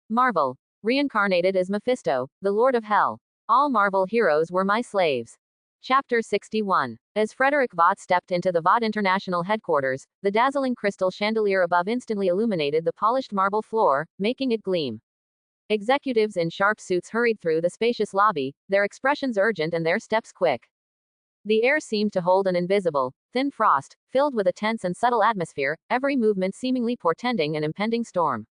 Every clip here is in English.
Marvel. Reincarnated as Mephisto, the Lord of Hell. All Marvel heroes were my slaves. Chapter 61. As Frederick Vought stepped into the Vought International headquarters, the dazzling crystal chandelier above instantly illuminated the polished marble floor, making it gleam. Executives in sharp suits hurried through the spacious lobby, their expressions urgent and their steps quick. The air seemed to hold an invisible, thin frost, filled with a tense and subtle atmosphere, every movement seemingly portending an impending storm.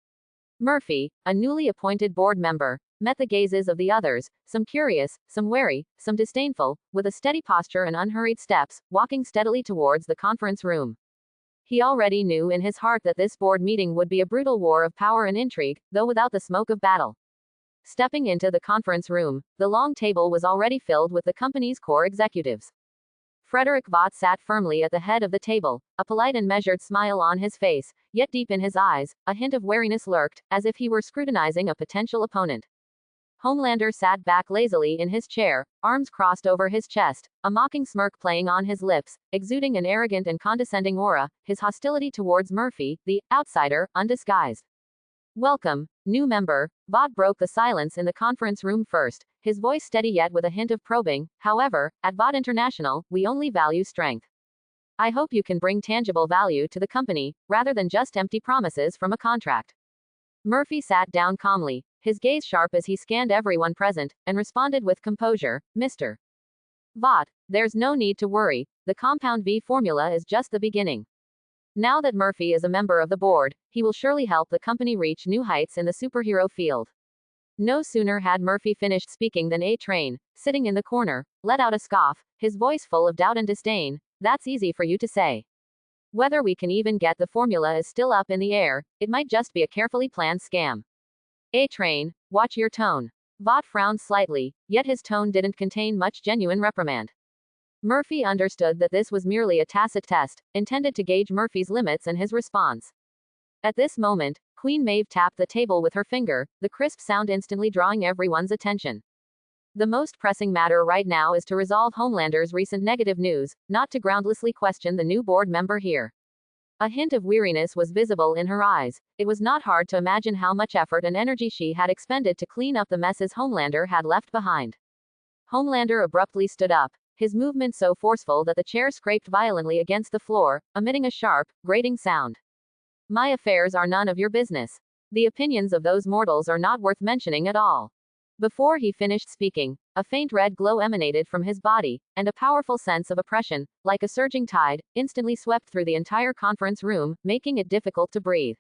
Murphy, a newly appointed board member, met the gazes of the others, some curious, some wary, some disdainful, with a steady posture and unhurried steps, walking steadily towards the conference room. He already knew in his heart that this board meeting would be a brutal war of power and intrigue, though without the smoke of battle. Stepping into the conference room, the long table was already filled with the company's core executives. Frederick Vought sat firmly at the head of the table, a polite and measured smile on his face, yet deep in his eyes, a hint of wariness lurked, as if he were scrutinizing a potential opponent. Homelander sat back lazily in his chair, arms crossed over his chest, a mocking smirk playing on his lips, exuding an arrogant and condescending aura, his hostility towards Murphy, the outsider, undisguised. Welcome, new member. Vought broke the silence in the conference room first, his voice steady yet with a hint of probing. However, at Vought International, we only value strength. I hope you can bring tangible value to the company, rather than just empty promises from a contract. Murphy sat down calmly, his gaze sharp as he scanned everyone present, and responded with composure, Mr. Vought, there's no need to worry, the Compound V formula is just the beginning. Now that Murphy is a member of the board, he will surely help the company reach new heights in the superhero field. No sooner had Murphy finished speaking than A-Train, sitting in the corner, let out a scoff, his voice full of doubt and disdain. That's easy for you to say. Whether we can even get the formula is still up in the air, it might just be a carefully planned scam. A-Train, watch your tone. Vought frowned slightly, yet his tone didn't contain much genuine reprimand. Murphy understood that this was merely a tacit test, intended to gauge Murphy's limits and his response. At this moment, Queen Maeve tapped the table with her finger, the crisp sound instantly drawing everyone's attention. The most pressing matter right now is to resolve Homelander's recent negative news, not to groundlessly question the new board member here. A hint of weariness was visible in her eyes. It was not hard to imagine how much effort and energy she had expended to clean up the messes Homelander had left behind. Homelander abruptly stood up, his movement so forceful that the chair scraped violently against the floor, emitting a sharp, grating sound. My affairs are none of your business. The opinions of those mortals are not worth mentioning at all. Before he finished speaking, a faint red glow emanated from his body, and a powerful sense of oppression, like a surging tide, instantly swept through the entire conference room, making it difficult to breathe.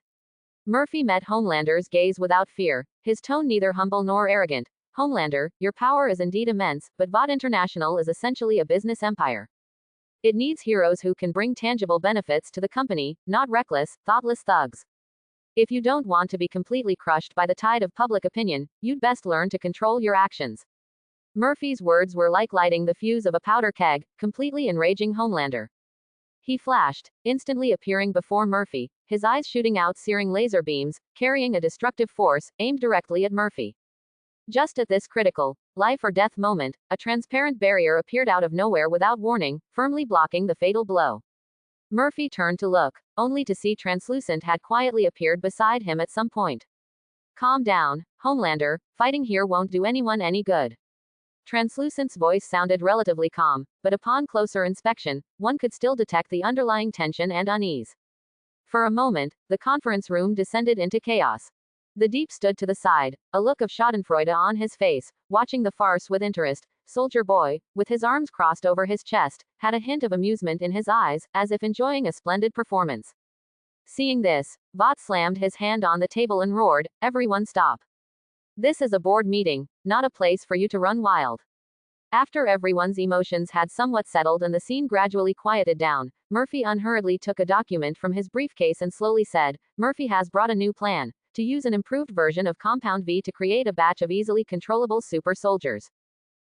Murphy met Homelander's gaze without fear, his tone neither humble nor arrogant. Homelander, your power is indeed immense, but Vought International is essentially a business empire. It needs heroes who can bring tangible benefits to the company, not reckless, thoughtless thugs. If you don't want to be completely crushed by the tide of public opinion, you'd best learn to control your actions. Murphy's words were like lighting the fuse of a powder keg, completely enraging Homelander. He flashed, instantly appearing before Murphy, his eyes shooting out searing laser beams, carrying a destructive force, aimed directly at Murphy. Just at this critical, life or death moment, a transparent barrier appeared out of nowhere without warning, firmly blocking the fatal blow. Murphy turned to look, only to see Translucent had quietly appeared beside him at some point. Calm down, Homelander, fighting here won't do anyone any good. Translucent's voice sounded relatively calm, but upon closer inspection, one could still detect the underlying tension and unease. For a moment, the conference room descended into chaos. The Deep stood to the side, a look of schadenfreude on his face, watching the farce with interest. Soldier Boy, with his arms crossed over his chest, had a hint of amusement in his eyes, as if enjoying a splendid performance. Seeing this, Vought slammed his hand on the table and roared, everyone stop. This is a board meeting, not a place for you to run wild. After everyone's emotions had somewhat settled and the scene gradually quieted down, Murphy unhurriedly took a document from his briefcase and slowly said, Murphy has brought a new plan. To use an improved version of Compound V to create a batch of easily controllable super soldiers.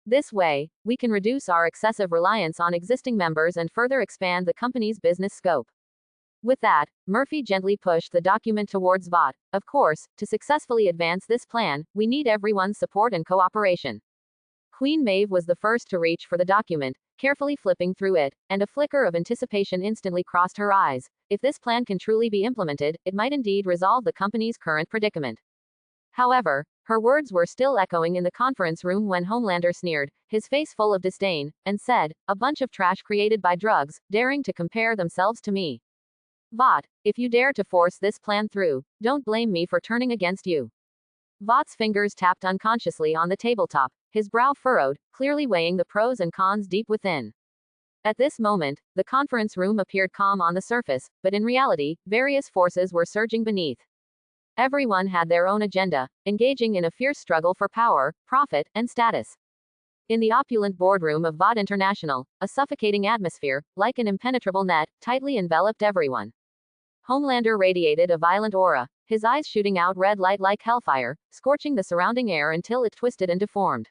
This way, we can reduce our excessive reliance on existing members and further expand the company's business scope. With that, Murphy gently pushed the document towards Vought. Of course, to successfully advance this plan, we need everyone's support and cooperation. Queen Maeve was the first to reach for the document, carefully flipping through it, and a flicker of anticipation instantly crossed her eyes. If this plan can truly be implemented, it might indeed resolve the company's current predicament. However, her words were still echoing in the conference room when Homelander sneered, his face full of disdain, and said, "A bunch of trash created by drugs, daring to compare themselves to me. Vought, if you dare to force this plan through, don't blame me for turning against you." Vought's fingers tapped unconsciously on the tabletop, his brow furrowed, clearly weighing the pros and cons deep within. At this moment, the conference room appeared calm on the surface, but in reality, various forces were surging beneath. Everyone had their own agenda, engaging in a fierce struggle for power, profit, and status. In the opulent boardroom of Vought International, a suffocating atmosphere, like an impenetrable net, tightly enveloped everyone. Homelander radiated a violent aura, his eyes shooting out red light like hellfire, scorching the surrounding air until it twisted and deformed.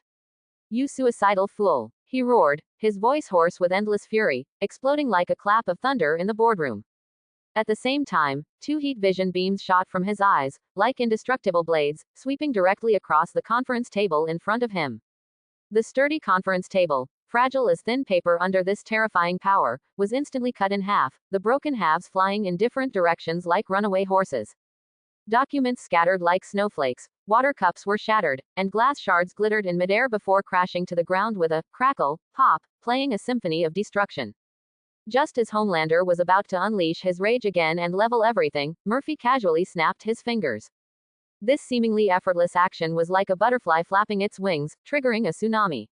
"You suicidal fool," he roared, his voice hoarse with endless fury, exploding like a clap of thunder in the boardroom. At the same time, two heat vision beams shot from his eyes, like indestructible blades, sweeping directly across the conference table in front of him. The sturdy conference table, fragile as thin paper under this terrifying power, was instantly cut in half, the broken halves flying in different directions like runaway horses. Documents scattered like snowflakes, water cups were shattered, and glass shards glittered in midair before crashing to the ground with a crackle, pop, playing a symphony of destruction. Just as Homelander was about to unleash his rage again and level everything, Murphy casually snapped his fingers. This seemingly effortless action was like a butterfly flapping its wings, triggering a tsunami.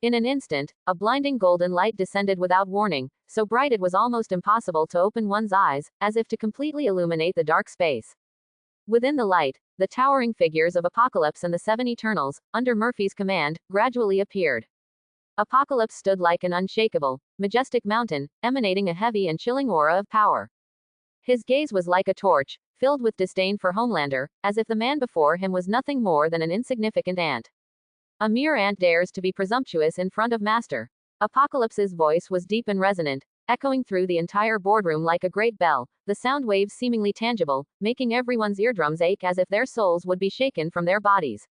In an instant, a blinding golden light descended without warning, so bright it was almost impossible to open one's eyes, as if to completely illuminate the dark space. Within the light, the towering figures of Apocalypse and the Seven Eternals, under Murphy's command, gradually appeared. Apocalypse stood like an unshakable, majestic mountain, emanating a heavy and chilling aura of power. His gaze was like a torch, filled with disdain for Homelander, as if the man before him was nothing more than an insignificant ant. A mere ant dares to be presumptuous in front of Master. Apocalypse's voice was deep and resonant, echoing through the entire boardroom like a great bell, the sound waves seemingly tangible, making everyone's eardrums ache as if their souls would be shaken from their bodies.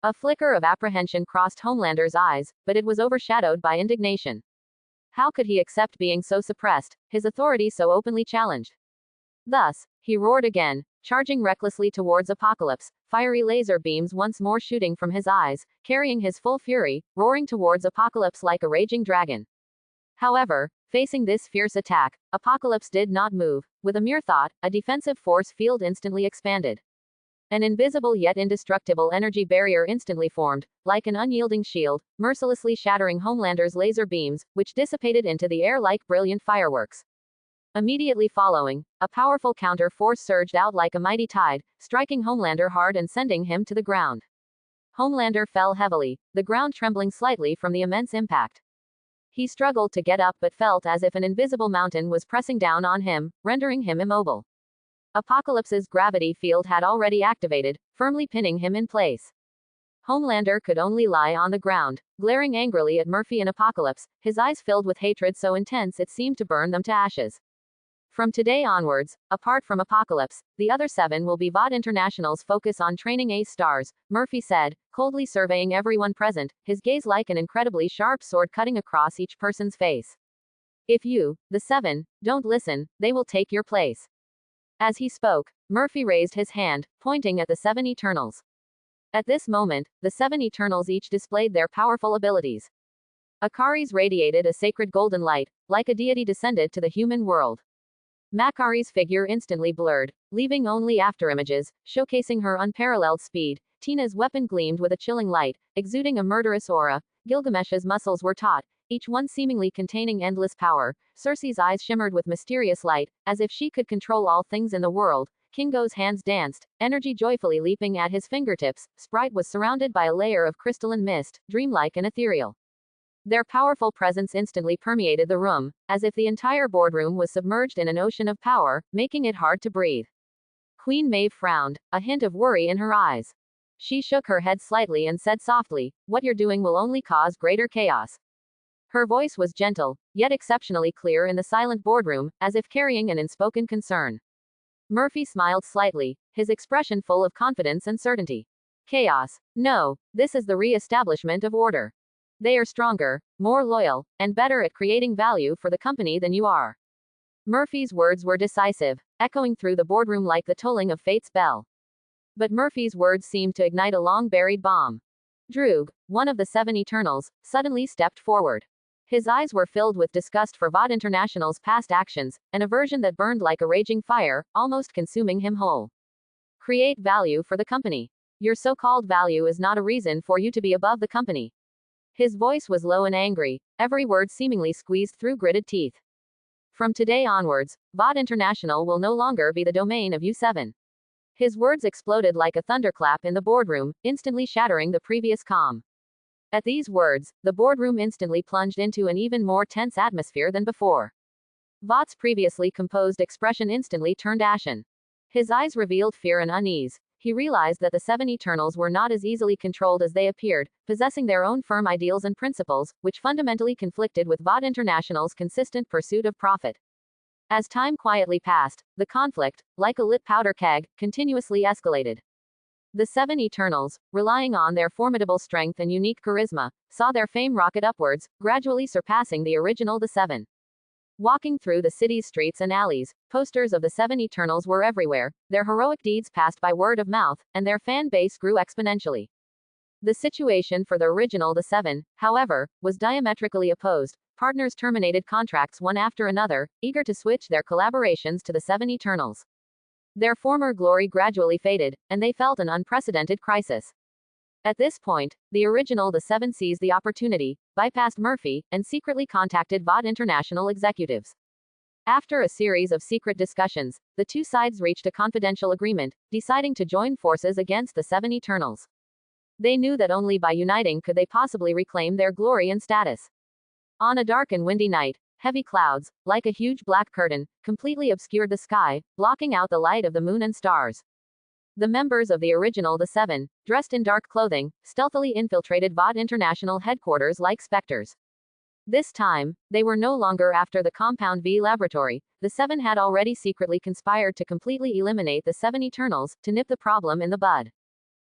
A flicker of apprehension crossed Homelander's eyes, but it was overshadowed by indignation. How could he accept being so suppressed, his authority so openly challenged? Thus, he roared again, charging recklessly towards Apocalypse, fiery laser beams once more shooting from his eyes, carrying his full fury, roaring towards Apocalypse like a raging dragon. However, facing this fierce attack, Apocalypse did not move. With a mere thought, a defensive force field instantly expanded. An invisible yet indestructible energy barrier instantly formed, like an unyielding shield, mercilessly shattering Homelander's laser beams, which dissipated into the air like brilliant fireworks. Immediately following, a powerful counter force surged out like a mighty tide, striking Homelander hard and sending him to the ground. Homelander fell heavily, the ground trembling slightly from the immense impact. He struggled to get up but felt as if an invisible mountain was pressing down on him, rendering him immobile. Apocalypse's gravity field had already activated, firmly pinning him in place. Homelander could only lie on the ground, glaring angrily at Murphy and Apocalypse, his eyes filled with hatred so intense it seemed to burn them to ashes. From today onwards, apart from Apocalypse, the other seven will be Vought International's focus on training ace stars, Murphy said, coldly surveying everyone present, his gaze like an incredibly sharp sword cutting across each person's face. "If you, the seven, don't listen, they will take your place." As he spoke, Murphy raised his hand, pointing at the Seven Eternals. At this moment, the Seven Eternals each displayed their powerful abilities. Akari's radiated a sacred golden light, like a deity descended to the human world. Makari's figure instantly blurred, leaving only afterimages, showcasing her unparalleled speed. Tina's weapon gleamed with a chilling light, exuding a murderous aura. Gilgamesh's muscles were taut, each one seemingly containing endless power. Cersei's eyes shimmered with mysterious light, as if she could control all things in the world. Kingo's hands danced, energy joyfully leaping at his fingertips. Sprite was surrounded by a layer of crystalline mist, dreamlike and ethereal. Their powerful presence instantly permeated the room, as if the entire boardroom was submerged in an ocean of power, making it hard to breathe. Queen Maeve frowned, a hint of worry in her eyes. She shook her head slightly and said softly, "What you're doing will only cause greater chaos." Her voice was gentle, yet exceptionally clear in the silent boardroom, as if carrying an unspoken concern. Murphy smiled slightly, his expression full of confidence and certainty. "Chaos? No, this is the re-establishment of order. They are stronger, more loyal, and better at creating value for the company than you are." Murphy's words were decisive, echoing through the boardroom like the tolling of fate's bell. But Murphy's words seemed to ignite a long-buried bomb. Droog, one of the 7 Eternals, suddenly stepped forward. His eyes were filled with disgust for VOD International's past actions, an aversion that burned like a raging fire, almost consuming him whole. Create value for the company. Your so-called value is not a reason for you to be above the company. His voice was low and angry, every word seemingly squeezed through gritted teeth. From today onwards, VOD International will no longer be the domain of U7. His words exploded like a thunderclap in the boardroom, instantly shattering the previous calm. At these words, the boardroom instantly plunged into an even more tense atmosphere than before. VOD's previously composed expression instantly turned ashen. His eyes revealed fear and unease. He realized that the 7 Eternals were not as easily controlled as they appeared, possessing their own firm ideals and principles, which fundamentally conflicted with VOD International's consistent pursuit of profit. As time quietly passed, the conflict, like a lit powder keg, continuously escalated. The 7 Eternals, relying on their formidable strength and unique charisma, saw their fame rocket upwards, gradually surpassing the original The 7. Walking through the city's streets and alleys, posters of the 7 Eternals were everywhere, their heroic deeds passed by word of mouth, and their fan base grew exponentially. The situation for the original The 7, however, was diametrically opposed. Partners terminated contracts one after another, eager to switch their collaborations to the 7 Eternals. Their former glory gradually faded, and they felt an unprecedented crisis. At this point, the original The 7 seized the opportunity, bypassed Murphy, and secretly contacted VOD International executives. After a series of secret discussions, the two sides reached a confidential agreement, deciding to join forces against the 7 Eternals. They knew that only by uniting could they possibly reclaim their glory and status. On a dark and windy night, heavy clouds, like a huge black curtain, completely obscured the sky, blocking out the light of the moon and stars. The members of the original The 7, dressed in dark clothing, stealthily infiltrated VOD International headquarters like specters. This time, they were no longer after the Compound V laboratory. The 7 had already secretly conspired to completely eliminate the 7 Eternals, to nip the problem in the bud.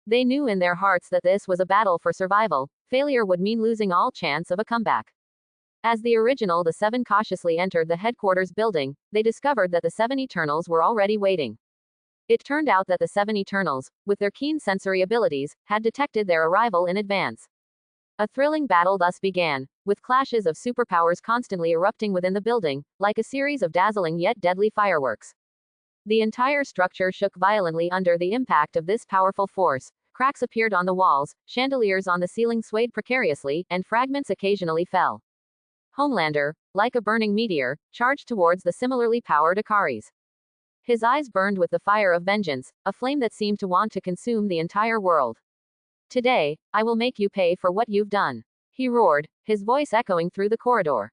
They knew in their hearts that this was a battle for survival. Failure would mean losing all chance of a comeback. As the original The 7 cautiously entered the headquarters building, they discovered that the 7 Eternals were already waiting. It turned out that the 7 Eternals, with their keen sensory abilities, had detected their arrival in advance. A thrilling battle thus began, with clashes of superpowers constantly erupting within the building, like a series of dazzling yet deadly fireworks. The entire structure shook violently under the impact of this powerful force. Cracks appeared on the walls, chandeliers on the ceiling swayed precariously, and fragments occasionally fell. Homelander, like a burning meteor, charged towards the similarly powered Akaris. His eyes burned with the fire of vengeance, a flame that seemed to want to consume the entire world. Today, I will make you pay for what you've done, he roared, his voice echoing through the corridor.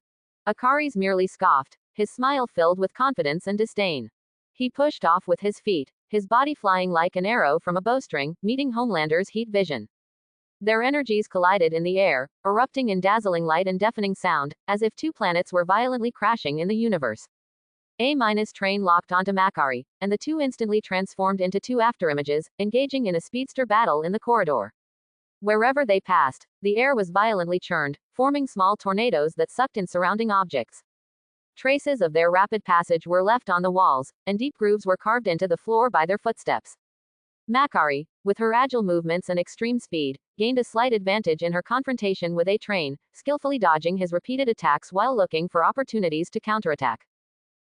Akaris merely scoffed, his smile filled with confidence and disdain. He pushed off with his feet, his body flying like an arrow from a bowstring, meeting Homelander's heat vision. Their energies collided in the air, erupting in dazzling light and deafening sound, as if two planets were violently crashing in the universe. A-train locked onto Makari, and the two instantly transformed into two afterimages, engaging in a speedster battle in the corridor. Wherever they passed, the air was violently churned, forming small tornadoes that sucked in surrounding objects. Traces of their rapid passage were left on the walls, and deep grooves were carved into the floor by their footsteps. Makari, with her agile movements and extreme speed, gained a slight advantage in her confrontation with A-train, skillfully dodging his repeated attacks while looking for opportunities to counterattack.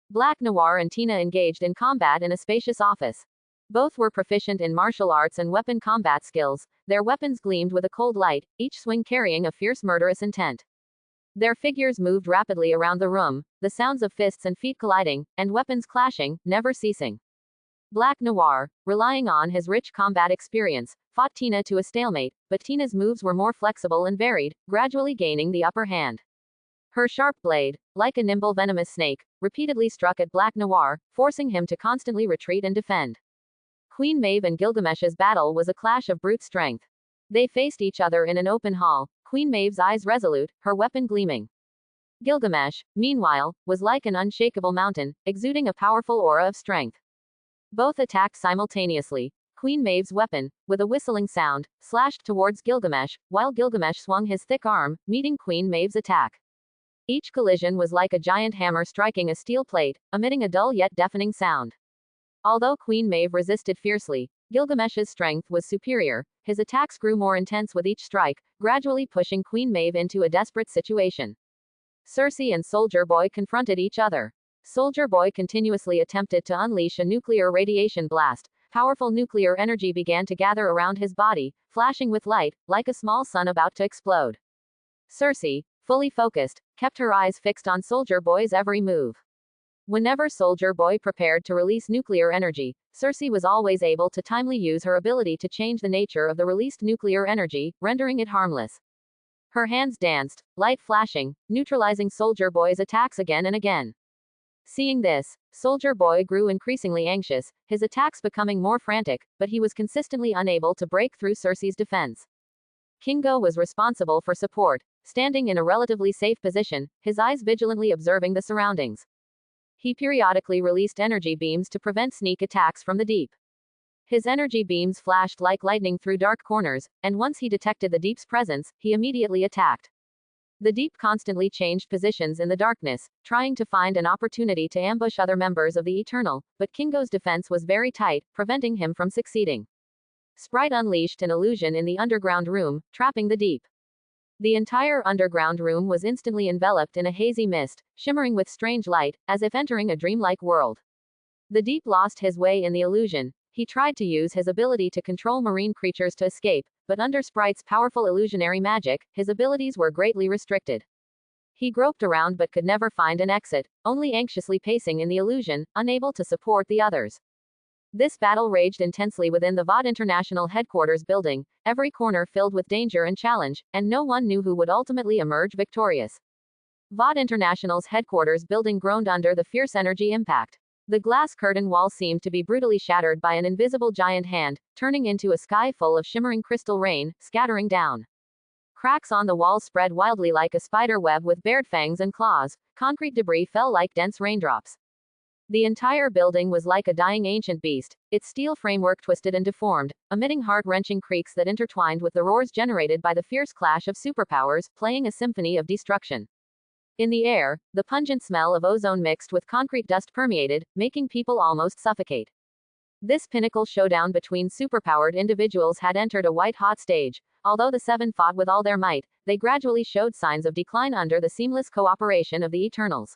Black Noir and Tina engaged in combat in a spacious office. Both were proficient in martial arts and weapon combat skills. Their weapons gleamed with a cold light, each swing carrying a fierce murderous intent. Their figures moved rapidly around the room, the sounds of fists and feet colliding, and weapons clashing, never ceasing. Black Noir, relying on his rich combat experience, fought Tina to a stalemate, but Tina's moves were more flexible and varied, gradually gaining the upper hand. Her sharp blade, like a nimble venomous snake, repeatedly struck at Black Noir, forcing him to constantly retreat and defend. Queen Maeve and Gilgamesh's battle was a clash of brute strength. They faced each other in an open hall, Queen Maeve's eyes resolute, her weapon gleaming. Gilgamesh, meanwhile, was like an unshakable mountain, exuding a powerful aura of strength. Both attacked simultaneously. Queen Maeve's weapon, with a whistling sound, slashed towards Gilgamesh, while Gilgamesh swung his thick arm, meeting Queen Maeve's attack. Each collision was like a giant hammer striking a steel plate, emitting a dull yet deafening sound. Although Queen Maeve resisted fiercely, Gilgamesh's strength was superior, his attacks grew more intense with each strike, gradually pushing Queen Maeve into a desperate situation. Cersei and Soldier Boy confronted each other. Soldier Boy continuously attempted to unleash a nuclear radiation blast. Powerful nuclear energy began to gather around his body, flashing with light, like a small sun about to explode. Cersei, fully focused, kept her eyes fixed on Soldier Boy's every move. Whenever Soldier Boy prepared to release nuclear energy, Cersei was always able to timely use her ability to change the nature of the released nuclear energy, rendering it harmless. Her hands danced, light flashing, neutralizing Soldier Boy's attacks again and again. Seeing this, Soldier Boy grew increasingly anxious, his attacks becoming more frantic, but he was consistently unable to break through Cersei's defense. Kingo was responsible for support, standing in a relatively safe position, his eyes vigilantly observing the surroundings. He periodically released energy beams to prevent sneak attacks from the deep. His energy beams flashed like lightning through dark corners, and once he detected the deep's presence, he immediately attacked. The deep constantly changed positions in the darkness, trying to find an opportunity to ambush other members of the Eternal, but Kingo's defense was very tight, preventing him from succeeding. Sprite unleashed an illusion in the underground room, trapping the deep. The entire underground room was instantly enveloped in a hazy mist, shimmering with strange light, as if entering a dreamlike world. The deep lost his way in the illusion. He tried to use his ability to control marine creatures to escape, but under Sprite's powerful illusionary magic, his abilities were greatly restricted. He groped around but could never find an exit, only anxiously pacing in the illusion, unable to support the others. This battle raged intensely within the VOD International headquarters building, every corner filled with danger and challenge, and no one knew who would ultimately emerge victorious. VOD International's headquarters building groaned under the fierce energy impact. The glass curtain wall seemed to be brutally shattered by an invisible giant hand, turning into a sky full of shimmering crystal rain, scattering down. Cracks on the wall spread wildly like a spider web with bared fangs and claws, concrete debris fell like dense raindrops. The entire building was like a dying ancient beast, its steel framework twisted and deformed, emitting heart-wrenching creaks that intertwined with the roars generated by the fierce clash of superpowers, playing a symphony of destruction. In the air, the pungent smell of ozone mixed with concrete dust permeated, making people almost suffocate. This pinnacle showdown between superpowered individuals had entered a white-hot stage. Although the seven fought with all their might, they gradually showed signs of decline under the seamless cooperation of the Eternals.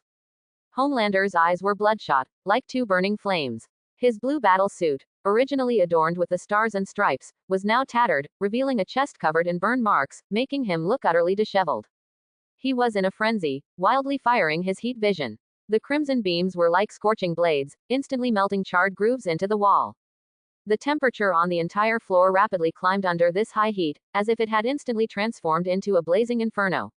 Homelander's eyes were bloodshot, like two burning flames. His blue battle suit, originally adorned with the stars and stripes, was now tattered, revealing a chest covered in burn marks, making him look utterly disheveled. He was in a frenzy, wildly firing his heat vision. The crimson beams were like scorching blades, instantly melting charred grooves into the wall. The temperature on the entire floor rapidly climbed under this high heat, as if it had instantly transformed into a blazing inferno.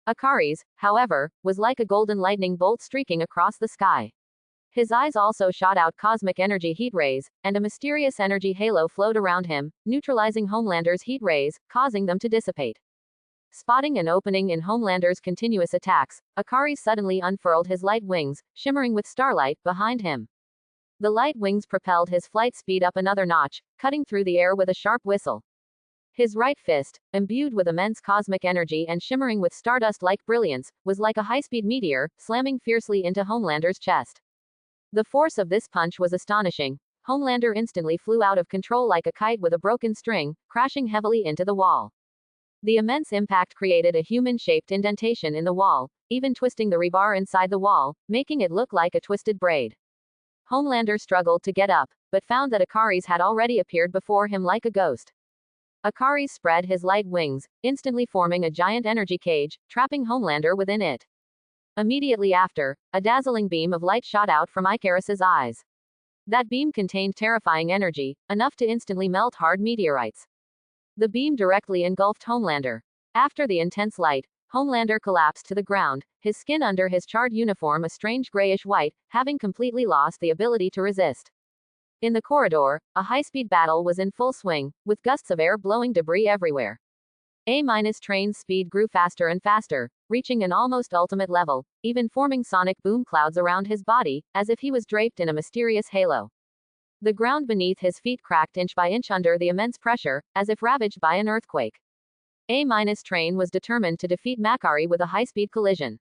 Akari's, however, was like a golden lightning bolt streaking across the sky. His eyes also shot out cosmic energy heat rays, and a mysterious energy halo flowed around him, neutralizing Homelander's heat rays, causing them to dissipate. Spotting an opening in Homelander's continuous attacks, Akari suddenly unfurled his light wings, shimmering with starlight, behind him. The light wings propelled his flight speed up another notch, cutting through the air with a sharp whistle. His right fist, imbued with immense cosmic energy and shimmering with stardust-like brilliance, was like a high-speed meteor, slamming fiercely into Homelander's chest. The force of this punch was astonishing. Homelander instantly flew out of control like a kite with a broken string, crashing heavily into the wall. The immense impact created a human-shaped indentation in the wall, even twisting the rebar inside the wall, making it look like a twisted braid. Homelander struggled to get up, but found that Akari's had already appeared before him like a ghost. Akari spread his light wings, instantly forming a giant energy cage, trapping Homelander within it. Immediately after, a dazzling beam of light shot out from Icarus's eyes. That beam contained terrifying energy, enough to instantly melt hard meteorites. The beam directly engulfed Homelander. After the intense light, Homelander collapsed to the ground, his skin under his charred uniform a strange grayish white, having completely lost the ability to resist. In the corridor, a high-speed battle was in full swing, with gusts of air blowing debris everywhere. A-train's speed grew faster and faster, reaching an almost ultimate level, even forming sonic boom clouds around his body, as if he was draped in a mysterious halo. The ground beneath his feet cracked inch by inch under the immense pressure, as if ravaged by an earthquake. A-train was determined to defeat Makari with a high-speed collision.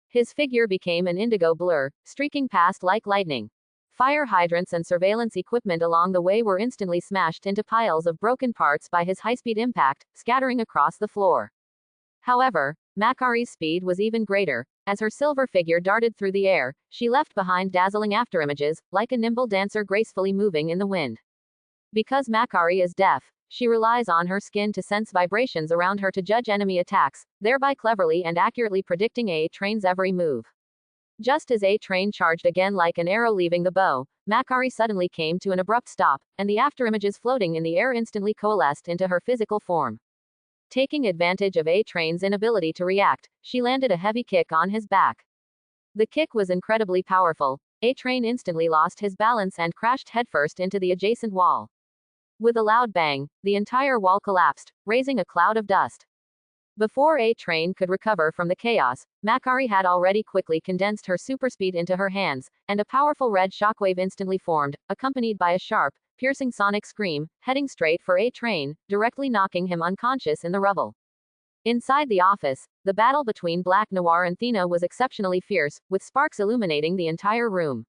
His figure became an indigo blur, streaking past like lightning. Fire hydrants and surveillance equipment along the way were instantly smashed into piles of broken parts by his high-speed impact, scattering across the floor. However, Makari's speed was even greater. As her silver figure darted through the air, she left behind dazzling afterimages, like a nimble dancer gracefully moving in the wind. Because Makari is deaf, she relies on her skin to sense vibrations around her to judge enemy attacks, thereby cleverly and accurately predicting A-Train's every move. Just as A-Train charged again like an arrow leaving the bow, Makari suddenly came to an abrupt stop, and the afterimages floating in the air instantly coalesced into her physical form. Taking advantage of A-Train's inability to react, she landed a heavy kick on his back. The kick was incredibly powerful. A-Train instantly lost his balance and crashed headfirst into the adjacent wall. With a loud bang, the entire wall collapsed, raising a cloud of dust. Before A-Train could recover from the chaos, Makari had already quickly condensed her superspeed into her hands, and a powerful red shockwave instantly formed, accompanied by a sharp, piercing sonic scream, heading straight for A-Train, directly knocking him unconscious in the rubble. Inside the office, the battle between Black Noir and Thena was exceptionally fierce, with sparks illuminating the entire room.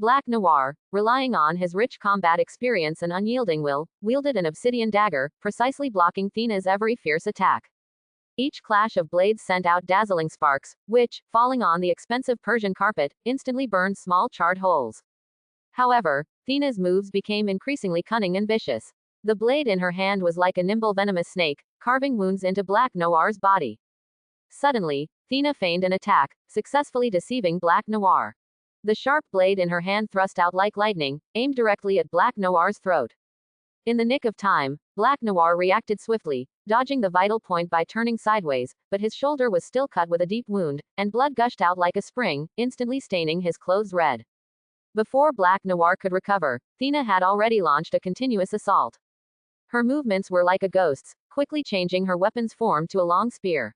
Black Noir, relying on his rich combat experience and unyielding will, wielded an obsidian dagger, precisely blocking Thena's every fierce attack. Each clash of blades sent out dazzling sparks, which, falling on the expensive Persian carpet, instantly burned small charred holes. However, Thena's moves became increasingly cunning and vicious. The blade in her hand was like a nimble venomous snake, carving wounds into Black Noir's body. Suddenly, Thena feigned an attack, successfully deceiving Black Noir. The sharp blade in her hand thrust out like lightning, aimed directly at Black Noir's throat. In the nick of time, Black Noir reacted swiftly, dodging the vital point by turning sideways, but his shoulder was still cut with a deep wound, and blood gushed out like a spring, instantly staining his clothes red. Before Black Noir could recover, Thena had already launched a continuous assault. Her movements were like a ghost's, quickly changing her weapon's form to a long spear.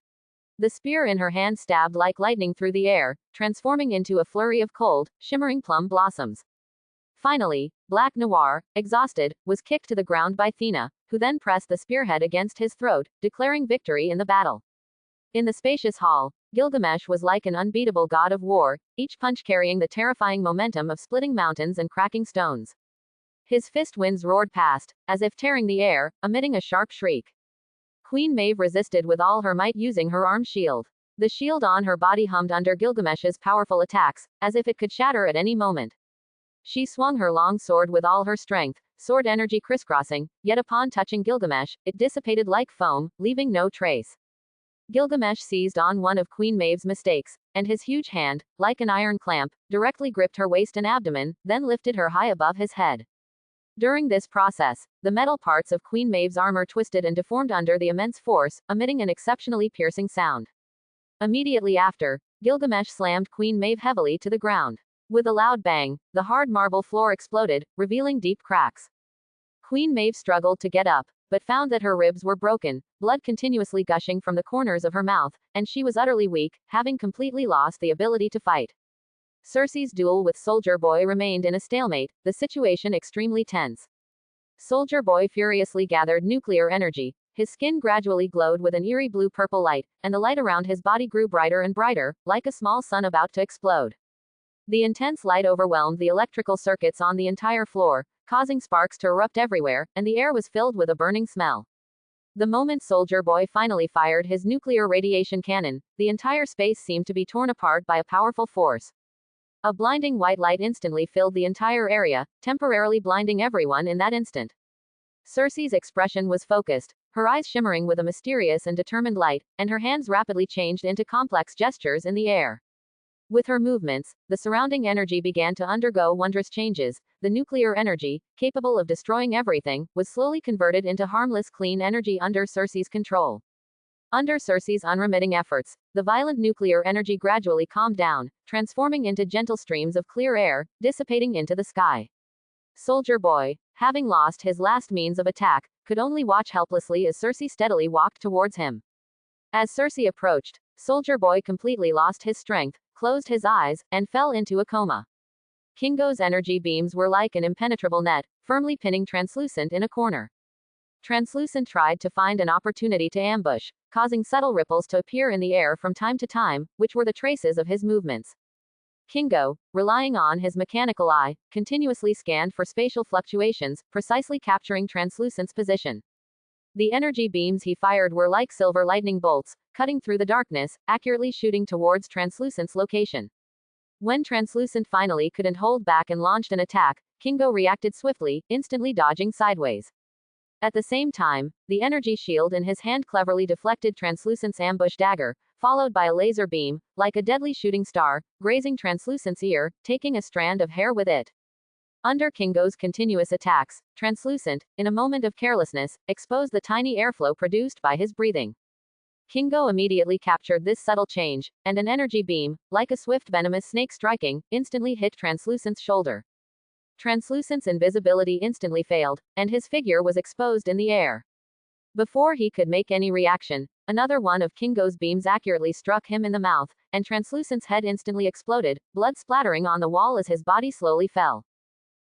The spear in her hand stabbed like lightning through the air, transforming into a flurry of cold, shimmering plum blossoms. Finally, Black Noir, exhausted, was kicked to the ground by Thena, who then pressed the spearhead against his throat, declaring victory in the battle. In the spacious hall, Gilgamesh was like an unbeatable god of war, each punch carrying the terrifying momentum of splitting mountains and cracking stones. His fist winds roared past, as if tearing the air, emitting a sharp shriek. Queen Maeve resisted with all her might using her arm shield. The shield on her body hummed under Gilgamesh's powerful attacks, as if it could shatter at any moment. She swung her long sword with all her strength, sword energy crisscrossing, yet upon touching Gilgamesh, it dissipated like foam, leaving no trace. Gilgamesh seized on one of Queen Maeve's mistakes, and his huge hand, like an iron clamp, directly gripped her waist and abdomen, then lifted her high above his head. During this process, the metal parts of Queen Maeve's armor twisted and deformed under the immense force, emitting an exceptionally piercing sound. Immediately after, Gilgamesh slammed Queen Maeve heavily to the ground. With a loud bang, the hard marble floor exploded, revealing deep cracks. Queen Maeve struggled to get up, but found that her ribs were broken, blood continuously gushing from the corners of her mouth, and she was utterly weak, having completely lost the ability to fight. Cersei's duel with Soldier Boy remained in a stalemate, the situation extremely tense. Soldier Boy furiously gathered nuclear energy. His skin gradually glowed with an eerie blue-purple light, and the light around his body grew brighter and brighter, like a small sun about to explode. The intense light overwhelmed the electrical circuits on the entire floor, causing sparks to erupt everywhere, and the air was filled with a burning smell. The moment Soldier Boy finally fired his nuclear radiation cannon, the entire space seemed to be torn apart by a powerful force. A blinding white light instantly filled the entire area, temporarily blinding everyone in that instant. Cersei's expression was focused, her eyes shimmering with a mysterious and determined light, and her hands rapidly changed into complex gestures in the air. With her movements, the surrounding energy began to undergo wondrous changes. The nuclear energy, capable of destroying everything, was slowly converted into harmless clean energy under Cersei's control. Under Cersei's unremitting efforts, the violent nuclear energy gradually calmed down, transforming into gentle streams of clear air, dissipating into the sky. Soldier Boy, having lost his last means of attack, could only watch helplessly as Cersei steadily walked towards him. As Cersei approached, Soldier Boy completely lost his strength, closed his eyes, and fell into a coma. Kingo's energy beams were like an impenetrable net, firmly pinning Translucent in a corner. Translucent tried to find an opportunity to ambush, causing subtle ripples to appear in the air from time to time, which were the traces of his movements. Kingo, relying on his mechanical eye, continuously scanned for spatial fluctuations, precisely capturing Translucent's position. The energy beams he fired were like silver lightning bolts, cutting through the darkness, accurately shooting towards Translucent's location. When Translucent finally couldn't hold back and launched an attack, Kingo reacted swiftly, instantly dodging sideways. At the same time, the energy shield in his hand cleverly deflected Translucent's ambush dagger, followed by a laser beam, like a deadly shooting star, grazing Translucent's ear, taking a strand of hair with it. Under Kingo's continuous attacks, Translucent, in a moment of carelessness, exposed the tiny airflow produced by his breathing. Kingo immediately captured this subtle change, and an energy beam, like a swift venomous snake striking, instantly hit Translucent's shoulder. Translucent's invisibility instantly failed, and his figure was exposed in the air. Before he could make any reaction, another one of Kingo's beams accurately struck him in the mouth, and Translucent's head instantly exploded, blood splattering on the wall as his body slowly fell.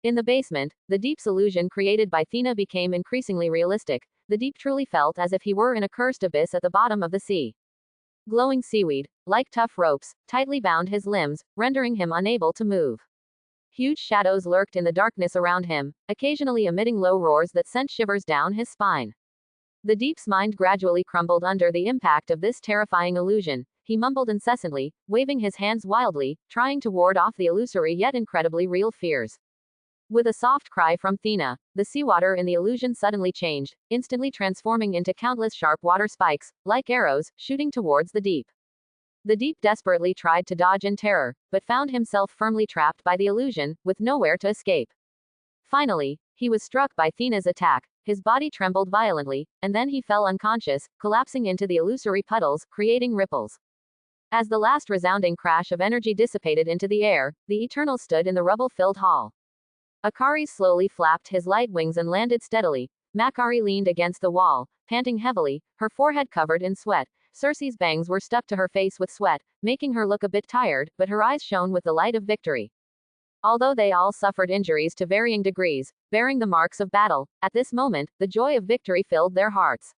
In the basement, the Deep's illusion created by Thena became increasingly realistic. The Deep truly felt as if he were in a cursed abyss at the bottom of the sea. Glowing seaweed, like tough ropes, tightly bound his limbs, rendering him unable to move. Huge shadows lurked in the darkness around him, occasionally emitting low roars that sent shivers down his spine. The Deep's mind gradually crumbled under the impact of this terrifying illusion. He mumbled incessantly, waving his hands wildly, trying to ward off the illusory yet incredibly real fears. With a soft cry from Thena, the seawater in the illusion suddenly changed, instantly transforming into countless sharp water spikes, like arrows, shooting towards the Deep. The Deep desperately tried to dodge in terror, but found himself firmly trapped by the illusion, with nowhere to escape. Finally, he was struck by Thena's attack, his body trembled violently, and then he fell unconscious, collapsing into the illusory puddles, creating ripples. As the last resounding crash of energy dissipated into the air, the Eternal stood in the rubble-filled hall. Akari slowly flapped his light wings and landed steadily. Makari leaned against the wall, panting heavily, her forehead covered in sweat. Cersei's bangs were stuck to her face with sweat, making her look a bit tired, but her eyes shone with the light of victory. Although they all suffered injuries to varying degrees, bearing the marks of battle, at this moment, the joy of victory filled their hearts.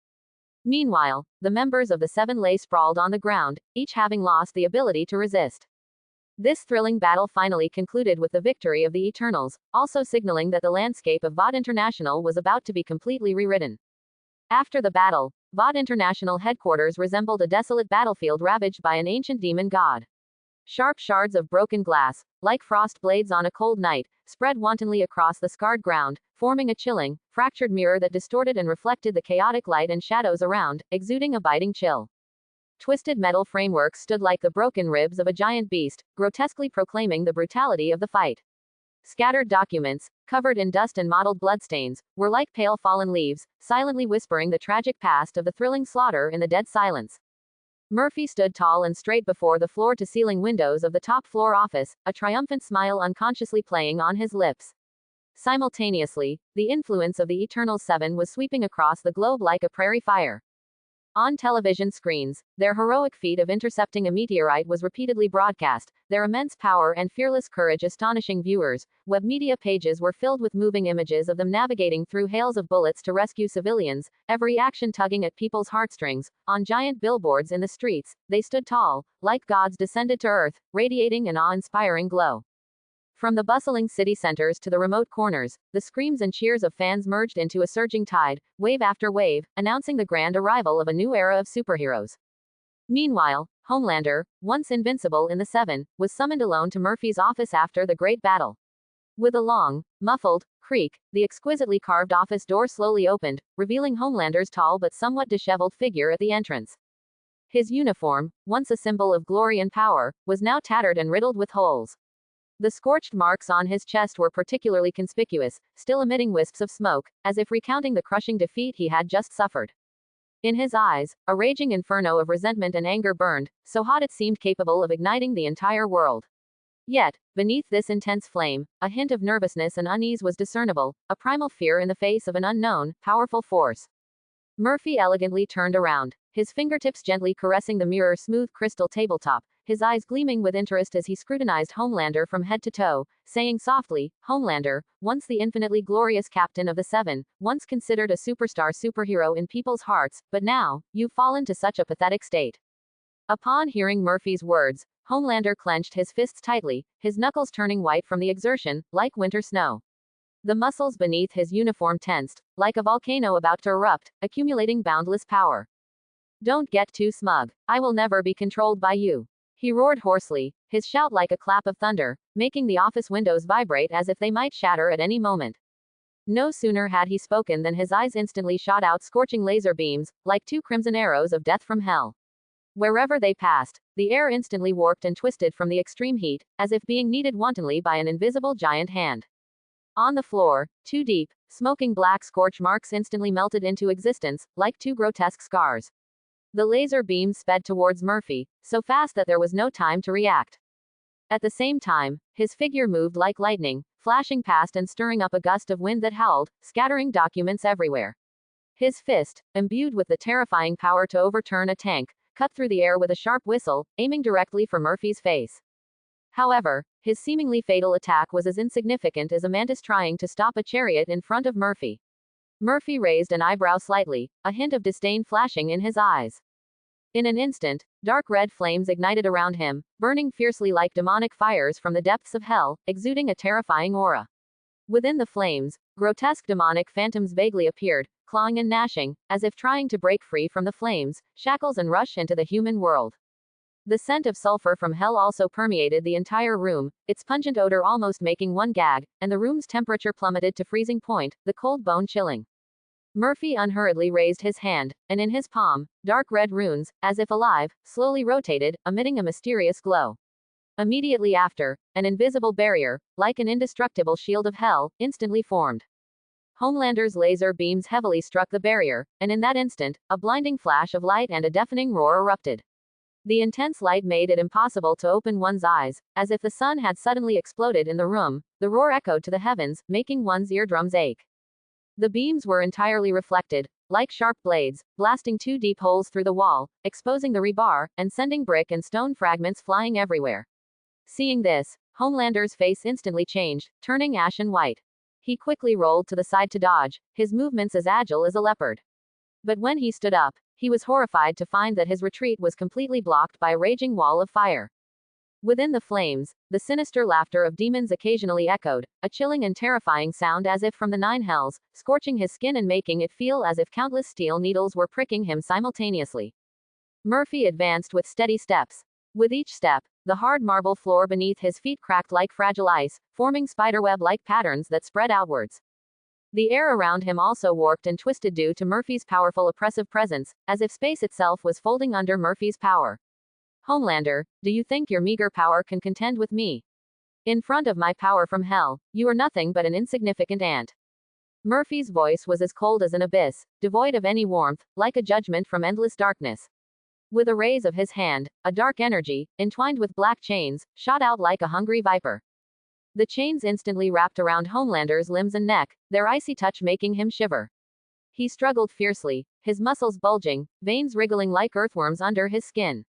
Meanwhile, the members of the Seven lay sprawled on the ground, each having lost the ability to resist. This thrilling battle finally concluded with the victory of the Eternals, also signaling that the landscape of VOD International was about to be completely rewritten. After the battle, VOD International headquarters resembled a desolate battlefield ravaged by an ancient demon god. Sharp shards of broken glass, like frost blades on a cold night, spread wantonly across the scarred ground, forming a chilling, fractured mirror that distorted and reflected the chaotic light and shadows around, exuding a biting chill. Twisted metal frameworks stood like the broken ribs of a giant beast, grotesquely proclaiming the brutality of the fight. Scattered documents, covered in dust and mottled bloodstains, were like pale fallen leaves, silently whispering the tragic past of the thrilling slaughter in the dead silence. Murphy stood tall and straight before the floor-to-ceiling windows of the top-floor office, a triumphant smile unconsciously playing on his lips. Simultaneously, the influence of the Eternal Seven was sweeping across the globe like a prairie fire. On television screens, their heroic feat of intercepting a meteorite was repeatedly broadcast, their immense power and fearless courage astonishing viewers. Web media pages were filled with moving images of them navigating through hails of bullets to rescue civilians, every action tugging at people's heartstrings. On giant billboards in the streets, they stood tall, like gods descended to earth, radiating an awe-inspiring glow. From the bustling city centers to the remote corners, the screams and cheers of fans merged into a surging tide, wave after wave, announcing the grand arrival of a new era of superheroes. Meanwhile, Homelander, once invincible in the Seven, was summoned alone to Murphy's office after the great battle. With a long, muffled creak, the exquisitely carved office door slowly opened, revealing Homelander's tall but somewhat disheveled figure at the entrance. His uniform, once a symbol of glory and power, was now tattered and riddled with holes. The scorched marks on his chest were particularly conspicuous, still emitting wisps of smoke, as if recounting the crushing defeat he had just suffered. In his eyes, a raging inferno of resentment and anger burned, so hot it seemed capable of igniting the entire world. Yet, beneath this intense flame, a hint of nervousness and unease was discernible, a primal fear in the face of an unknown, powerful force. Murphy elegantly turned around, his fingertips gently caressing the mirror-smooth crystal tabletop, his eyes gleaming with interest as he scrutinized Homelander from head to toe, saying softly, "Homelander, once the infinitely glorious captain of the Seven, once considered a superhero in people's hearts, but now, you've fallen to such a pathetic state." Upon hearing Murphy's words, Homelander clenched his fists tightly, his knuckles turning white from the exertion, like winter snow. The muscles beneath his uniform tensed, like a volcano about to erupt, accumulating boundless power. Don't get too smug. I will never be controlled by you. He roared hoarsely, his shout like a clap of thunder, making the office windows vibrate as if they might shatter at any moment. No sooner had he spoken than his eyes instantly shot out scorching laser beams, like two crimson arrows of death from hell. Wherever they passed, the air instantly warped and twisted from the extreme heat, as if being kneaded wantonly by an invisible giant hand. On the floor, two deep, smoking black scorch marks instantly melted into existence, like two grotesque scars. The laser beams sped towards Murphy, so fast that there was no time to react. At the same time, his figure moved like lightning, flashing past and stirring up a gust of wind that howled, scattering documents everywhere. His fist, imbued with the terrifying power to overturn a tank, cut through the air with a sharp whistle, aiming directly for Murphy's face. However, his seemingly fatal attack was as insignificant as a mantis trying to stop a chariot in front of Murphy. Murphy raised an eyebrow slightly, a hint of disdain flashing in his eyes. In an instant, dark red flames ignited around him, burning fiercely like demonic fires from the depths of hell, exuding a terrifying aura. Within the flames, grotesque demonic phantoms vaguely appeared, clawing and gnashing, as if trying to break free from the flames, shackles and rush into the human world. The scent of sulfur from hell also permeated the entire room, its pungent odor almost making one gag, and the room's temperature plummeted to freezing point, the cold bone chilling. Murphy unhurriedly raised his hand, and in his palm, dark red runes, as if alive, slowly rotated, emitting a mysterious glow. Immediately after, an invisible barrier, like an indestructible shield of hell, instantly formed. Homelander's laser beams heavily struck the barrier, and in that instant, a blinding flash of light and a deafening roar erupted. The intense light made it impossible to open one's eyes, as if the sun had suddenly exploded in the room. The roar echoed to the heavens, making one's eardrums ache. The beams were entirely reflected, like sharp blades, blasting two deep holes through the wall, exposing the rebar, and sending brick and stone fragments flying everywhere. Seeing this, Homelander's face instantly changed, turning ashen white. He quickly rolled to the side to dodge, his movements as agile as a leopard. But when he stood up, he was horrified to find that his retreat was completely blocked by a raging wall of fire. Within the flames, the sinister laughter of demons occasionally echoed, a chilling and terrifying sound as if from the nine hells, scorching his skin and making it feel as if countless steel needles were pricking him simultaneously. Murphy advanced with steady steps. With each step, the hard marble floor beneath his feet cracked like fragile ice, forming spiderweb-like patterns that spread outwards. The air around him also warped and twisted due to Murphy's powerful oppressive presence, as if space itself was folding under Murphy's power. Homelander, do you think your meager power can contend with me? In front of my power from hell, you are nothing but an insignificant ant. Murphy's voice was as cold as an abyss, devoid of any warmth, like a judgment from endless darkness. With a raise of his hand, a dark energy, entwined with black chains, shot out like a hungry viper. The chains instantly wrapped around Homelander's limbs and neck, their icy touch making him shiver. He struggled fiercely, his muscles bulging, veins wriggling like earthworms under his skin.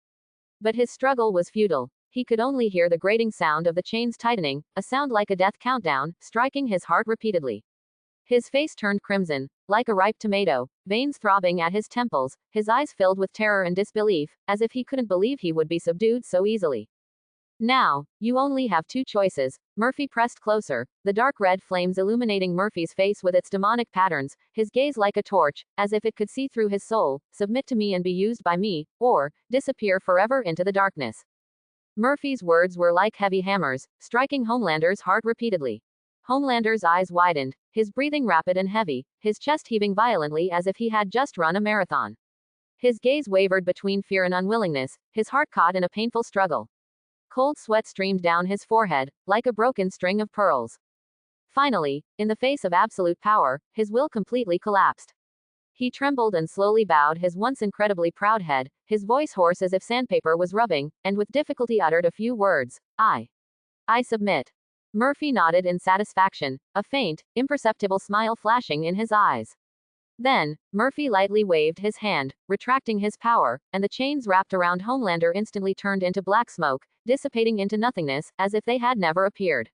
But his struggle was futile. He could only hear the grating sound of the chains tightening, a sound like a death countdown, striking his heart repeatedly. His face turned crimson, like a ripe tomato, veins throbbing at his temples, his eyes filled with terror and disbelief, as if he couldn't believe he would be subdued so easily. Now, you only have two choices. Murphy pressed closer, the dark red flames illuminating Murphy's face with its demonic patterns, his gaze like a torch, as if it could see through his soul. Submit to me and be used by me, or disappear forever into the darkness. Murphy's words were like heavy hammers, striking Homelander's heart repeatedly. Homelander's eyes widened, his breathing rapid and heavy, his chest heaving violently as if he had just run a marathon. His gaze wavered between fear and unwillingness, his heart caught in a painful struggle. Cold sweat streamed down his forehead, like a broken string of pearls. Finally, in the face of absolute power, his will completely collapsed. He trembled and slowly bowed his once incredibly proud head, his voice hoarse as if sandpaper was rubbing, and with difficulty uttered a few words. I submit. Murphy nodded in satisfaction, a faint, imperceptible smile flashing in his eyes. Then, Murphy lightly waved his hand, retracting his power, and the chains wrapped around Homelander instantly turned into black smoke, dissipating into nothingness, as if they had never appeared.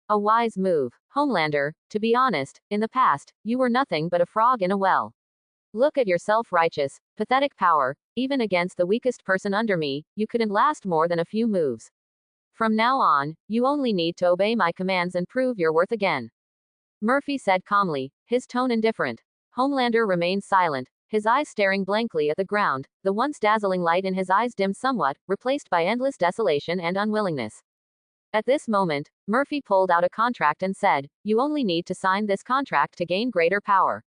A wise move. Homelander, to be honest, in the past, you were nothing but a frog in a well. Look at your self-righteous, pathetic power. Even against the weakest person under me, you couldn't last more than a few moves. From now on, you only need to obey my commands and prove your worth again. Murphy said calmly, his tone indifferent. Homelander remained silent, his eyes staring blankly at the ground, the once dazzling light in his eyes dimmed somewhat, replaced by endless desolation and unwillingness. At this moment, Murphy pulled out a contract and said, "You only need to sign this contract to gain greater power."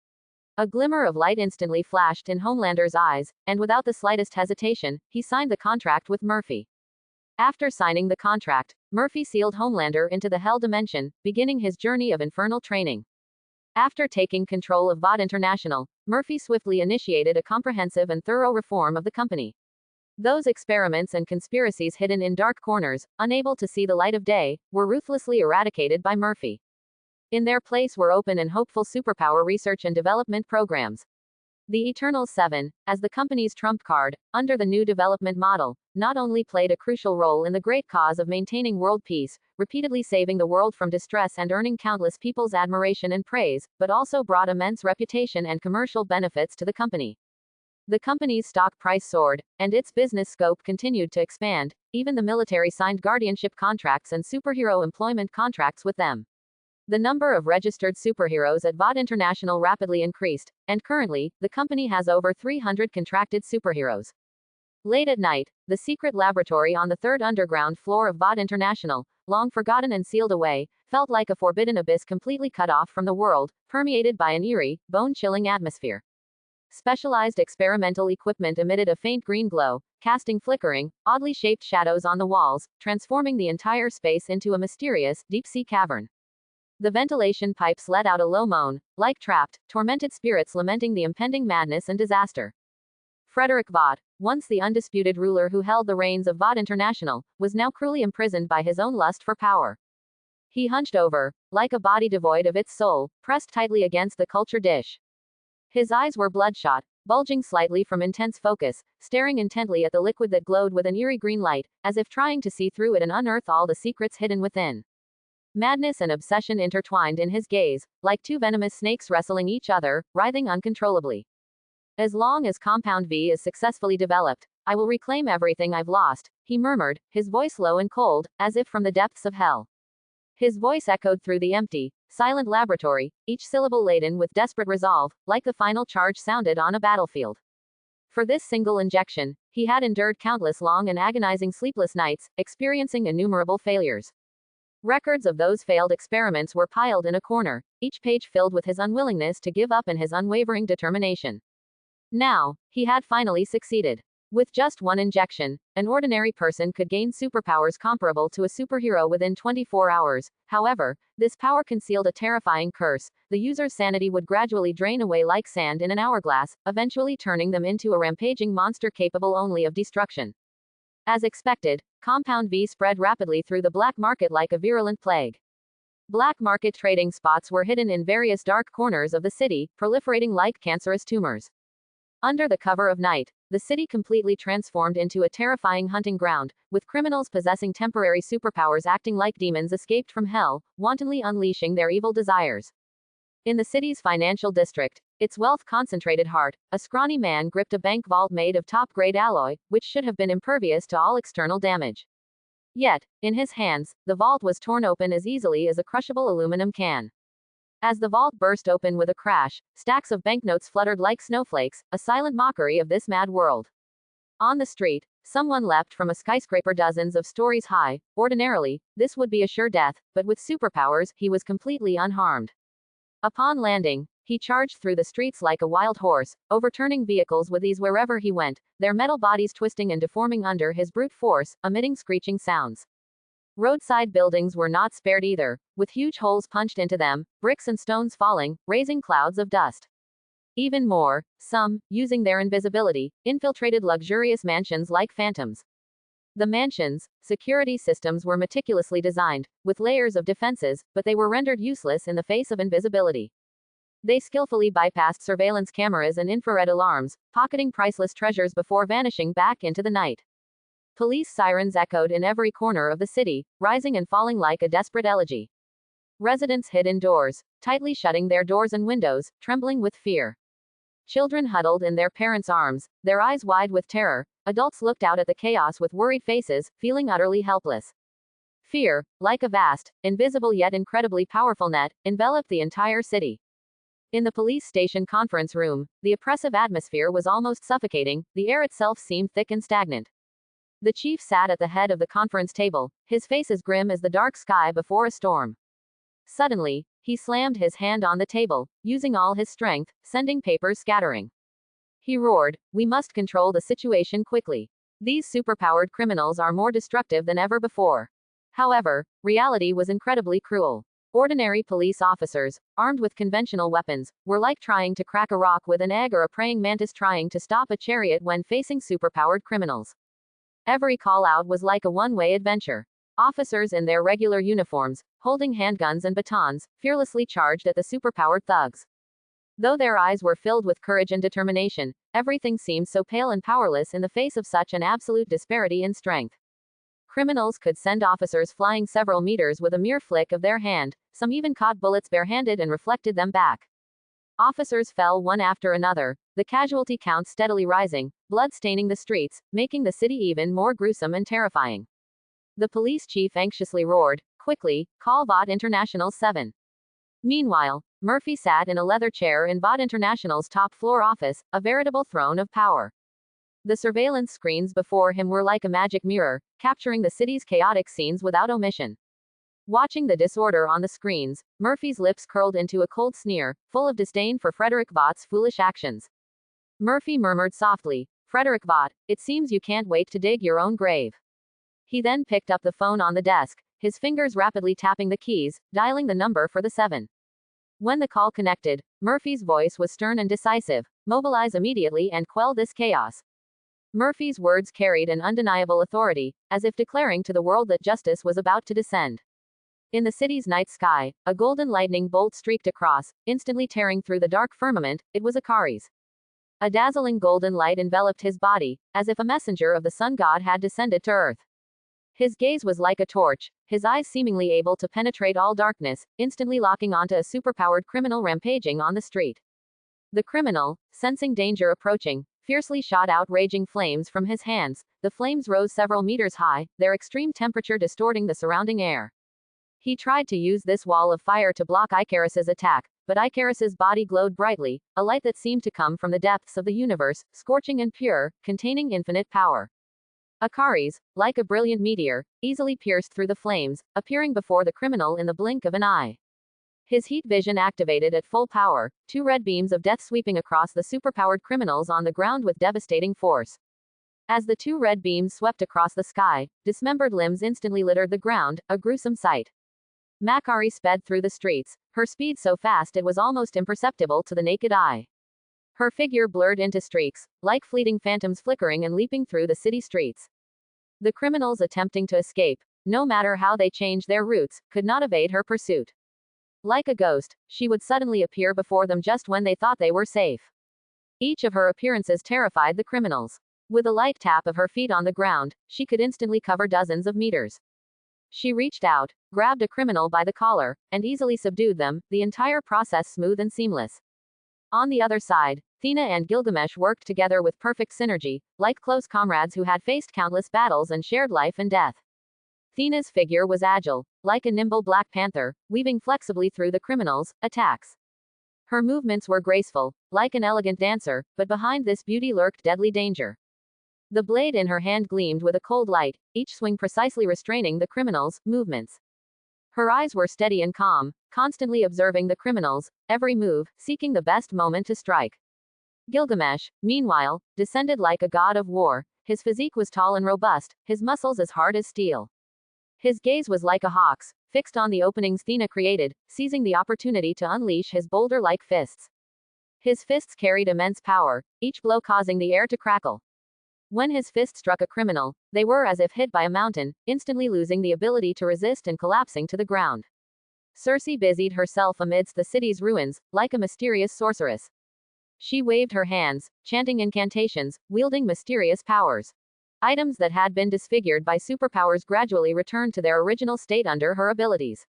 A glimmer of light instantly flashed in Homelander's eyes, and without the slightest hesitation, he signed the contract with Murphy. After signing the contract, Murphy sealed Homelander into the Hell Dimension, beginning his journey of infernal training. After taking control of VOD International, Murphy swiftly initiated a comprehensive and thorough reform of the company. Those experiments and conspiracies hidden in dark corners, unable to see the light of day, were ruthlessly eradicated by Murphy. In their place were open and hopeful superpower research and development programs. The Eternals 7, as the company's trump card, under the new development model, not only played a crucial role in the great cause of maintaining world peace, repeatedly saving the world from distress and earning countless people's admiration and praise, but also brought immense reputation and commercial benefits to the company. The company's stock price soared, and its business scope continued to expand. Even the military signed guardianship contracts and superhero employment contracts with them. The number of registered superheroes at VOD International rapidly increased, and currently, the company has over 300 contracted superheroes. Late at night, the secret laboratory on the third underground floor of VOD International, long forgotten and sealed away, felt like a forbidden abyss completely cut off from the world, permeated by an eerie, bone-chilling atmosphere. Specialized experimental equipment emitted a faint green glow, casting flickering, oddly shaped shadows on the walls, transforming the entire space into a mysterious, deep-sea cavern. The ventilation pipes let out a low moan, like trapped, tormented spirits lamenting the impending madness and disaster. Frederick Vaught, once the undisputed ruler who held the reins of VOD International, was now cruelly imprisoned by his own lust for power. He hunched over, like a body devoid of its soul, pressed tightly against the culture dish. His eyes were bloodshot, bulging slightly from intense focus, staring intently at the liquid that glowed with an eerie green light, as if trying to see through it and unearth all the secrets hidden within. Madness and obsession intertwined in his gaze, like two venomous snakes wrestling each other, writhing uncontrollably. As long as Compound V is successfully developed, I will reclaim everything I've lost, he murmured, his voice low and cold, as if from the depths of hell. His voice echoed through the empty, silent laboratory, each syllable laden with desperate resolve, like the final charge sounded on a battlefield. For this single injection, he had endured countless long and agonizing sleepless nights, experiencing innumerable failures. Records of those failed experiments were piled in a corner, each page filled with his unwillingness to give up and his unwavering determination. Now, he had finally succeeded. With just one injection, an ordinary person could gain superpowers comparable to a superhero within 24 hours. However, this power concealed a terrifying curse. The user's sanity would gradually drain away like sand in an hourglass, eventually turning them into a rampaging monster capable only of destruction. As expected, Compound V spread rapidly through the black market like a virulent plague. Black market trading spots were hidden in various dark corners of the city, proliferating like cancerous tumors. Under the cover of night, the city completely transformed into a terrifying hunting ground, with criminals possessing temporary superpowers acting like demons escaped from hell, wantonly unleashing their evil desires. In the city's financial district, its wealth concentrated heart, a scrawny man gripped a bank vault made of top-grade alloy, which should have been impervious to all external damage. Yet, in his hands, the vault was torn open as easily as a crushable aluminum can. As the vault burst open with a crash, stacks of banknotes fluttered like snowflakes, a silent mockery of this mad world. On the street, someone leapt from a skyscraper dozens of stories high. Ordinarily, this would be a sure death, but with superpowers, he was completely unharmed. Upon landing, he charged through the streets like a wild horse, overturning vehicles with ease wherever he went, their metal bodies twisting and deforming under his brute force, emitting screeching sounds. Roadside buildings were not spared either, with huge holes punched into them, bricks and stones falling, raising clouds of dust. Even more, some, using their invisibility, infiltrated luxurious mansions like phantoms. The mansions' security systems were meticulously designed, with layers of defenses, but they were rendered useless in the face of invisibility. They skillfully bypassed surveillance cameras and infrared alarms, pocketing priceless treasures before vanishing back into the night. Police sirens echoed in every corner of the city, rising and falling like a desperate elegy. Residents hid indoors, tightly shutting their doors and windows, trembling with fear. Children huddled in their parents' arms, their eyes wide with terror. Adults looked out at the chaos with worried faces, feeling utterly helpless. Fear, like a vast, invisible yet incredibly powerful net, enveloped the entire city. In the police station conference room, the oppressive atmosphere was almost suffocating, the air itself seemed thick and stagnant. The chief sat at the head of the conference table, his face as grim as the dark sky before a storm. Suddenly, he slammed his hand on the table, using all his strength, sending papers scattering. He roared, "We must control the situation quickly. These superpowered criminals are more destructive than ever before." However, reality was incredibly cruel. Ordinary police officers, armed with conventional weapons, were like trying to crack a rock with an egg or a praying mantis trying to stop a chariot when facing superpowered criminals. Every call-out was like a one-way adventure. Officers in their regular uniforms, holding handguns and batons, fearlessly charged at the superpowered thugs. Though their eyes were filled with courage and determination, everything seemed so pale and powerless in the face of such an absolute disparity in strength. Criminals could send officers flying several meters with a mere flick of their hand, some even caught bullets barehanded and reflected them back. Officers fell one after another, the casualty count steadily rising, blood staining the streets, making the city even more gruesome and terrifying. The police chief anxiously roared, "Quickly, call VOD International 7. Meanwhile, Murphy sat in a leather chair in VOD International's top-floor office, a veritable throne of power. The surveillance screens before him were like a magic mirror, capturing the city's chaotic scenes without omission. Watching the disorder on the screens, Murphy's lips curled into a cold sneer, full of disdain for Frederick Vought's foolish actions. Murphy murmured softly, "Frederick Vaught, it seems you can't wait to dig your own grave." He then picked up the phone on the desk, his fingers rapidly tapping the keys, dialing the number for the 7. When the call connected, Murphy's voice was stern and decisive, "Mobilize immediately and quell this chaos." Murphy's words carried an undeniable authority, as if declaring to the world that justice was about to descend. In the city's night sky, a golden lightning bolt streaked across, instantly tearing through the dark firmament. It was Akari's. A dazzling golden light enveloped his body, as if a messenger of the sun god had descended to earth. His gaze was like a torch, his eyes seemingly able to penetrate all darkness, instantly locking onto a superpowered criminal rampaging on the street. The criminal, sensing danger approaching, fiercely shot out raging flames from his hands. The flames rose several meters high, their extreme temperature distorting the surrounding air. He tried to use this wall of fire to block Icarus's attack, but Icarus's body glowed brightly, a light that seemed to come from the depths of the universe, scorching and pure, containing infinite power. Akari's, like a brilliant meteor, easily pierced through the flames, appearing before the criminal in the blink of an eye. His heat vision activated at full power, 2 red beams of death sweeping across the superpowered criminals on the ground with devastating force. As the 2 red beams swept across the sky, dismembered limbs instantly littered the ground, a gruesome sight. Makari sped through the streets, her speed so fast it was almost imperceptible to the naked eye. Her figure blurred into streaks, like fleeting phantoms flickering and leaping through the city streets. The criminals attempting to escape, no matter how they changed their routes, could not evade her pursuit. Like a ghost, she would suddenly appear before them just when they thought they were safe. Each of her appearances terrified the criminals. With a light tap of her feet on the ground, she could instantly cover dozens of meters. She reached out, grabbed a criminal by the collar, and easily subdued them, the entire process smooth and seamless. On the other side, Thena and Gilgamesh worked together with perfect synergy, like close comrades who had faced countless battles and shared life and death. Thena's figure was agile, like a nimble black panther, weaving flexibly through the criminals' attacks. Her movements were graceful, like an elegant dancer, but behind this beauty lurked deadly danger. The blade in her hand gleamed with a cold light, each swing precisely restraining the criminals' movements. Her eyes were steady and calm, constantly observing the criminals' every move, seeking the best moment to strike. Gilgamesh, meanwhile, descended like a god of war. His physique was tall and robust, his muscles as hard as steel. His gaze was like a hawk's, fixed on the openings Thena created, seizing the opportunity to unleash his boulder-like fists. His fists carried immense power, each blow causing the air to crackle. When his fist struck a criminal, they were as if hit by a mountain, instantly losing the ability to resist and collapsing to the ground. Circe busied herself amidst the city's ruins, like a mysterious sorceress. She waved her hands, chanting incantations, wielding mysterious powers. Items that had been disfigured by superpowers gradually returned to their original state under her abilities.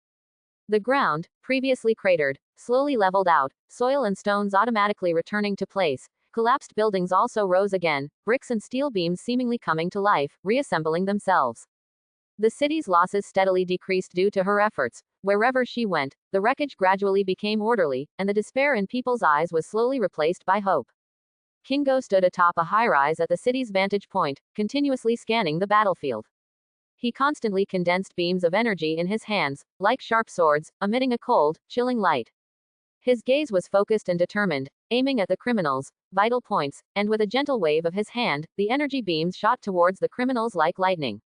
The ground, previously cratered, slowly leveled out, soil and stones automatically returning to place. Collapsed buildings also rose again, bricks and steel beams seemingly coming to life, reassembling themselves. The city's losses steadily decreased due to her efforts. Wherever she went, the wreckage gradually became orderly, and the despair in people's eyes was slowly replaced by hope. Kingo stood atop a high-rise at the city's vantage point, continuously scanning the battlefield. He constantly condensed beams of energy in his hands, like sharp swords, emitting a cold, chilling light. His gaze was focused and determined, aiming at the criminals' vital points, and with a gentle wave of his hand, the energy beams shot towards the criminals like lightning.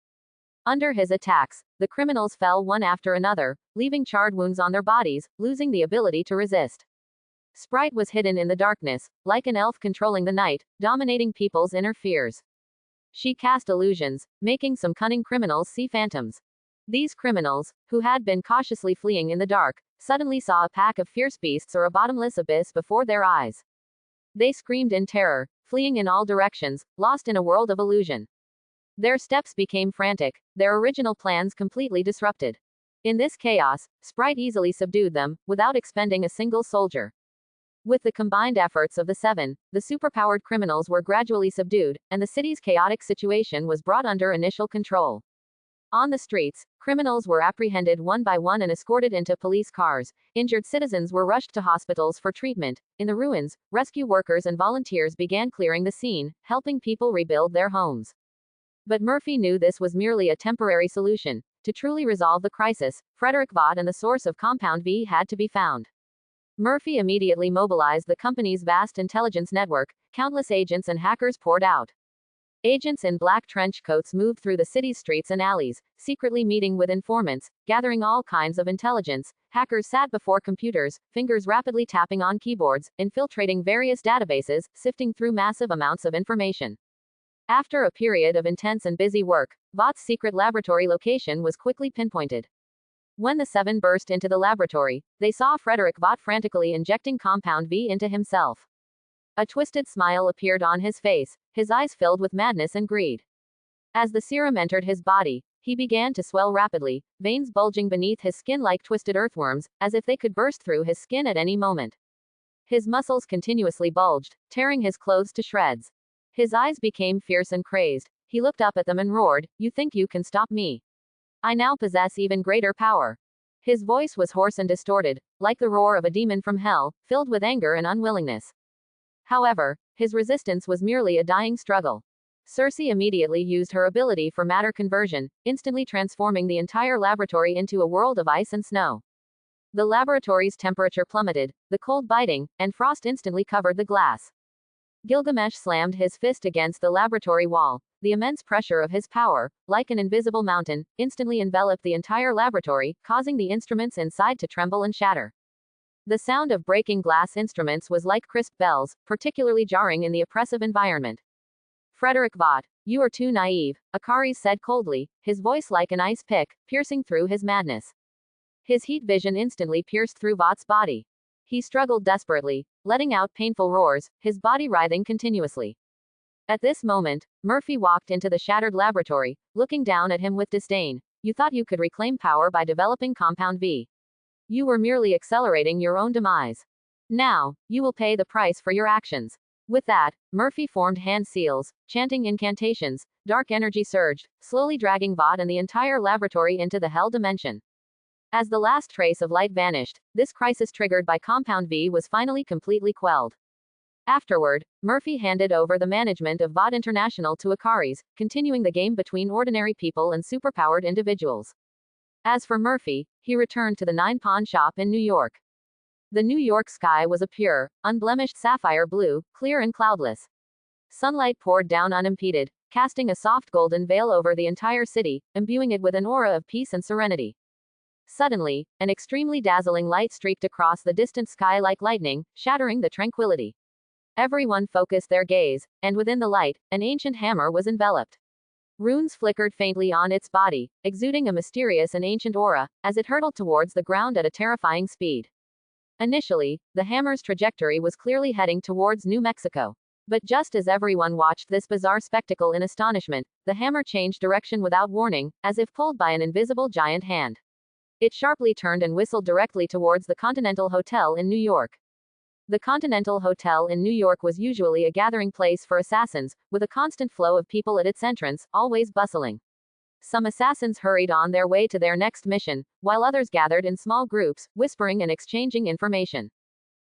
Under his attacks, the criminals fell one after another, leaving charred wounds on their bodies, losing the ability to resist. Sprite was hidden in the darkness, like an elf controlling the night, dominating people's inner fears. She cast illusions, making some cunning criminals see phantoms. These criminals, who had been cautiously fleeing in the dark, suddenly saw a pack of fierce beasts or a bottomless abyss before their eyes. They screamed in terror, fleeing in all directions, lost in a world of illusion. Their steps became frantic, their original plans completely disrupted. In this chaos, Sprite easily subdued them, without expending a single soldier. With the combined efforts of the seven, the superpowered criminals were gradually subdued, and the city's chaotic situation was brought under initial control. On the streets, criminals were apprehended one by one and escorted into police cars. Injured citizens were rushed to hospitals for treatment. In the ruins, rescue workers and volunteers began clearing the scene, helping people rebuild their homes. But Murphy knew this was merely a temporary solution. To truly resolve the crisis, Frederick Vaught and the source of Compound V had to be found. Murphy immediately mobilized the company's vast intelligence network. Countless agents and hackers poured out. Agents in black trench coats moved through the city's streets and alleys, secretly meeting with informants, gathering all kinds of intelligence. Hackers sat before computers, fingers rapidly tapping on keyboards, infiltrating various databases, sifting through massive amounts of information. After a period of intense and busy work, Vaught's secret laboratory location was quickly pinpointed. When the seven burst into the laboratory, they saw Frederick Vaught frantically injecting Compound V into himself. A twisted smile appeared on his face, his eyes filled with madness and greed. As the serum entered his body, he began to swell rapidly, veins bulging beneath his skin like twisted earthworms, as if they could burst through his skin at any moment. His muscles continuously bulged, tearing his clothes to shreds. His eyes became fierce and crazed. He looked up at them and roared, "You think you can stop me? I now possess even greater power." His voice was hoarse and distorted, like the roar of a demon from hell, filled with anger and unwillingness. However, his resistance was merely a dying struggle. Cersei immediately used her ability for matter conversion, instantly transforming the entire laboratory into a world of ice and snow. The laboratory's temperature plummeted, the cold biting, and frost instantly covered the glass. Gilgamesh slammed his fist against the laboratory wall. The immense pressure of his power, like an invisible mountain, instantly enveloped the entire laboratory, causing the instruments inside to tremble and shatter. The sound of breaking glass instruments was like crisp bells, particularly jarring in the oppressive environment. "Frederick Vaught, you are too naive," Akaris said coldly, his voice like an ice pick, piercing through his madness. His heat vision instantly pierced through Vaught's body. He struggled desperately, letting out painful roars, his body writhing continuously. At this moment, Murphy walked into the shattered laboratory, looking down at him with disdain. "You thought you could reclaim power by developing Compound V. You were merely accelerating your own demise. Now, you will pay the price for your actions." With that, Murphy formed hand seals, chanting incantations. Dark energy surged, slowly dragging Vaught and the entire laboratory into the hell dimension. As the last trace of light vanished, this crisis triggered by Compound V was finally completely quelled. Afterward, Murphy handed over the management of Vaught International to Akaris, continuing the game between ordinary people and superpowered individuals. As for Murphy, he returned to the nine-pawn shop in New York. The New York sky was a pure, unblemished sapphire blue, clear and cloudless. Sunlight poured down unimpeded, casting a soft golden veil over the entire city, imbuing it with an aura of peace and serenity. Suddenly, an extremely dazzling light streaked across the distant sky like lightning, shattering the tranquility. Everyone focused their gaze, and within the light, an ancient hammer was enveloped. Runes flickered faintly on its body, exuding a mysterious and ancient aura, as it hurtled towards the ground at a terrifying speed. Initially, the hammer's trajectory was clearly heading towards New Mexico. But just as everyone watched this bizarre spectacle in astonishment, the hammer changed direction without warning, as if pulled by an invisible giant hand. It sharply turned and whistled directly towards the Continental Hotel in New York. The Continental Hotel in New York was usually a gathering place for assassins, with a constant flow of people at its entrance, always bustling. Some assassins hurried on their way to their next mission, while others gathered in small groups, whispering and exchanging information.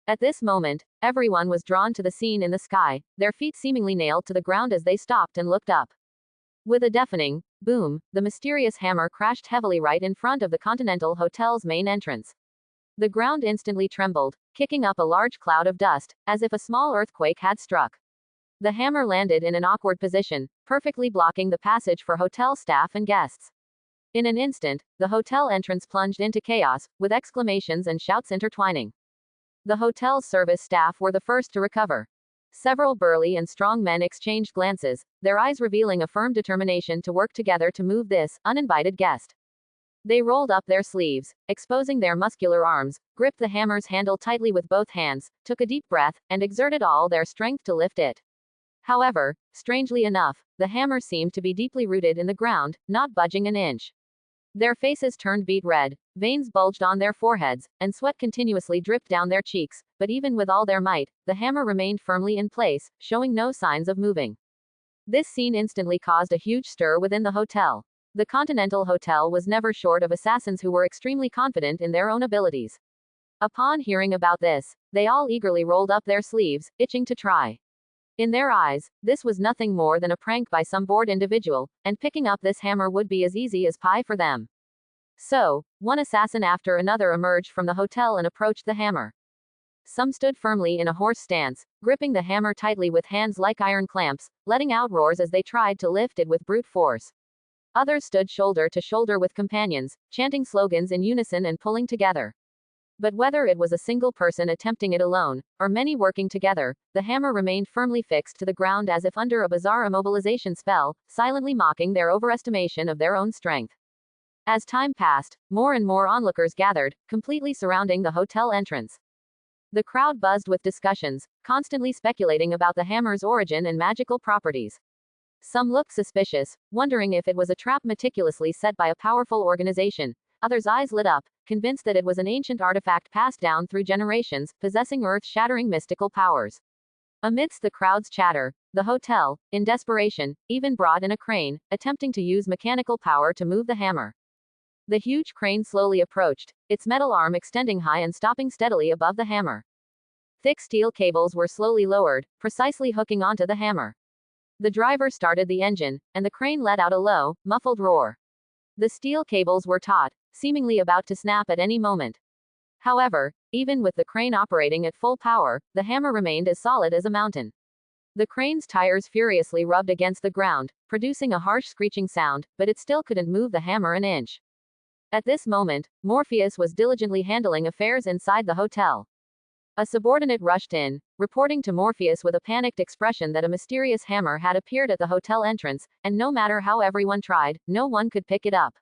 At this moment, everyone was drawn to the scene in the sky, their feet seemingly nailed to the ground as they stopped and looked up. With a deafening boom, the mysterious hammer crashed heavily right in front of the Continental Hotel's main entrance. The ground instantly trembled, kicking up a large cloud of dust, as if a small earthquake had struck. The hammer landed in an awkward position, perfectly blocking the passage for hotel staff and guests. In an instant, the hotel entrance plunged into chaos, with exclamations and shouts intertwining. The hotel's service staff were the first to recover. Several burly and strong men exchanged glances, their eyes revealing a firm determination to work together to move this uninvited guest. They rolled up their sleeves, exposing their muscular arms, gripped the hammer's handle tightly with both hands, took a deep breath, and exerted all their strength to lift it. However, strangely enough, the hammer seemed to be deeply rooted in the ground, not budging an inch. Their faces turned beet red, veins bulged on their foreheads, and sweat continuously dripped down their cheeks, but even with all their might, the hammer remained firmly in place, showing no signs of moving. This scene instantly caused a huge stir within the hotel. The Continental Hotel was never short of assassins who were extremely confident in their own abilities. Upon hearing about this, they all eagerly rolled up their sleeves, itching to try. In their eyes, this was nothing more than a prank by some bored individual, and picking up this hammer would be as easy as pie for them. So, one assassin after another emerged from the hotel and approached the hammer. Some stood firmly in a horse stance, gripping the hammer tightly with hands like iron clamps, letting out roars as they tried to lift it with brute force. Others stood shoulder to shoulder with companions, chanting slogans in unison and pulling together. But whether it was a single person attempting it alone, or many working together, the hammer remained firmly fixed to the ground as if under a bizarre immobilization spell, silently mocking their overestimation of their own strength. As time passed, more and more onlookers gathered, completely surrounding the hotel entrance. The crowd buzzed with discussions, constantly speculating about the hammer's origin and magical properties. Some looked suspicious, wondering if it was a trap meticulously set by a powerful organization. Others' eyes lit up, convinced that it was an ancient artifact passed down through generations, possessing earth-shattering mystical powers. Amidst the crowd's chatter, the hotel, in desperation, even brought in a crane, attempting to use mechanical power to move the hammer. The huge crane slowly approached, its metal arm extending high and stopping steadily above the hammer. Thick steel cables were slowly lowered, precisely hooking onto the hammer. The driver started the engine, and the crane let out a low, muffled roar. The steel cables were taut, seemingly about to snap at any moment. However, even with the crane operating at full power, the hammer remained as solid as a mountain. The crane's tires furiously rubbed against the ground, producing a harsh screeching sound, but it still couldn't move the hammer an inch. At this moment, Morpheus was diligently handling affairs inside the hotel. A subordinate rushed in, reporting to Morpheus with a panicked expression that a mysterious hammer had appeared at the hotel entrance, and no matter how everyone tried, no one could pick it up.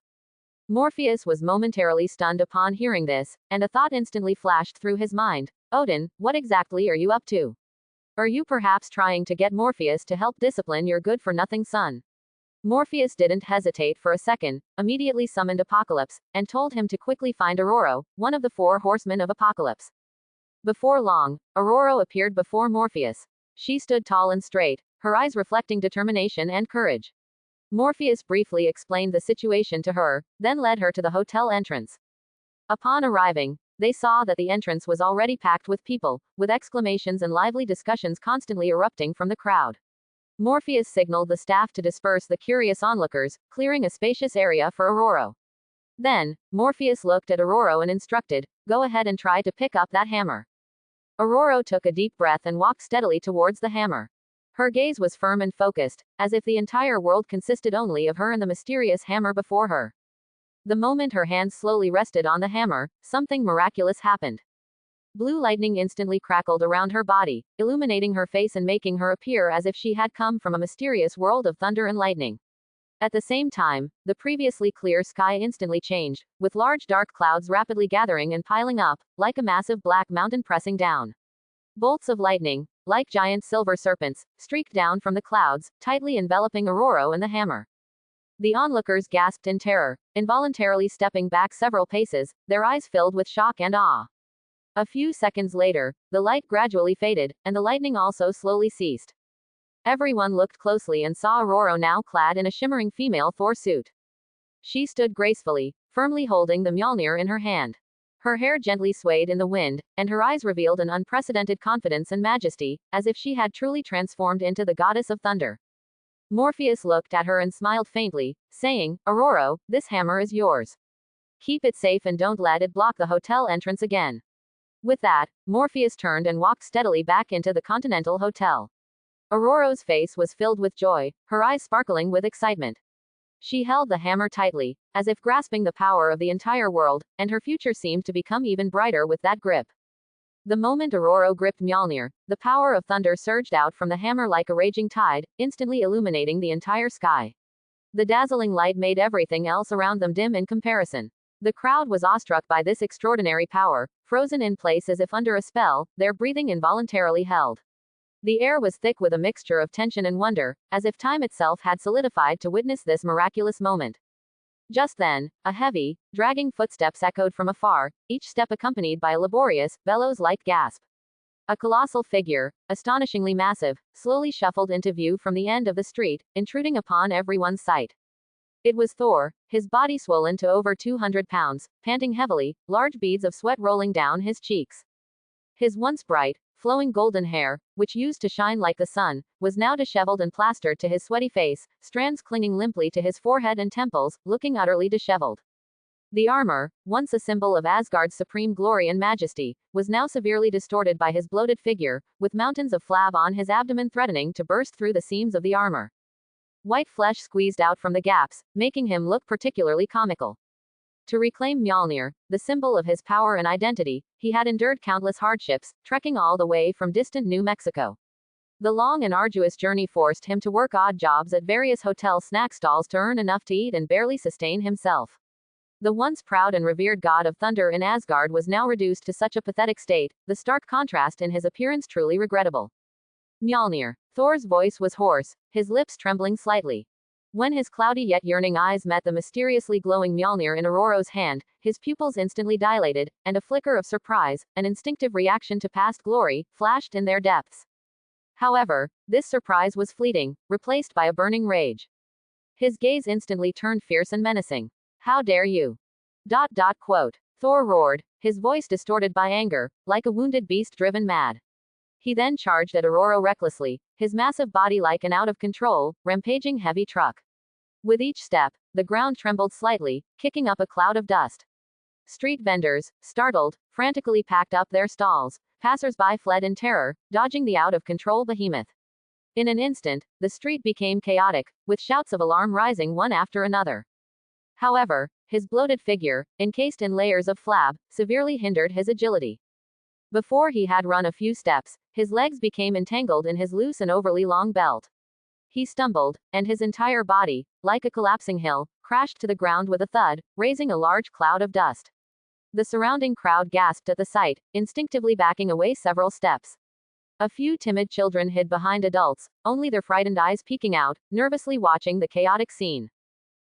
Morpheus was momentarily stunned upon hearing this, and a thought instantly flashed through his mind. Odin, what exactly are you up to? Are you perhaps trying to get Morpheus to help discipline your good-for-nothing son? Morpheus didn't hesitate for a second, immediately summoned Apocalypse, and told him to quickly find Aurora, one of the 4 horsemen of Apocalypse. Before long, Aurora appeared before Morpheus. She stood tall and straight, her eyes reflecting determination and courage. Morpheus briefly explained the situation to her, then led her to the hotel entrance. Upon arriving, they saw that the entrance was already packed with people, with exclamations and lively discussions constantly erupting from the crowd. Morpheus signaled the staff to disperse the curious onlookers, clearing a spacious area for Aurora. Then, Morpheus looked at Aurora and instructed, "Go ahead and try to pick up that hammer." Aurora took a deep breath and walked steadily towards the hammer. Her gaze was firm and focused, as if the entire world consisted only of her and the mysterious hammer before her. The moment her hands slowly rested on the hammer, something miraculous happened. Blue lightning instantly crackled around her body, illuminating her face and making her appear as if she had come from a mysterious world of thunder and lightning. At the same time, the previously clear sky instantly changed, with large dark clouds rapidly gathering and piling up, like a massive black mountain pressing down. Bolts of lightning, like giant silver serpents, streaked down from the clouds, tightly enveloping Aurora and the hammer. The onlookers gasped in terror, involuntarily stepping back several paces, their eyes filled with shock and awe. A few seconds later, the light gradually faded, and the lightning also slowly ceased. Everyone looked closely and saw Aurora now clad in a shimmering female Thor suit. She stood gracefully, firmly holding the Mjolnir in her hand. Her hair gently swayed in the wind, and her eyes revealed an unprecedented confidence and majesty, as if she had truly transformed into the goddess of thunder. Morpheus looked at her and smiled faintly, saying, "Aurora, this hammer is yours. Keep it safe and don't let it block the hotel entrance again." With that, Morpheus turned and walked steadily back into the Continental Hotel. Aurora's face was filled with joy, her eyes sparkling with excitement. She held the hammer tightly, as if grasping the power of the entire world, and her future seemed to become even brighter with that grip. The moment Aurora gripped Mjolnir, the power of thunder surged out from the hammer like a raging tide, instantly illuminating the entire sky. The dazzling light made everything else around them dim in comparison. The crowd was awestruck by this extraordinary power, frozen in place as if under a spell, their breathing involuntarily held. The air was thick with a mixture of tension and wonder, as if time itself had solidified to witness this miraculous moment. Just then, a heavy, dragging footsteps echoed from afar, each step accompanied by a laborious, bellows-like gasp. A colossal figure, astonishingly massive, slowly shuffled into view from the end of the street, intruding upon everyone's sight. It was Thor, his body swollen to over 200 pounds, panting heavily, large beads of sweat rolling down his cheeks. His once bright, flowing golden hair, which used to shine like the sun, was now disheveled and plastered to his sweaty face, strands clinging limply to his forehead and temples, looking utterly disheveled. The armor, once a symbol of Asgard's supreme glory and majesty, was now severely distorted by his bloated figure, with mountains of flab on his abdomen threatening to burst through the seams of the armor. White flesh squeezed out from the gaps, making him look particularly comical. To reclaim Mjolnir, the symbol of his power and identity, he had endured countless hardships, trekking all the way from distant New Mexico. The long and arduous journey forced him to work odd jobs at various hotel snack stalls to earn enough to eat and barely sustain himself. The once proud and revered god of thunder in Asgard was now reduced to such a pathetic state, the stark contrast in his appearance truly regrettable. Mjolnir. Thor's voice was hoarse, his lips trembling slightly. When his cloudy yet yearning eyes met the mysteriously glowing Mjolnir in Aurora's hand, his pupils instantly dilated, and a flicker of surprise, an instinctive reaction to past glory, flashed in their depths. However, this surprise was fleeting, replaced by a burning rage. His gaze instantly turned fierce and menacing. "How dare you?" Quote. Thor roared, his voice distorted by anger, like a wounded beast driven mad. He then charged at Aurora recklessly, his massive body like an out-of-control, rampaging heavy truck. With each step, the ground trembled slightly, kicking up a cloud of dust. Street vendors, startled, frantically packed up their stalls. Passers-by fled in terror, dodging the out-of-control behemoth. In an instant, the street became chaotic, with shouts of alarm rising one after another. However, his bloated figure, encased in layers of flab, severely hindered his agility. Before he had run a few steps, his legs became entangled in his loose and overly long belt. He stumbled, and his entire body, like a collapsing hill, crashed to the ground with a thud, raising a large cloud of dust. The surrounding crowd gasped at the sight, instinctively backing away several steps. A few timid children hid behind adults, only their frightened eyes peeking out, nervously watching the chaotic scene.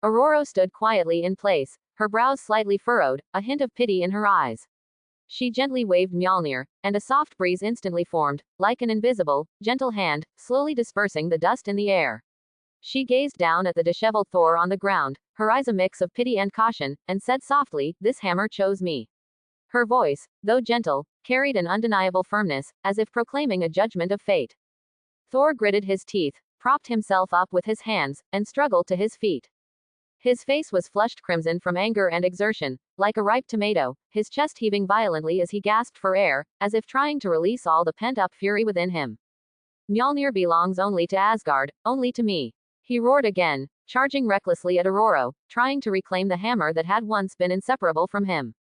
Aurora stood quietly in place, her brows slightly furrowed, a hint of pity in her eyes. She gently waved Mjolnir, and a soft breeze instantly formed, like an invisible, gentle hand, slowly dispersing the dust in the air. She gazed down at the disheveled Thor on the ground, her eyes a mix of pity and caution, and said softly, "This hammer chose me." Her voice, though gentle, carried an undeniable firmness, as if proclaiming a judgment of fate. Thor gritted his teeth, propped himself up with his hands, and struggled to his feet. His face was flushed crimson from anger and exertion, like a ripe tomato, his chest heaving violently as he gasped for air, as if trying to release all the pent-up fury within him. "Mjolnir belongs only to Asgard, only to me," he roared again, charging recklessly at Aurora, trying to reclaim the hammer that had once been inseparable from him.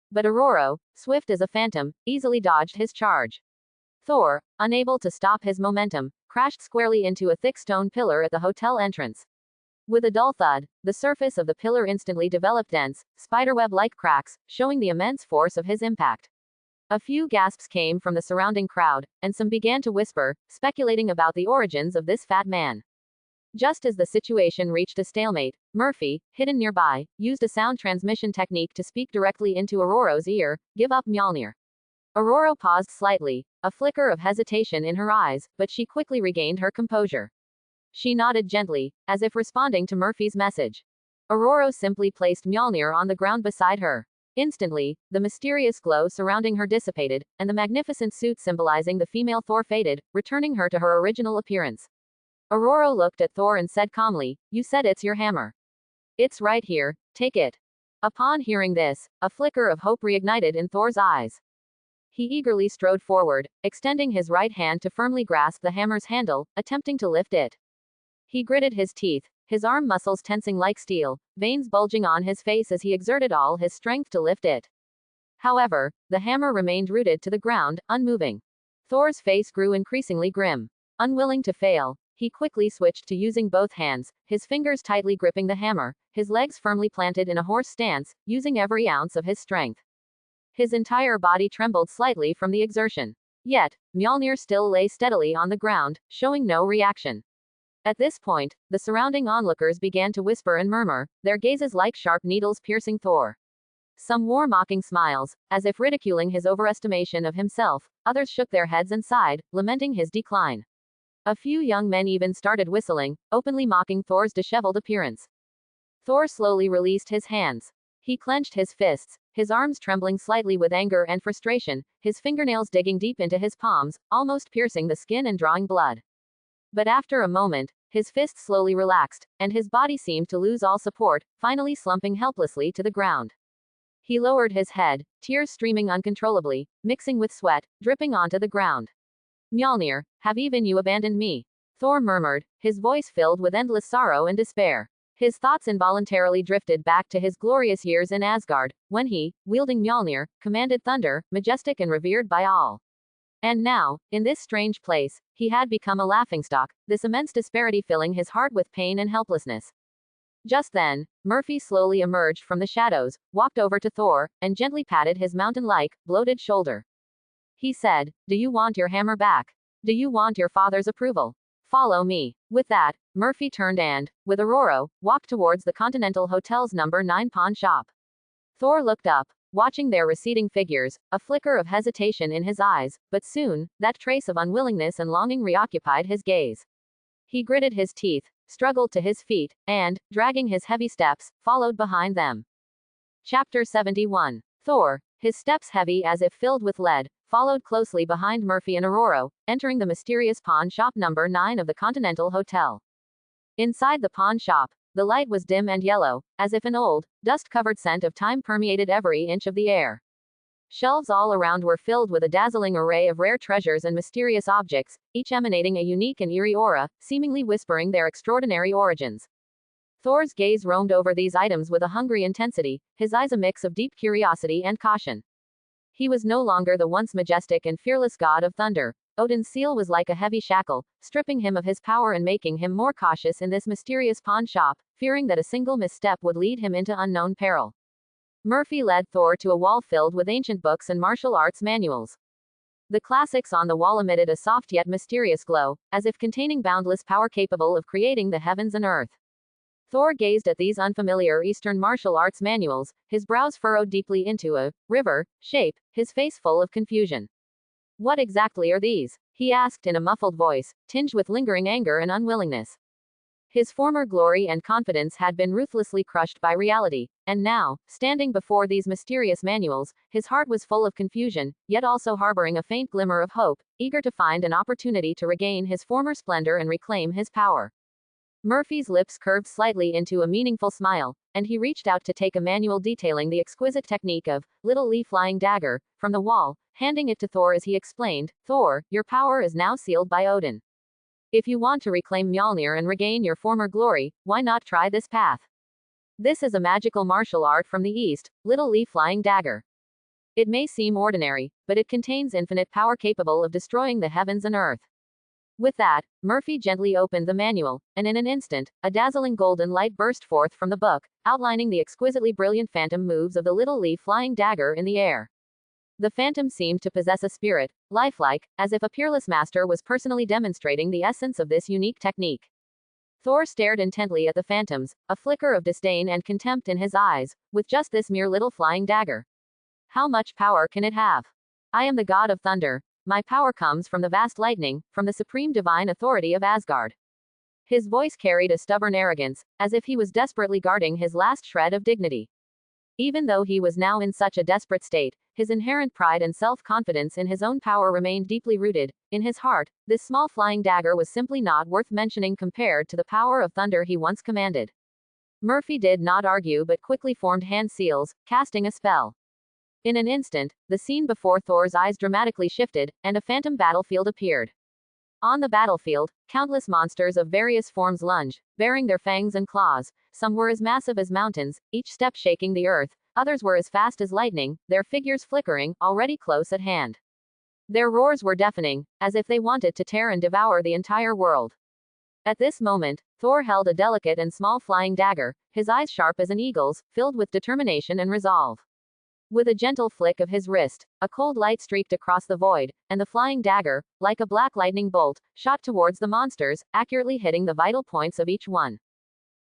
But Aurora, swift as a phantom, easily dodged his charge. Thor, unable to stop his momentum, crashed squarely into a thick stone pillar at the hotel entrance. With a dull thud, the surface of the pillar instantly developed dense, spiderweb-like cracks, showing the immense force of his impact. A few gasps came from the surrounding crowd, and some began to whisper, speculating about the origins of this fat man. Just as the situation reached a stalemate, Murphy, hidden nearby, used a sound transmission technique to speak directly into Aurora's ear. Give up, Mjolnir. Aurora paused slightly, a flicker of hesitation in her eyes, but she quickly regained her composure. She nodded gently, as if responding to Murphy's message. Aurora simply placed Mjolnir on the ground beside her. Instantly, the mysterious glow surrounding her dissipated, and the magnificent suit symbolizing the female Thor faded, returning her to her original appearance. Aurora looked at Thor and said calmly, "You said it's your hammer. It's right here, take it." Upon hearing this, a flicker of hope reignited in Thor's eyes. He eagerly strode forward, extending his right hand to firmly grasp the hammer's handle, attempting to lift it. He gritted his teeth, his arm muscles tensing like steel, veins bulging on his face as he exerted all his strength to lift it. However, the hammer remained rooted to the ground, unmoving. Thor's face grew increasingly grim. Unwilling to fail, he quickly switched to using both hands, his fingers tightly gripping the hammer, his legs firmly planted in a horse stance, using every ounce of his strength. His entire body trembled slightly from the exertion. Yet, Mjolnir still lay steadily on the ground, showing no reaction. At this point, the surrounding onlookers began to whisper and murmur, their gazes like sharp needles piercing Thor. Some wore mocking smiles, as if ridiculing his overestimation of himself, others shook their heads and sighed, lamenting his decline. A few young men even started whistling, openly mocking Thor's disheveled appearance. Thor slowly released his hands. He clenched his fists, his arms trembling slightly with anger and frustration, his fingernails digging deep into his palms, almost piercing the skin and drawing blood. But after a moment, his fists slowly relaxed, and his body seemed to lose all support, finally slumping helplessly to the ground. He lowered his head, tears streaming uncontrollably, mixing with sweat, dripping onto the ground. "Mjolnir, have even you abandoned me?" Thor murmured, his voice filled with endless sorrow and despair. His thoughts involuntarily drifted back to his glorious years in Asgard, when he, wielding Mjolnir, commanded thunder, majestic and revered by all. And now, in this strange place, he had become a laughingstock, this immense disparity filling his heart with pain and helplessness. Just then, Murphy slowly emerged from the shadows, walked over to Thor, and gently patted his mountain-like, bloated shoulder. He said, "Do you want your hammer back? Do you want your father's approval? Follow me." With that, Murphy turned and, with Aurora, walked towards the Continental Hotel's number 9 pawn shop. Thor looked up, watching their receding figures, a flicker of hesitation in his eyes, but soon, that trace of unwillingness and longing reoccupied his gaze. He gritted his teeth, struggled to his feet, and, dragging his heavy steps, followed behind them. Chapter 71. Thor, his steps heavy as if filled with lead, followed closely behind Murphy and Aurora, entering the mysterious pawn shop number 9 of the Continental Hotel. Inside the pawn shop, the light was dim and yellow, as if an old, dust-covered scent of time permeated every inch of the air. Shelves all around were filled with a dazzling array of rare treasures and mysterious objects, each emanating a unique and eerie aura, seemingly whispering their extraordinary origins. Thor's gaze roamed over these items with a hungry intensity, his eyes a mix of deep curiosity and caution. He was no longer the once majestic and fearless god of thunder. Odin's seal was like a heavy shackle, stripping him of his power and making him more cautious in this mysterious pawn shop, fearing that a single misstep would lead him into unknown peril. Murphy led Thor to a wall filled with ancient books and martial arts manuals. The classics on the wall emitted a soft yet mysterious glow, as if containing boundless power capable of creating the heavens and earth. Thor gazed at these unfamiliar Eastern martial arts manuals, his brows furrowed deeply into a river shape, his face full of confusion. "What exactly are these?" he asked in a muffled voice, tinged with lingering anger and unwillingness. His former glory and confidence had been ruthlessly crushed by reality, and now, standing before these mysterious manuals, his heart was full of confusion, yet also harboring a faint glimmer of hope, eager to find an opportunity to regain his former splendor and reclaim his power. Murphy's lips curved slightly into a meaningful smile, and he reached out to take a manual detailing the exquisite technique of little leaf-flying dagger from the wall, handing it to Thor as he explained, "Thor, your power is now sealed by Odin. If you want to reclaim Mjolnir and regain your former glory, why not try this path? This is a magical martial art from the East, little leaf-flying dagger. It may seem ordinary, but it contains infinite power capable of destroying the heavens and earth." With that, Murphy gently opened the manual, and in an instant, a dazzling golden light burst forth from the book, outlining the exquisitely brilliant phantom moves of the little leaf-flying dagger in the air. The phantom seemed to possess a spirit, lifelike, as if a peerless master was personally demonstrating the essence of this unique technique. Thor stared intently at the phantoms, a flicker of disdain and contempt in his eyes, with just this mere little flying dagger. How much power can it have? I am the god of thunder. My power comes from the vast lightning, from the supreme divine authority of Asgard. His voice carried a stubborn arrogance, as if he was desperately guarding his last shred of dignity. Even though he was now in such a desperate state, his inherent pride and self-confidence in his own power remained deeply rooted. In his heart, this small flying dagger was simply not worth mentioning compared to the power of thunder he once commanded. Murphy did not argue but quickly formed hand seals, casting a spell. In an instant, the scene before Thor's eyes dramatically shifted, and a phantom battlefield appeared. On the battlefield, countless monsters of various forms lunged, bearing their fangs and claws. Some were as massive as mountains, each step shaking the earth. Others were as fast as lightning, their figures flickering, already close at hand. Their roars were deafening, as if they wanted to tear and devour the entire world. At this moment, Thor held a delicate and small flying dagger, his eyes sharp as an eagle's, filled with determination and resolve. With a gentle flick of his wrist, a cold light streaked across the void, and the flying dagger, like a black lightning bolt, shot towards the monsters, accurately hitting the vital points of each one.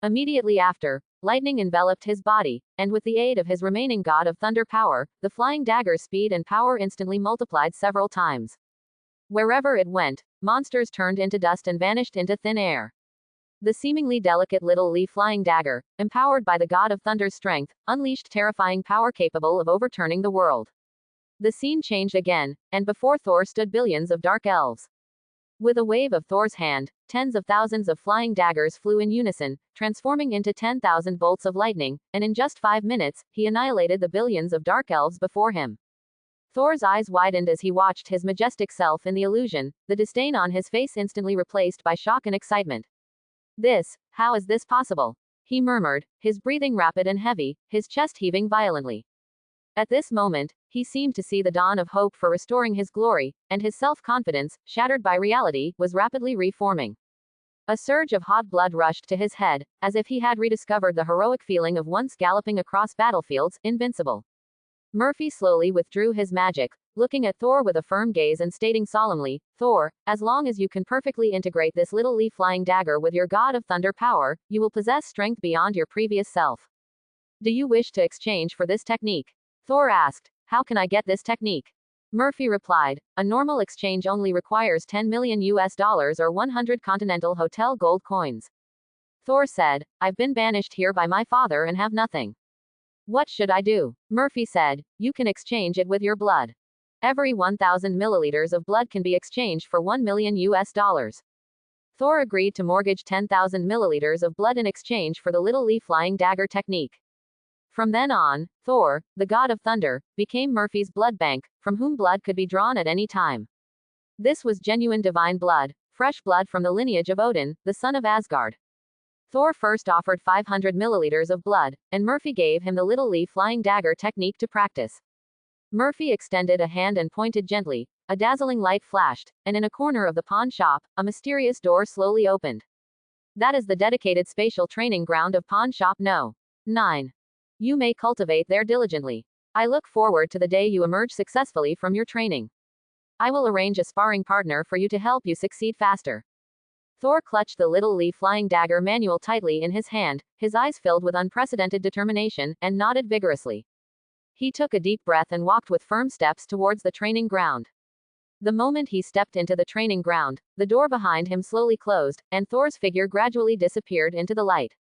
Immediately after, lightning enveloped his body, and with the aid of his remaining god of thunder power, the flying dagger's speed and power instantly multiplied several times. Wherever it went, monsters turned into dust and vanished into thin air. The seemingly delicate little flying dagger, empowered by the god of thunder's strength, unleashed terrifying power capable of overturning the world. The scene changed again, and before Thor stood billions of dark elves. With a wave of Thor's hand, tens of thousands of flying daggers flew in unison, transforming into 10,000 bolts of lightning, and in just 5 minutes, he annihilated the billions of dark elves before him. Thor's eyes widened as he watched his majestic self in the illusion, the disdain on his face instantly replaced by shock and excitement. How is this possible? He murmured, his breathing rapid and heavy, his chest heaving violently. At this moment, he seemed to see the dawn of hope for restoring his glory, and his self-confidence, shattered by reality, was rapidly reforming. A surge of hot blood rushed to his head, as if he had rediscovered the heroic feeling of once galloping across battlefields, invincible. Murphy slowly withdrew his magic, looking at Thor with a firm gaze and stating solemnly, "Thor, as long as you can perfectly integrate this little flying dagger with your god of thunder power, you will possess strength beyond your previous self. Do you wish to exchange for this technique?" Thor asked, "How can I get this technique?" Murphy replied, "A normal exchange only requires 10 million US dollars or 100 Continental Hotel gold coins." Thor said, "I've been banished here by my father and have nothing. What should I do?" Murphy said, "You can exchange it with your blood. Every 1,000 milliliters of blood can be exchanged for 1 million US dollars. Thor agreed to mortgage 10,000 milliliters of blood in exchange for the little flying dagger technique. From then on, Thor, the god of thunder, became Murphy's blood bank, from whom blood could be drawn at any time. This was genuine divine blood, fresh blood from the lineage of Odin, the son of Asgard. Thor first offered 500 milliliters of blood, and Murphy gave him the little flying dagger technique to practice. Murphy extended a hand and pointed gently. A dazzling light flashed, and in a corner of the pawn shop, a mysterious door slowly opened. "That is the dedicated spatial training ground of Pawn Shop No. 9. You may cultivate there diligently. I look forward to the day you emerge successfully from your training. I will arrange a sparring partner for you to help you succeed faster." Thor clutched the little flying dagger manual tightly in his hand, his eyes filled with unprecedented determination, and nodded vigorously. He took a deep breath and walked with firm steps towards the training ground. The moment he stepped into the training ground, the door behind him slowly closed, and Thor's figure gradually disappeared into the light.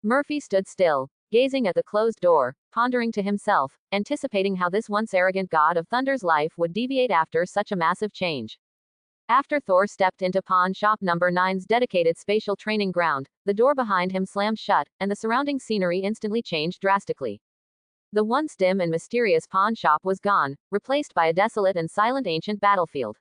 Murphy stood still, gazing at the closed door, pondering to himself, anticipating how this once arrogant god of thunder's life would deviate after such a massive change. After Thor stepped into Pawn Shop Number 9's dedicated spatial training ground, the door behind him slammed shut, and the surrounding scenery instantly changed drastically. The once dim and mysterious pawn shop was gone, replaced by a desolate and silent ancient battlefield.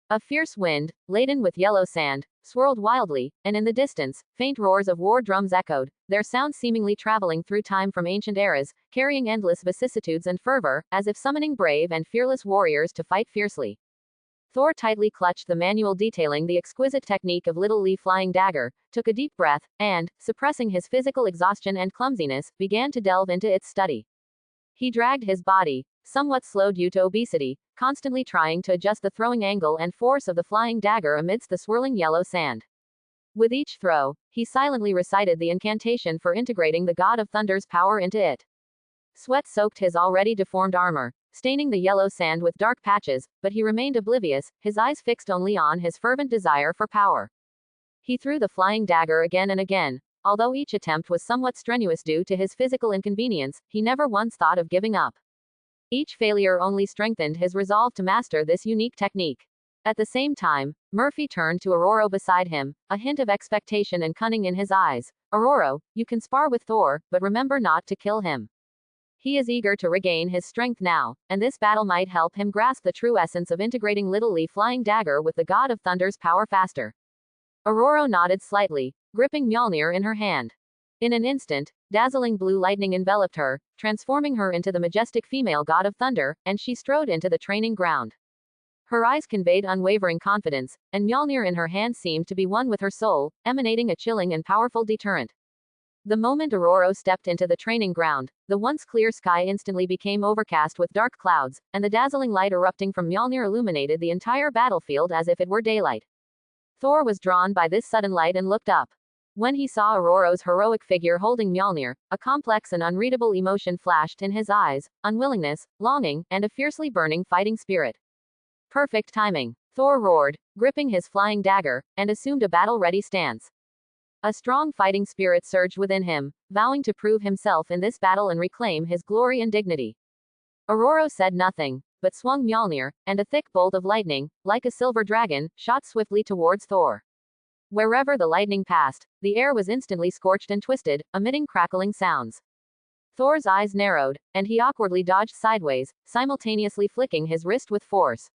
A fierce wind, laden with yellow sand, swirled wildly, and in the distance, faint roars of war drums echoed, their sounds seemingly traveling through time from ancient eras, carrying endless vicissitudes and fervor, as if summoning brave and fearless warriors to fight fiercely. Thor tightly clutched the manual detailing the exquisite technique of little flying dagger, took a deep breath, and, suppressing his physical exhaustion and clumsiness, began to delve into its study. He dragged his body, somewhat slowed due to obesity, constantly trying to adjust the throwing angle and force of the flying dagger amidst the swirling yellow sand. With each throw, he silently recited the incantation for integrating the god of thunder's power into it. Sweat soaked his already deformed armor, staining the yellow sand with dark patches, but he remained oblivious, his eyes fixed only on his fervent desire for power. He threw the flying dagger again and again. Although each attempt was somewhat strenuous due to his physical inconvenience, he never once thought of giving up. Each failure only strengthened his resolve to master this unique technique. At the same time, Murphy turned to Aurora beside him, a hint of expectation and cunning in his eyes. Aurora, you can spar with Thor, but remember not to kill him. He is eager to regain his strength now, and this battle might help him grasp the true essence of integrating Little Lee Flying Dagger with the God of Thunder's power faster. Aurora nodded slightly, gripping Mjolnir in her hand. In an instant, dazzling blue lightning enveloped her, transforming her into the majestic female God of Thunder, and she strode into the training ground. Her eyes conveyed unwavering confidence, and Mjolnir in her hand seemed to be one with her soul, emanating a chilling and powerful deterrent. The moment Aurora stepped into the training ground, the once clear sky instantly became overcast with dark clouds, and the dazzling light erupting from Mjolnir illuminated the entire battlefield as if it were daylight. Thor was drawn by this sudden light and looked up. When he saw Aurora's heroic figure holding Mjolnir, a complex and unreadable emotion flashed in his eyes, unwillingness, longing, and a fiercely burning fighting spirit. Perfect timing. Thor roared, gripping his flying dagger, and assumed a battle-ready stance. A strong fighting spirit surged within him, vowing to prove himself in this battle and reclaim his glory and dignity. Aurora said nothing, but swung Mjolnir, and a thick bolt of lightning, like a silver dragon, shot swiftly towards Thor. Wherever the lightning passed, the air was instantly scorched and twisted, emitting crackling sounds. Thor's eyes narrowed, and he awkwardly dodged sideways, simultaneously flicking his wrist with force.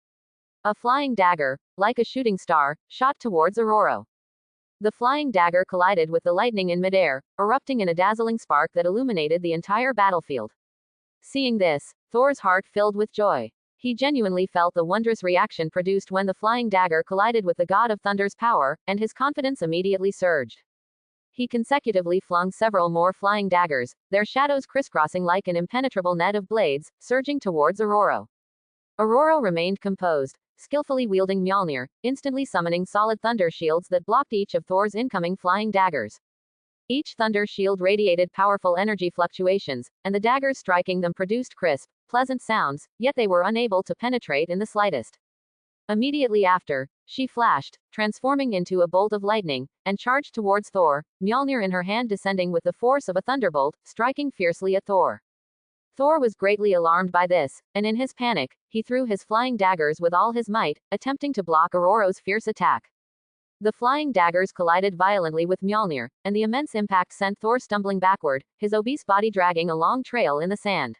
A flying dagger, like a shooting star, shot towards Aurora. The flying dagger collided with the lightning in midair, erupting in a dazzling spark that illuminated the entire battlefield. Seeing this, Thor's heart filled with joy. He genuinely felt the wondrous reaction produced when the flying dagger collided with the God of Thunder's power, and his confidence immediately surged. He consecutively flung several more flying daggers, their shadows crisscrossing like an impenetrable net of blades, surging towards Aurora. Aurora remained composed, skillfully wielding Mjolnir, instantly summoning solid thunder shields that blocked each of Thor's incoming flying daggers. Each thunder shield radiated powerful energy fluctuations, and the daggers striking them produced crisp, pleasant sounds, yet they were unable to penetrate in the slightest. Immediately after, she flashed, transforming into a bolt of lightning, and charged towards Thor, Mjolnir in her hand descending with the force of a thunderbolt, striking fiercely at Thor. Thor was greatly alarmed by this, and in his panic, he threw his flying daggers with all his might, attempting to block Aurora's fierce attack. The flying daggers collided violently with Mjolnir, and the immense impact sent Thor stumbling backward, his obese body dragging a long trail in the sand.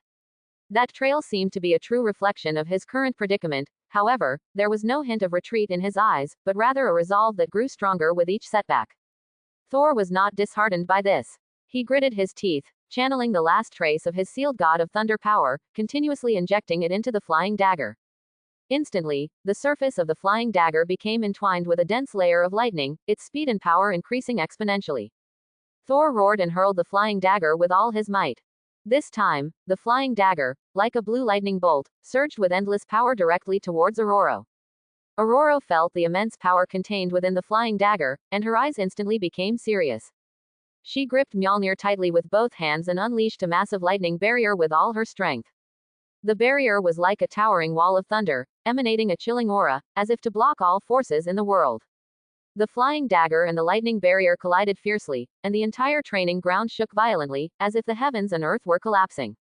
That trail seemed to be a true reflection of his current predicament. However, there was no hint of retreat in his eyes, but rather a resolve that grew stronger with each setback. Thor was not disheartened by this. He gritted his teeth, channeling the last trace of his sealed God of Thunder power, continuously injecting it into the flying dagger. Instantly, the surface of the flying dagger became entwined with a dense layer of lightning, its speed and power increasing exponentially. Thor roared and hurled the flying dagger with all his might. This time, the flying dagger, like a blue lightning bolt, surged with endless power directly towards Aurora. Aurora felt the immense power contained within the flying dagger, and her eyes instantly became serious. She gripped Mjolnir tightly with both hands and unleashed a massive lightning barrier with all her strength. The barrier was like a towering wall of thunder, emanating a chilling aura, as if to block all forces in the world. The flying dagger and the lightning barrier collided fiercely, and the entire training ground shook violently, as if the heavens and earth were collapsing.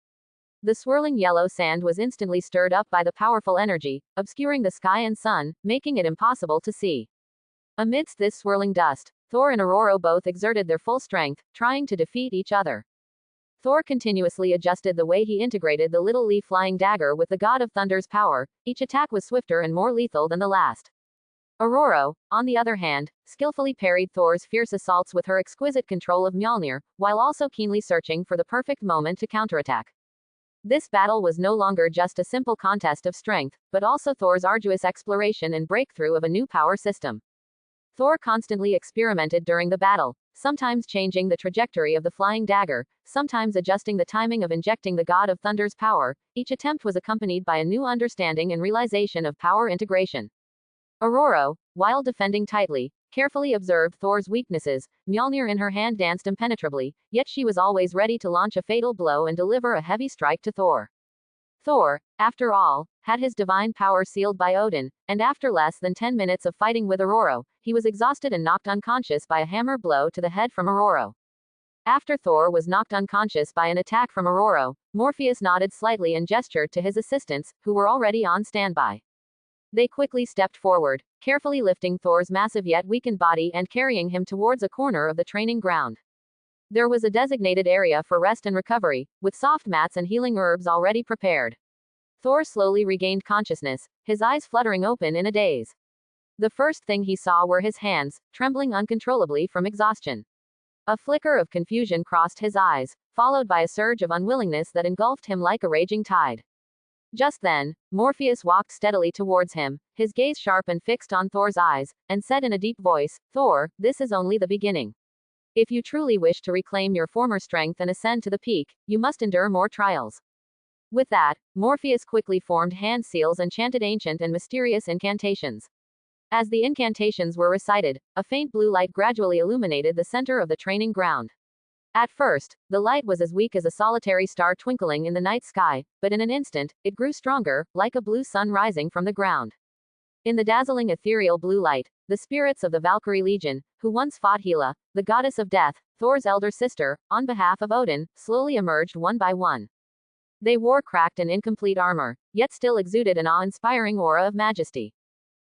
The swirling yellow sand was instantly stirred up by the powerful energy, obscuring the sky and sun, making it impossible to see. Amidst this swirling dust, Thor and Aurora both exerted their full strength, trying to defeat each other. Thor continuously adjusted the way he integrated the Little Lee Flying Dagger with the God of Thunder's power. Each attack was swifter and more lethal than the last. Aurora, on the other hand, skillfully parried Thor's fierce assaults with her exquisite control of Mjolnir, while also keenly searching for the perfect moment to counterattack. This battle was no longer just a simple contest of strength, but also Thor's arduous exploration and breakthrough of a new power system. Thor constantly experimented during the battle, sometimes changing the trajectory of the flying dagger, sometimes adjusting the timing of injecting the God of Thunder's power. Each attempt was accompanied by a new understanding and realization of power integration. Aurora, while defending tightly, carefully observed Thor's weaknesses. Mjolnir in her hand danced impenetrably, yet she was always ready to launch a fatal blow and deliver a heavy strike to Thor. Thor, after all, had his divine power sealed by Odin, and after less than 10 minutes of fighting with Aurora, he was exhausted and knocked unconscious by a hammer blow to the head from Aurora. After Thor was knocked unconscious by an attack from Aurora, Morpheus nodded slightly and gestured to his assistants, who were already on standby. They quickly stepped forward, carefully lifting Thor's massive yet weakened body and carrying him towards a corner of the training ground. There was a designated area for rest and recovery, with soft mats and healing herbs already prepared. Thor slowly regained consciousness, his eyes fluttering open in a daze. The first thing he saw were his hands, trembling uncontrollably from exhaustion. A flicker of confusion crossed his eyes, followed by a surge of unwillingness that engulfed him like a raging tide. Just then, Morpheus walked steadily towards him, his gaze sharp and fixed on Thor's eyes, and said in a deep voice, "Thor, this is only the beginning. If you truly wish to reclaim your former strength and ascend to the peak, you must endure more trials." With that, Morpheus quickly formed hand seals and chanted ancient and mysterious incantations. As the incantations were recited, a faint blue light gradually illuminated the center of the training ground. At first, the light was as weak as a solitary star twinkling in the night sky, but in an instant, it grew stronger, like a blue sun rising from the ground. In the dazzling ethereal blue light, the spirits of the Valkyrie Legion, who once fought Hela, the goddess of death, Thor's elder sister, on behalf of Odin, slowly emerged one by one. They wore cracked and incomplete armor, yet still exuded an awe-inspiring aura of majesty.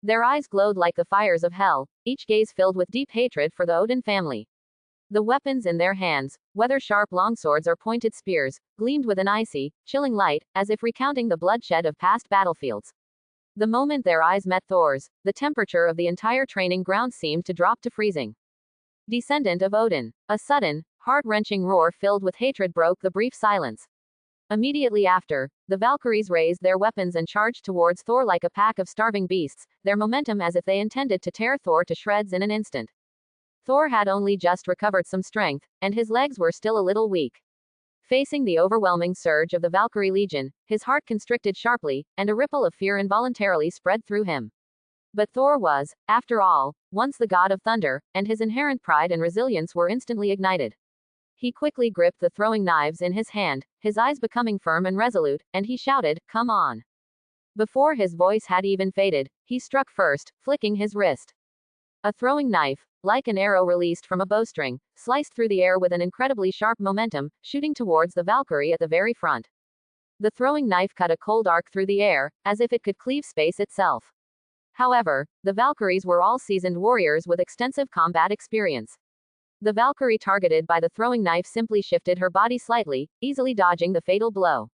Their eyes glowed like the fires of hell, each gaze filled with deep hatred for the Odin family. The weapons in their hands, whether sharp longswords or pointed spears, gleamed with an icy, chilling light, as if recounting the bloodshed of past battlefields. The moment their eyes met Thor's, the temperature of the entire training ground seemed to drop to freezing. Descendant of Odin. A sudden, heart-wrenching roar filled with hatred broke the brief silence. Immediately after, the Valkyries raised their weapons and charged towards Thor like a pack of starving beasts, their momentum as if they intended to tear Thor to shreds in an instant. Thor had only just recovered some strength, and his legs were still a little weak. Facing the overwhelming surge of the Valkyrie Legion, his heart constricted sharply, and a ripple of fear involuntarily spread through him. But Thor was, after all, once the god of thunder, and his inherent pride and resilience were instantly ignited. He quickly gripped the throwing knives in his hand, his eyes becoming firm and resolute, and he shouted, "Come on!" Before his voice had even faded, he struck first, flicking his wrist. A throwing knife, like an arrow released from a bowstring, sliced through the air with an incredibly sharp momentum, shooting towards the Valkyrie at the very front. The throwing knife cut a cold arc through the air, as if it could cleave space itself. However, the Valkyries were all seasoned warriors with extensive combat experience. The Valkyrie targeted by the throwing knife simply shifted her body slightly, easily dodging the fatal blow.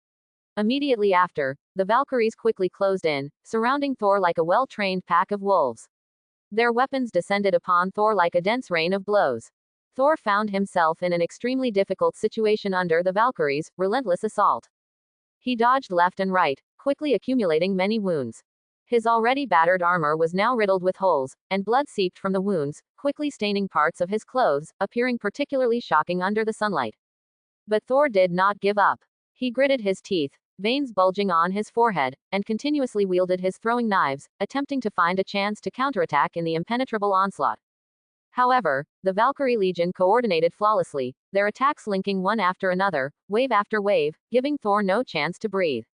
Immediately after, the Valkyries quickly closed in, surrounding Thor like a well-trained pack of wolves. Their weapons descended upon Thor like a dense rain of blows. Thor found himself in an extremely difficult situation under the Valkyries' relentless assault. He dodged left and right, quickly accumulating many wounds. His already battered armor was now riddled with holes, and blood seeped from the wounds, quickly staining parts of his clothes, appearing particularly shocking under the sunlight. But Thor did not give up. He gritted his teeth, veins bulging on his forehead, and continuously wielded his throwing knives, attempting to find a chance to counterattack in the impenetrable onslaught. However, the Valkyrie Legion coordinated flawlessly, their attacks linking one after another, wave after wave, giving Thor no chance to breathe.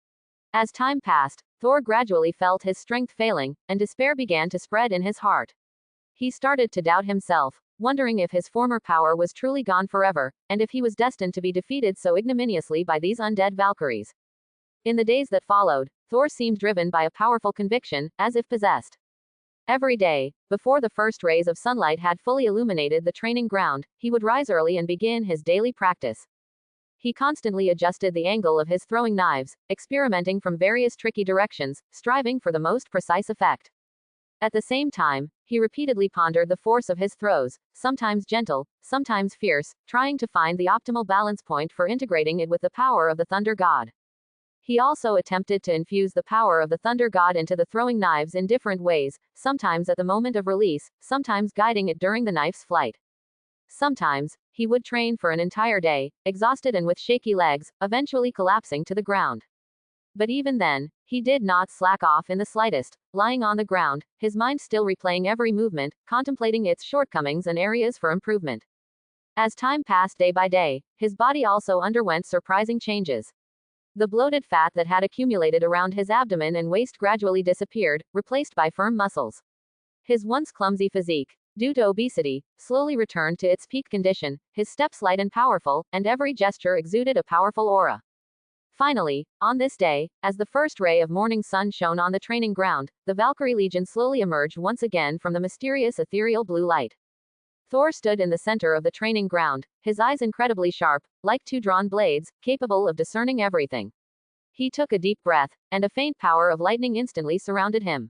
As time passed, Thor gradually felt his strength failing, and despair began to spread in his heart. He started to doubt himself, wondering if his former power was truly gone forever, and if he was destined to be defeated so ignominiously by these undead Valkyries. In the days that followed, Thor seemed driven by a powerful conviction, as if possessed. Every day, before the first rays of sunlight had fully illuminated the training ground, he would rise early and begin his daily practice. He constantly adjusted the angle of his throwing knives, experimenting from various tricky directions, striving for the most precise effect. At the same time, he repeatedly pondered the force of his throws, sometimes gentle, sometimes fierce, trying to find the optimal balance point for integrating it with the power of the thunder god. He also attempted to infuse the power of the thunder god into the throwing knives in different ways, sometimes at the moment of release, sometimes guiding it during the knife's flight. Sometimes, he would train for an entire day, exhausted and with shaky legs, eventually collapsing to the ground. But even then, he did not slack off in the slightest, lying on the ground, his mind still replaying every movement, contemplating its shortcomings and areas for improvement. As time passed day by day, his body also underwent surprising changes. The bloated fat that had accumulated around his abdomen and waist gradually disappeared, replaced by firm muscles. His once clumsy physique, due to obesity, slowly returned to its peak condition, his steps light and powerful, and every gesture exuded a powerful aura. Finally, on this day, as the first ray of morning sun shone on the training ground, the Valkyrie Legion slowly emerged once again from the mysterious ethereal blue light. Thor stood in the center of the training ground, his eyes incredibly sharp, like two drawn blades, capable of discerning everything. He took a deep breath, and a faint power of lightning instantly surrounded him.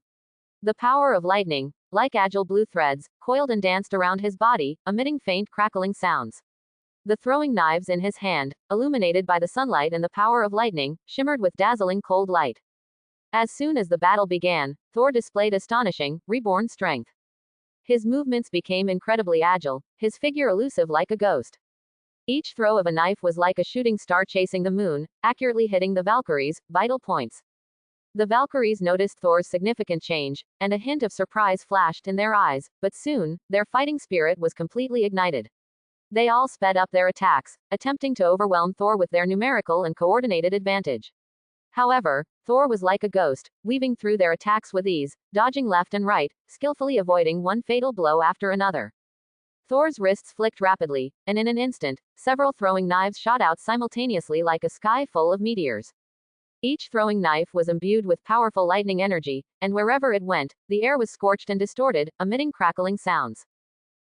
The power of lightning, like agile blue threads, coiled and danced around his body, emitting faint crackling sounds. The throwing knives in his hand, illuminated by the sunlight and the power of lightning, shimmered with dazzling cold light. As soon as the battle began, Thor displayed astonishing, reborn strength. His movements became incredibly agile, his figure elusive like a ghost. Each throw of a knife was like a shooting star chasing the moon, accurately hitting the Valkyries' vital points. The Valkyries noticed Thor's significant change, and a hint of surprise flashed in their eyes, but soon, their fighting spirit was completely ignited. They all sped up their attacks, attempting to overwhelm Thor with their numerical and coordinated advantage. However, Thor was like a ghost, weaving through their attacks with ease, dodging left and right, skillfully avoiding one fatal blow after another. Thor's wrists flicked rapidly, and in an instant, several throwing knives shot out simultaneously like a sky full of meteors. Each throwing knife was imbued with powerful lightning energy, and wherever it went, the air was scorched and distorted, emitting crackling sounds.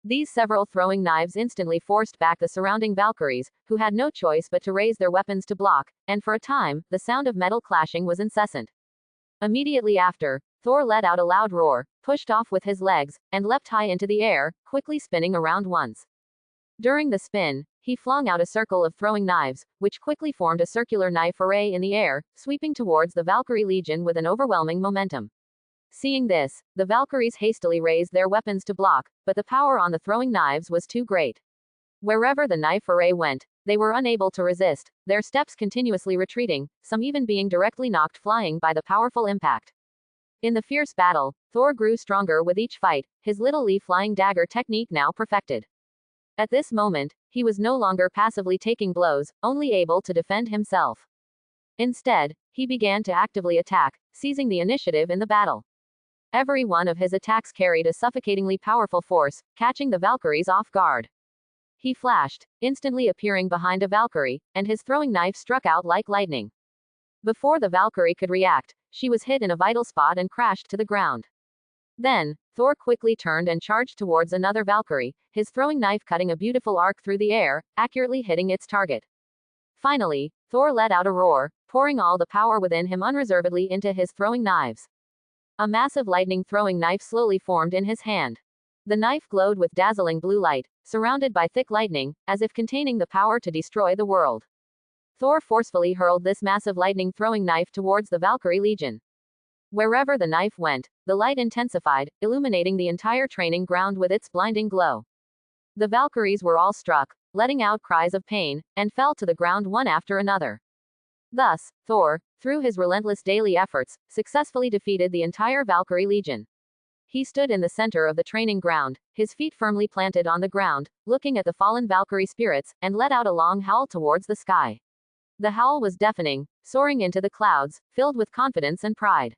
These several throwing knives instantly forced back the surrounding Valkyries, who had no choice but to raise their weapons to block, and for a time, the sound of metal clashing was incessant. Immediately after, Thor let out a loud roar, pushed off with his legs, and leapt high into the air, quickly spinning around once. During the spin, he flung out a circle of throwing knives, which quickly formed a circular knife array in the air, sweeping towards the Valkyrie Legion with an overwhelming momentum. Seeing this, the Valkyries hastily raised their weapons to block, but the power on the throwing knives was too great. Wherever the knife array went, they were unable to resist, their steps continuously retreating, some even being directly knocked flying by the powerful impact. In the fierce battle, Thor grew stronger with each fight, his little leaf-flying dagger technique now perfected. At this moment, he was no longer passively taking blows, only able to defend himself. Instead, he began to actively attack, seizing the initiative in the battle. Every one of his attacks carried a suffocatingly powerful force, catching the Valkyries off guard. He flashed, instantly appearing behind a Valkyrie, and his throwing knife struck out like lightning. Before the Valkyrie could react, she was hit in a vital spot and crashed to the ground. Then, Thor quickly turned and charged towards another Valkyrie, his throwing knife cutting a beautiful arc through the air, accurately hitting its target. Finally, Thor let out a roar, pouring all the power within him unreservedly into his throwing knives. A massive lightning throwing knife slowly formed in his hand. The knife glowed with dazzling blue light, surrounded by thick lightning, as if containing the power to destroy the world. Thor forcefully hurled this massive lightning throwing knife towards the Valkyrie Legion. Wherever the knife went, the light intensified, illuminating the entire training ground with its blinding glow. The Valkyries were all struck, letting out cries of pain, and fell to the ground one after another. Thus, Thor, through his relentless daily efforts, successfully defeated the entire Valkyrie Legion. He stood in the center of the training ground, his feet firmly planted on the ground, looking at the fallen Valkyrie spirits, and let out a long howl towards the sky. The howl was deafening, soaring into the clouds, filled with confidence and pride.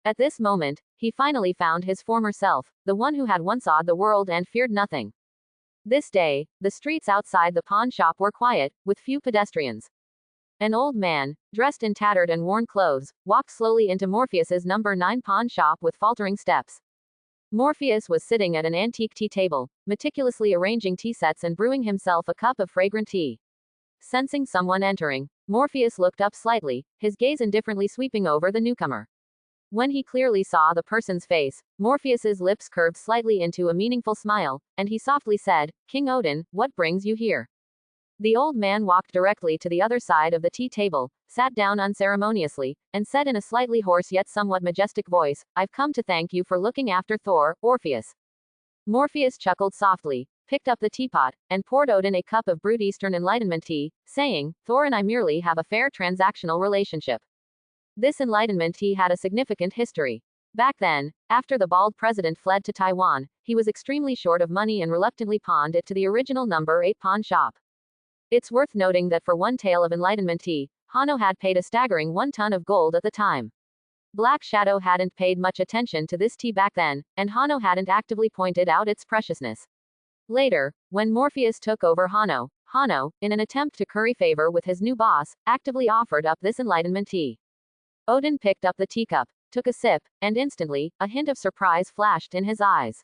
At this moment, he finally found his former self, the one who had once awed the world and feared nothing. This day, the streets outside the pawn shop were quiet, with few pedestrians. An old man, dressed in tattered and worn clothes, walked slowly into Morpheus's number 9 pawn shop with faltering steps. Morpheus was sitting at an antique tea table, meticulously arranging tea sets and brewing himself a cup of fragrant tea. Sensing someone entering, Morpheus looked up slightly, his gaze indifferently sweeping over the newcomer. When he clearly saw the person's face, Morpheus's lips curved slightly into a meaningful smile, and he softly said, "King Odin, what brings you here?" The old man walked directly to the other side of the tea table, sat down unceremoniously, and said in a slightly hoarse yet somewhat majestic voice, "I've come to thank you for looking after Thor, Orpheus." Morpheus chuckled softly, picked up the teapot, and poured Odin a cup of brewed Eastern Enlightenment tea, saying, "Thor and I merely have a fair transactional relationship. This enlightenment tea had a significant history. Back then, after the bald president fled to Taiwan, he was extremely short of money and reluctantly pawned it to the original number 8 pawn shop. It's worth noting that for one tale of enlightenment tea, Hanno had paid a staggering 1 ton of gold at the time. Black Shadow hadn't paid much attention to this tea back then, and Hanno hadn't actively pointed out its preciousness. Later, when Morpheus took over Hanno, in an attempt to curry favor with his new boss, actively offered up this enlightenment tea. Odin picked up the teacup, took a sip, and instantly, a hint of surprise flashed in his eyes.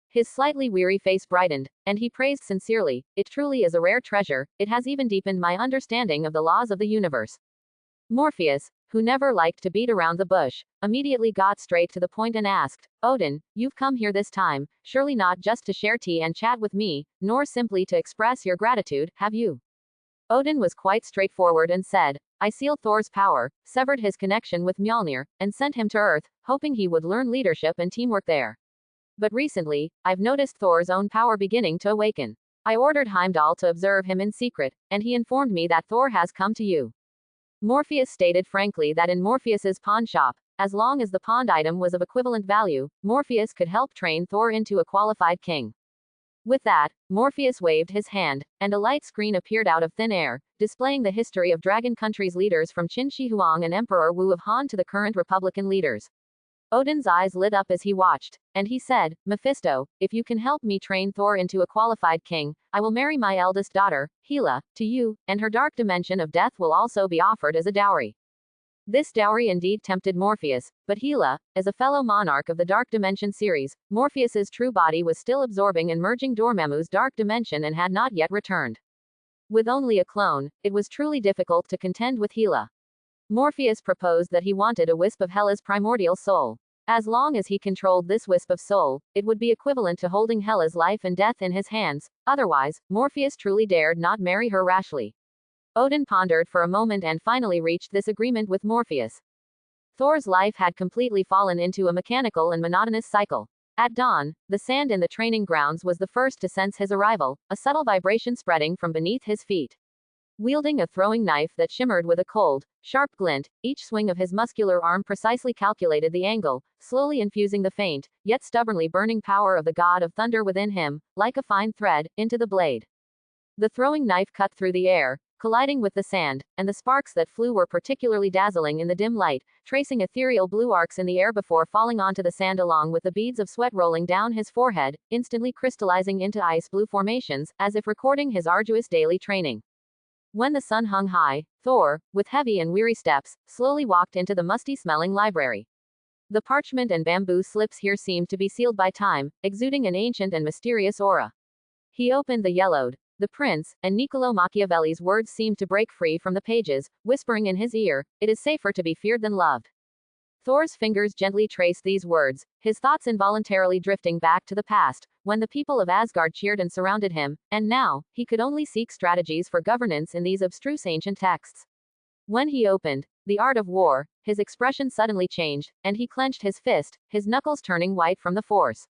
His slightly weary face brightened, and he praised sincerely, "It truly is a rare treasure, it has even deepened my understanding of the laws of the universe." Morpheus, who never liked to beat around the bush, immediately got straight to the point and asked, "Odin, you've come here this time, surely not just to share tea and chat with me, nor simply to express your gratitude, have you?" Odin was quite straightforward and said, "I sealed Thor's power, severed his connection with Mjolnir, and sent him to Earth, hoping he would learn leadership and teamwork there. But recently, I've noticed Thor's own power beginning to awaken. I ordered Heimdall to observe him in secret, and he informed me that Thor has come to you." Morpheus stated frankly that in Morpheus's pawn shop, as long as the pawned item was of equivalent value, Morpheus could help train Thor into a qualified king. With that, Morpheus waved his hand, and a light screen appeared out of thin air, displaying the history of Dragon Country's leaders from Qin Shi Huang and Emperor Wu of Han to the current Republican leaders. Odin's eyes lit up as he watched, and he said, "Mephisto, if you can help me train Thor into a qualified king, I will marry my eldest daughter, Hela, to you, and her dark dimension of death will also be offered as a dowry." This dowry indeed tempted Morpheus, but Hela, as a fellow monarch of the Dark Dimension series, Morpheus's true body was still absorbing and merging Dormammu's dark dimension and had not yet returned. With only a clone, it was truly difficult to contend with Hela. Morpheus proposed that he wanted a wisp of Hela's primordial soul. As long as he controlled this wisp of soul, it would be equivalent to holding Hela's life and death in his hands, otherwise, Morpheus truly dared not marry her rashly. Odin pondered for a moment and finally reached this agreement with Morpheus. Thor's life had completely fallen into a mechanical and monotonous cycle. At dawn, the sand in the training grounds was the first to sense his arrival, a subtle vibration spreading from beneath his feet. Wielding a throwing knife that shimmered with a cold, sharp glint, each swing of his muscular arm precisely calculated the angle, slowly infusing the faint, yet stubbornly burning power of the god of thunder within him, like a fine thread, into the blade. The throwing knife cut through the air, colliding with the sand, and the sparks that flew were particularly dazzling in the dim light, tracing ethereal blue arcs in the air before falling onto the sand along with the beads of sweat rolling down his forehead, instantly crystallizing into ice blue formations, as if recording his arduous daily training. When the sun hung high, Thor, with heavy and weary steps, slowly walked into the musty-smelling library. The parchment and bamboo slips here seemed to be sealed by time, exuding an ancient and mysterious aura. He opened the yellowed, "The Prince," and Niccolo Machiavelli's words seemed to break free from the pages, whispering in his ear, "It is safer to be feared than loved." Thor's fingers gently traced these words, his thoughts involuntarily drifting back to the past, when the people of Asgard cheered and surrounded him, and now, he could only seek strategies for governance in these abstruse ancient texts. When he opened The Art of War, his expression suddenly changed, and he clenched his fist, his knuckles turning white from the force.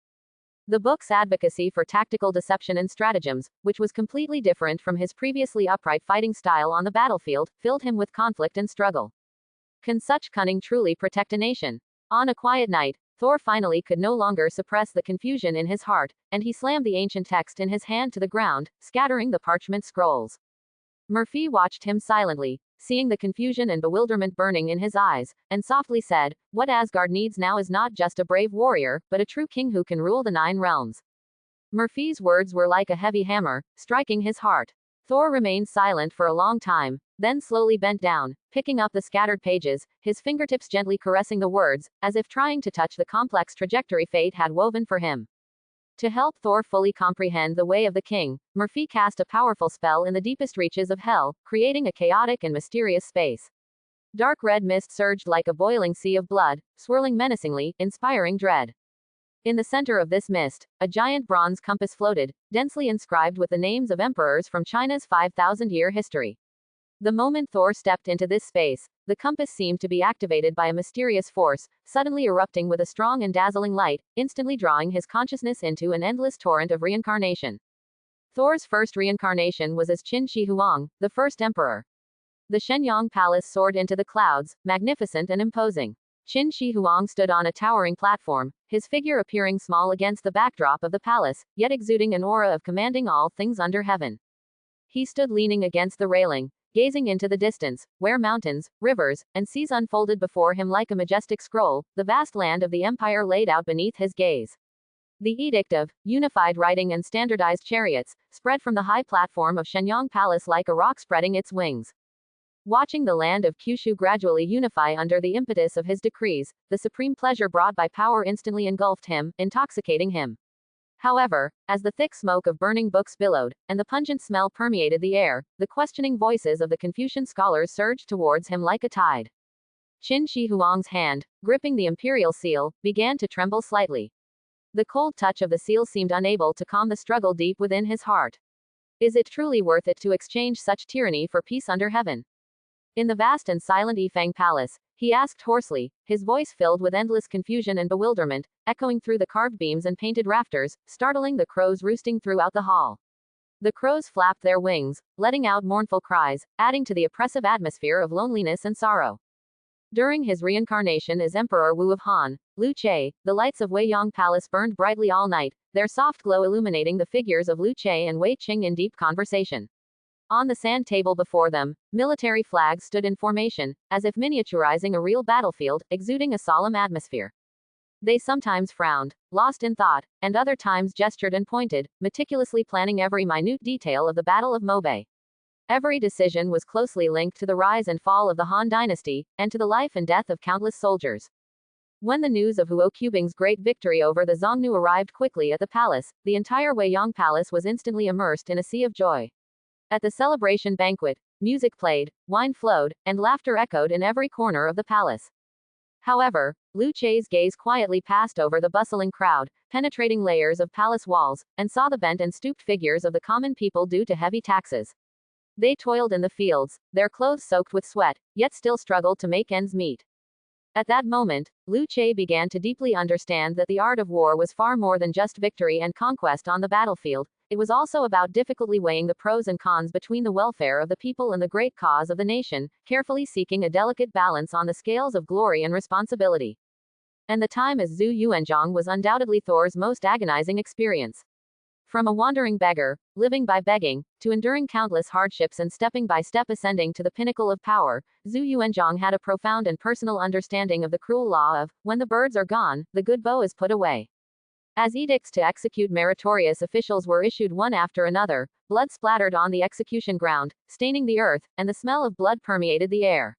The book's advocacy for tactical deception and stratagems, which was completely different from his previously upright fighting style on the battlefield, filled him with conflict and struggle. Can such cunning truly protect a nation? On a quiet night, Thor finally could no longer suppress the confusion in his heart, and he slammed the ancient text in his hand to the ground, scattering the parchment scrolls. Murphy watched him silently, seeing the confusion and bewilderment burning in his eyes, and softly said, "What Asgard needs now is not just a brave warrior, but a true king who can rule the 9 realms." Murphy's words were like a heavy hammer, striking his heart. Thor remained silent for a long time, then slowly bent down, picking up the scattered pages, his fingertips gently caressing the words, as if trying to touch the complex trajectory fate had woven for him. To help Thor fully comprehend the way of the king, Murphy cast a powerful spell in the deepest reaches of hell, creating a chaotic and mysterious space. Dark red mist surged like a boiling sea of blood, swirling menacingly, inspiring dread. In the center of this mist, a giant bronze compass floated, densely inscribed with the names of emperors from China's 5,000-year history. The moment Thor stepped into this space, the compass seemed to be activated by a mysterious force, suddenly erupting with a strong and dazzling light, instantly drawing his consciousness into an endless torrent of reincarnation. Thor's first reincarnation was as Qin Shi Huang, the first emperor. The Shenyang Palace soared into the clouds, magnificent and imposing. Qin Shi Huang stood on a towering platform, his figure appearing small against the backdrop of the palace, yet exuding an aura of commanding all things under heaven. He stood leaning against the railing, gazing into the distance, where mountains, rivers, and seas unfolded before him like a majestic scroll, the vast land of the empire laid out beneath his gaze. The edict of unified riding and standardized chariots spread from the high platform of Shenyang Palace like a rock spreading its wings. Watching the land of Kyushu gradually unify under the impetus of his decrees, the supreme pleasure brought by power instantly engulfed him, intoxicating him. However, as the thick smoke of burning books billowed, and the pungent smell permeated the air, the questioning voices of the Confucian scholars surged towards him like a tide. Qin Shi Huang's hand, gripping the imperial seal, began to tremble slightly. The cold touch of the seal seemed unable to calm the struggle deep within his heart. Is it truly worth it to exchange such tyranny for peace under heaven? In the vast and silent Yifeng Palace, he asked hoarsely, his voice filled with endless confusion and bewilderment, echoing through the carved beams and painted rafters, startling the crows roosting throughout the hall. The crows flapped their wings, letting out mournful cries, adding to the oppressive atmosphere of loneliness and sorrow. During his reincarnation as Emperor Wu of Han, Liu Che, the lights of Weiyang Palace burned brightly all night, their soft glow illuminating the figures of Liu Che and Wei Qing in deep conversation. On the sand table before them, military flags stood in formation, as if miniaturizing a real battlefield, exuding a solemn atmosphere. They sometimes frowned, lost in thought, and other times gestured and pointed, meticulously planning every minute detail of the Battle of Mobei. Every decision was closely linked to the rise and fall of the Han dynasty, and to the life and death of countless soldiers. When the news of Huo Qubing's great victory over the Xiongnu arrived quickly at the palace, the entire Weiyang Palace was instantly immersed in a sea of joy. At the celebration banquet, music played, wine flowed, and laughter echoed in every corner of the palace. However, Liu Che's gaze quietly passed over the bustling crowd, penetrating layers of palace walls, and saw the bent and stooped figures of the common people due to heavy taxes. They toiled in the fields, their clothes soaked with sweat, yet still struggled to make ends meet. At that moment, Liu Che began to deeply understand that the art of war was far more than just victory and conquest on the battlefield. It was also about difficultly weighing the pros and cons between the welfare of the people and the great cause of the nation, carefully seeking a delicate balance on the scales of glory and responsibility. And the time as Zhu Yuanzhang was undoubtedly Thor's most agonizing experience. From a wandering beggar, living by begging, to enduring countless hardships and stepping by step ascending to the pinnacle of power, Zhu Yuanzhang had a profound and personal understanding of the cruel law of, when the birds are gone, the good bow is put away. As edicts to execute meritorious officials were issued one after another, blood splattered on the execution ground, staining the earth, and the smell of blood permeated the air.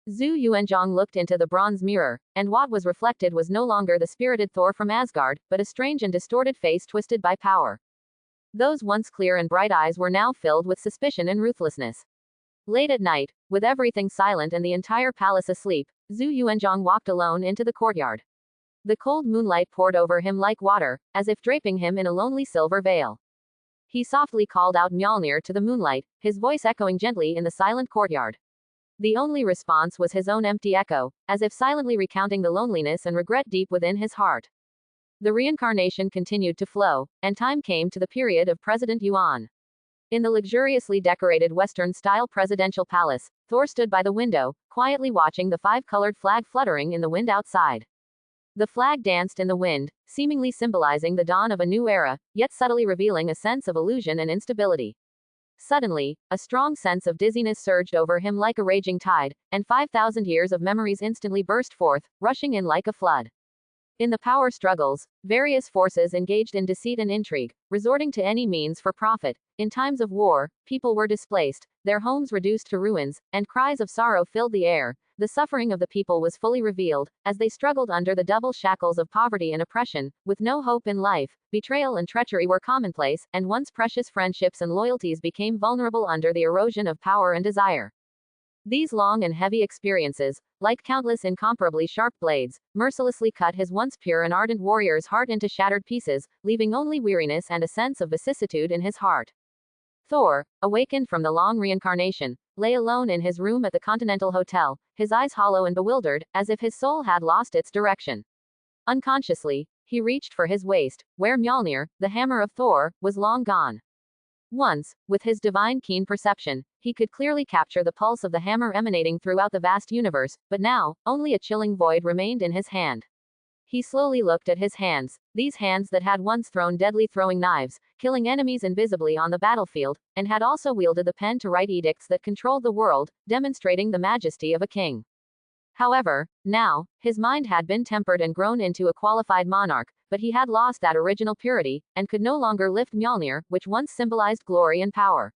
Zhu Yuanzhang looked into the bronze mirror, and what was reflected was no longer the spirited Thor from Asgard, but a strange and distorted face twisted by power. Those once clear and bright eyes were now filled with suspicion and ruthlessness. Late at night, with everything silent and the entire palace asleep, Zhu Yuanzhang walked alone into the courtyard. The cold moonlight poured over him like water, as if draping him in a lonely silver veil. He softly called out Mjolnir to the moonlight, his voice echoing gently in the silent courtyard. The only response was his own empty echo, as if silently recounting the loneliness and regret deep within his heart. The reincarnation continued to flow, and time came to the period of President Yuan. In the luxuriously decorated Western-style presidential palace, Thor stood by the window, quietly watching the five-colored flag fluttering in the wind outside. The flag danced in the wind, seemingly symbolizing the dawn of a new era, yet subtly revealing a sense of illusion and instability. Suddenly, a strong sense of dizziness surged over him like a raging tide, and 5,000 years of memories instantly burst forth, rushing in like a flood. In the power struggles, various forces engaged in deceit and intrigue, resorting to any means for profit. In times of war, people were displaced, their homes reduced to ruins, and cries of sorrow filled the air. The suffering of the people was fully revealed, as they struggled under the double shackles of poverty and oppression, with no hope in life. Betrayal and treachery were commonplace, and once precious friendships and loyalties became vulnerable under the erosion of power and desire. These long and heavy experiences, like countless incomparably sharp blades, mercilessly cut his once pure and ardent warrior's heart into shattered pieces, leaving only weariness and a sense of vicissitude in his heart. Thor, awakened from the long reincarnation, lay alone in his room at the Continental Hotel, his eyes hollow and bewildered, as if his soul had lost its direction. Unconsciously, he reached for his waist, where Mjolnir, the hammer of Thor, was long gone. Once, with his divine keen perception, he could clearly capture the pulse of the hammer emanating throughout the vast universe, but now, only a chilling void remained in his hand. He slowly looked at his hands, these hands that had once thrown deadly throwing knives, killing enemies invisibly on the battlefield, and had also wielded the pen to write edicts that controlled the world, demonstrating the majesty of a king. However, now, his mind had been tempered and grown into a qualified monarch, but he had lost that original purity, and could no longer lift Mjolnir, which once symbolized glory and power.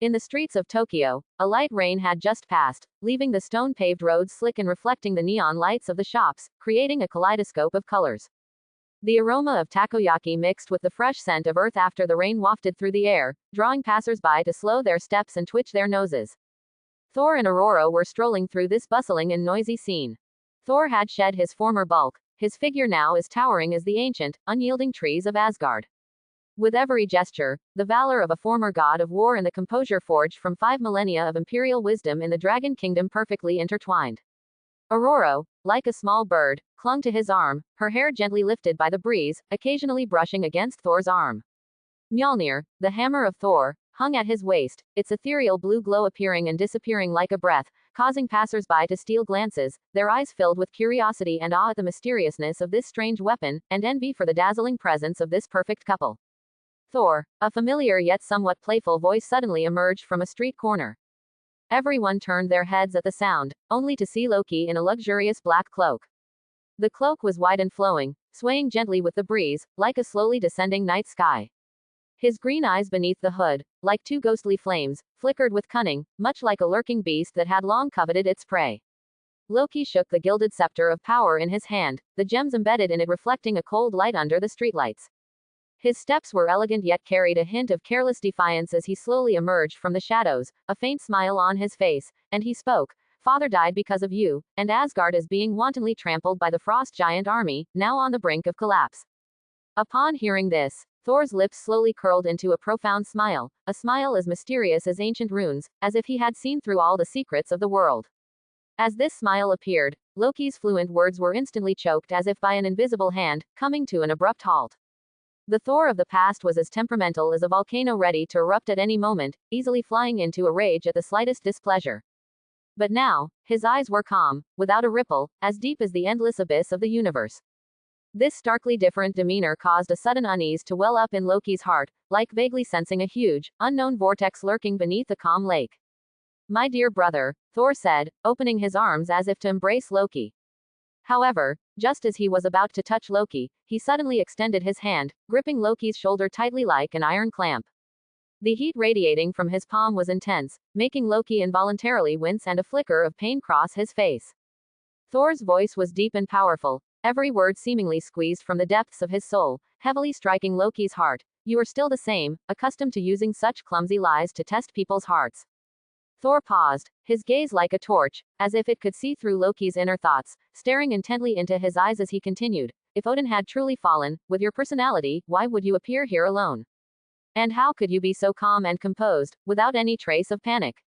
In the streets of Tokyo, a light rain had just passed, leaving the stone-paved roads slick and reflecting the neon lights of the shops, creating a kaleidoscope of colors. The aroma of takoyaki mixed with the fresh scent of earth after the rain wafted through the air, drawing passers-by to slow their steps and twitch their noses. Thor and Aurora were strolling through this bustling and noisy scene. Thor had shed his former bulk, his figure now is towering as the ancient, unyielding trees of Asgard. With every gesture, the valor of a former god of war and the composure forged from 5 millennia of imperial wisdom in the Dragon Kingdom perfectly intertwined. Aurora, like a small bird, clung to his arm, her hair gently lifted by the breeze, occasionally brushing against Thor's arm. Mjolnir, the hammer of Thor, hung at his waist, its ethereal blue glow appearing and disappearing like a breath, causing passers-by to steal glances, their eyes filled with curiosity and awe at the mysteriousness of this strange weapon, and envy for the dazzling presence of this perfect couple. Thor, a familiar yet somewhat playful voice suddenly emerged from a street corner. Everyone turned their heads at the sound, only to see Loki in a luxurious black cloak. The cloak was wide and flowing, swaying gently with the breeze, like a slowly descending night sky. His green eyes beneath the hood, like two ghostly flames, flickered with cunning, much like a lurking beast that had long coveted its prey. Loki shook the gilded scepter of power in his hand, the gems embedded in it reflecting a cold light under the streetlights. His steps were elegant yet carried a hint of careless defiance as he slowly emerged from the shadows, a faint smile on his face, and he spoke. Father died because of you, and Asgard is being wantonly trampled by the frost giant army, now on the brink of collapse. Upon hearing this, Thor's lips slowly curled into a profound smile, a smile as mysterious as ancient runes, as if he had seen through all the secrets of the world. As this smile appeared, Loki's fluent words were instantly choked as if by an invisible hand, coming to an abrupt halt. The Thor of the past was as temperamental as a volcano ready to erupt at any moment, easily flying into a rage at the slightest displeasure. But now, his eyes were calm, without a ripple, as deep as the endless abyss of the universe. This starkly different demeanor caused a sudden unease to well up in Loki's heart, like vaguely sensing a huge, unknown vortex lurking beneath the calm lake. My dear brother, Thor said, opening his arms as if to embrace Loki. However, just as he was about to touch Loki, he suddenly extended his hand, gripping Loki's shoulder tightly like an iron clamp. The heat radiating from his palm was intense, making Loki involuntarily wince and a flicker of pain cross his face. Thor's voice was deep and powerful, every word seemingly squeezed from the depths of his soul, heavily striking Loki's heart. You are still the same, accustomed to using such clumsy lies to test people's hearts. Thor paused, his gaze like a torch, as if it could see through Loki's inner thoughts, staring intently into his eyes as he continued. If Odin had truly fallen, with your personality, why would you appear here alone? And how could you be so calm and composed, without any trace of panic?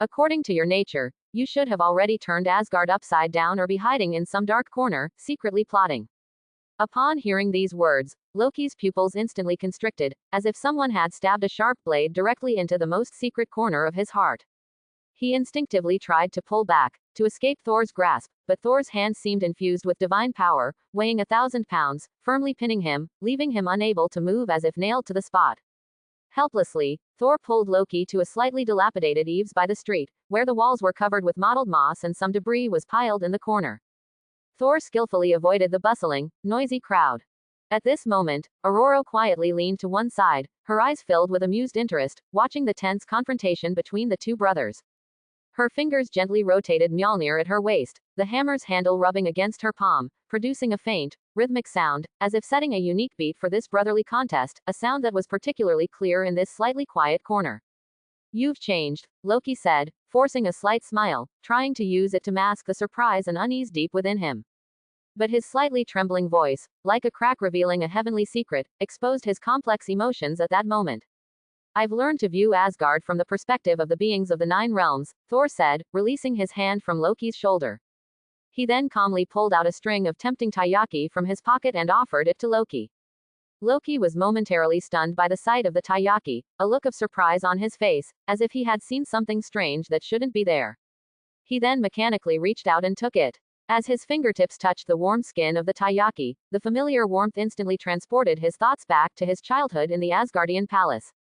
According to your nature, you should have already turned Asgard upside down or be hiding in some dark corner, secretly plotting. Upon hearing these words, Loki's pupils instantly constricted, as if someone had stabbed a sharp blade directly into the most secret corner of his heart. He instinctively tried to pull back, to escape Thor's grasp, but Thor's hand seemed infused with divine power, weighing 1,000 pounds, firmly pinning him, leaving him unable to move as if nailed to the spot. Helplessly, Thor pulled Loki to a slightly dilapidated eaves by the street, where the walls were covered with mottled moss and some debris was piled in the corner. Thor skillfully avoided the bustling, noisy crowd. At this moment, Aurora quietly leaned to one side, her eyes filled with amused interest, watching the tense confrontation between the two brothers. Her fingers gently rotated Mjolnir at her waist, the hammer's handle rubbing against her palm, producing a faint, rhythmic sound, as if setting a unique beat for this brotherly contest, a sound that was particularly clear in this slightly quiet corner. You've changed, Loki said, forcing a slight smile, trying to use it to mask the surprise and unease deep within him. But his slightly trembling voice, like a crack revealing a heavenly secret, exposed his complex emotions at that moment. I've learned to view Asgard from the perspective of the beings of the 9 realms, Thor said, releasing his hand from Loki's shoulder. He then calmly pulled out a string of tempting taiyaki from his pocket and offered it to Loki. Loki was momentarily stunned by the sight of the taiyaki, a look of surprise on his face, as if he had seen something strange that shouldn't be there. He then mechanically reached out and took it. As his fingertips touched the warm skin of the taiyaki, the familiar warmth instantly transported his thoughts back to his childhood in the Asgardian palace.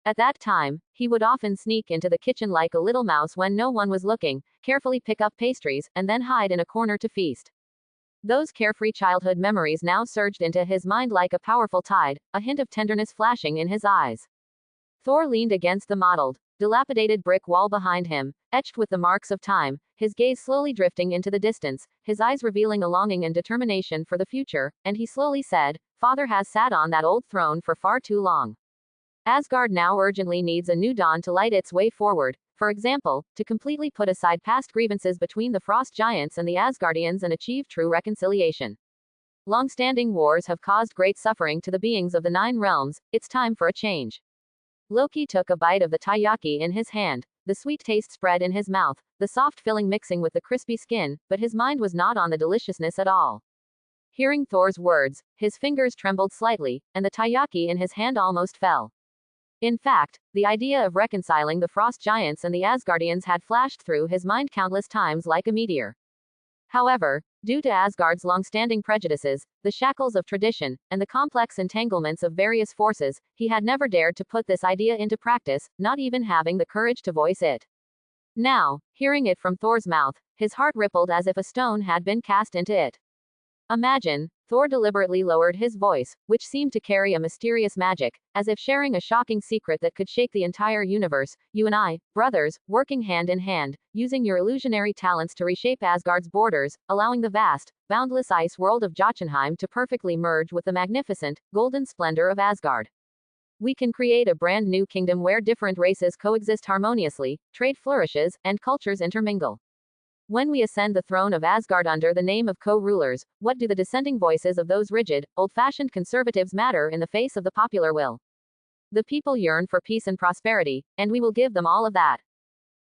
At that time, he would often sneak into the kitchen like a little mouse when no one was looking, carefully pick up pastries, and then hide in a corner to feast. Those carefree childhood memories now surged into his mind like a powerful tide, a hint of tenderness flashing in his eyes. Thor leaned against the mottled, dilapidated brick wall behind him, etched with the marks of time, his gaze slowly drifting into the distance, his eyes revealing a longing and determination for the future, and he slowly said, "Father has sat on that old throne for far too long. Asgard now urgently needs a new dawn to light its way forward, for example, to completely put aside past grievances between the Frost Giants and the Asgardians and achieve true reconciliation. Long-standing wars have caused great suffering to the beings of the Nine Realms, it's time for a change." Loki took a bite of the taiyaki in his hand, the sweet taste spread in his mouth, the soft filling mixing with the crispy skin, but his mind was not on the deliciousness at all. Hearing Thor's words, his fingers trembled slightly, and the taiyaki in his hand almost fell. In fact, the idea of reconciling the Frost Giants and the Asgardians had flashed through his mind countless times like a meteor. However, due to Asgard's long-standing prejudices, the shackles of tradition, and the complex entanglements of various forces, he had never dared to put this idea into practice, not even having the courage to voice it. Now, hearing it from Thor's mouth, his heart rippled as if a stone had been cast into it. "Imagine," Thor deliberately lowered his voice, which seemed to carry a mysterious magic, as if sharing a shocking secret that could shake the entire universe, "you and I, brothers, working hand in hand, using your illusionary talents to reshape Asgard's borders, allowing the vast, boundless ice world of Jotunheim to perfectly merge with the magnificent, golden splendor of Asgard. We can create a brand new kingdom where different races coexist harmoniously, trade flourishes, and cultures intermingle. When we ascend the throne of Asgard under the name of co-rulers, what do the dissenting voices of those rigid, old-fashioned conservatives matter in the face of the popular will? The people yearn for peace and prosperity, and we will give them all of that."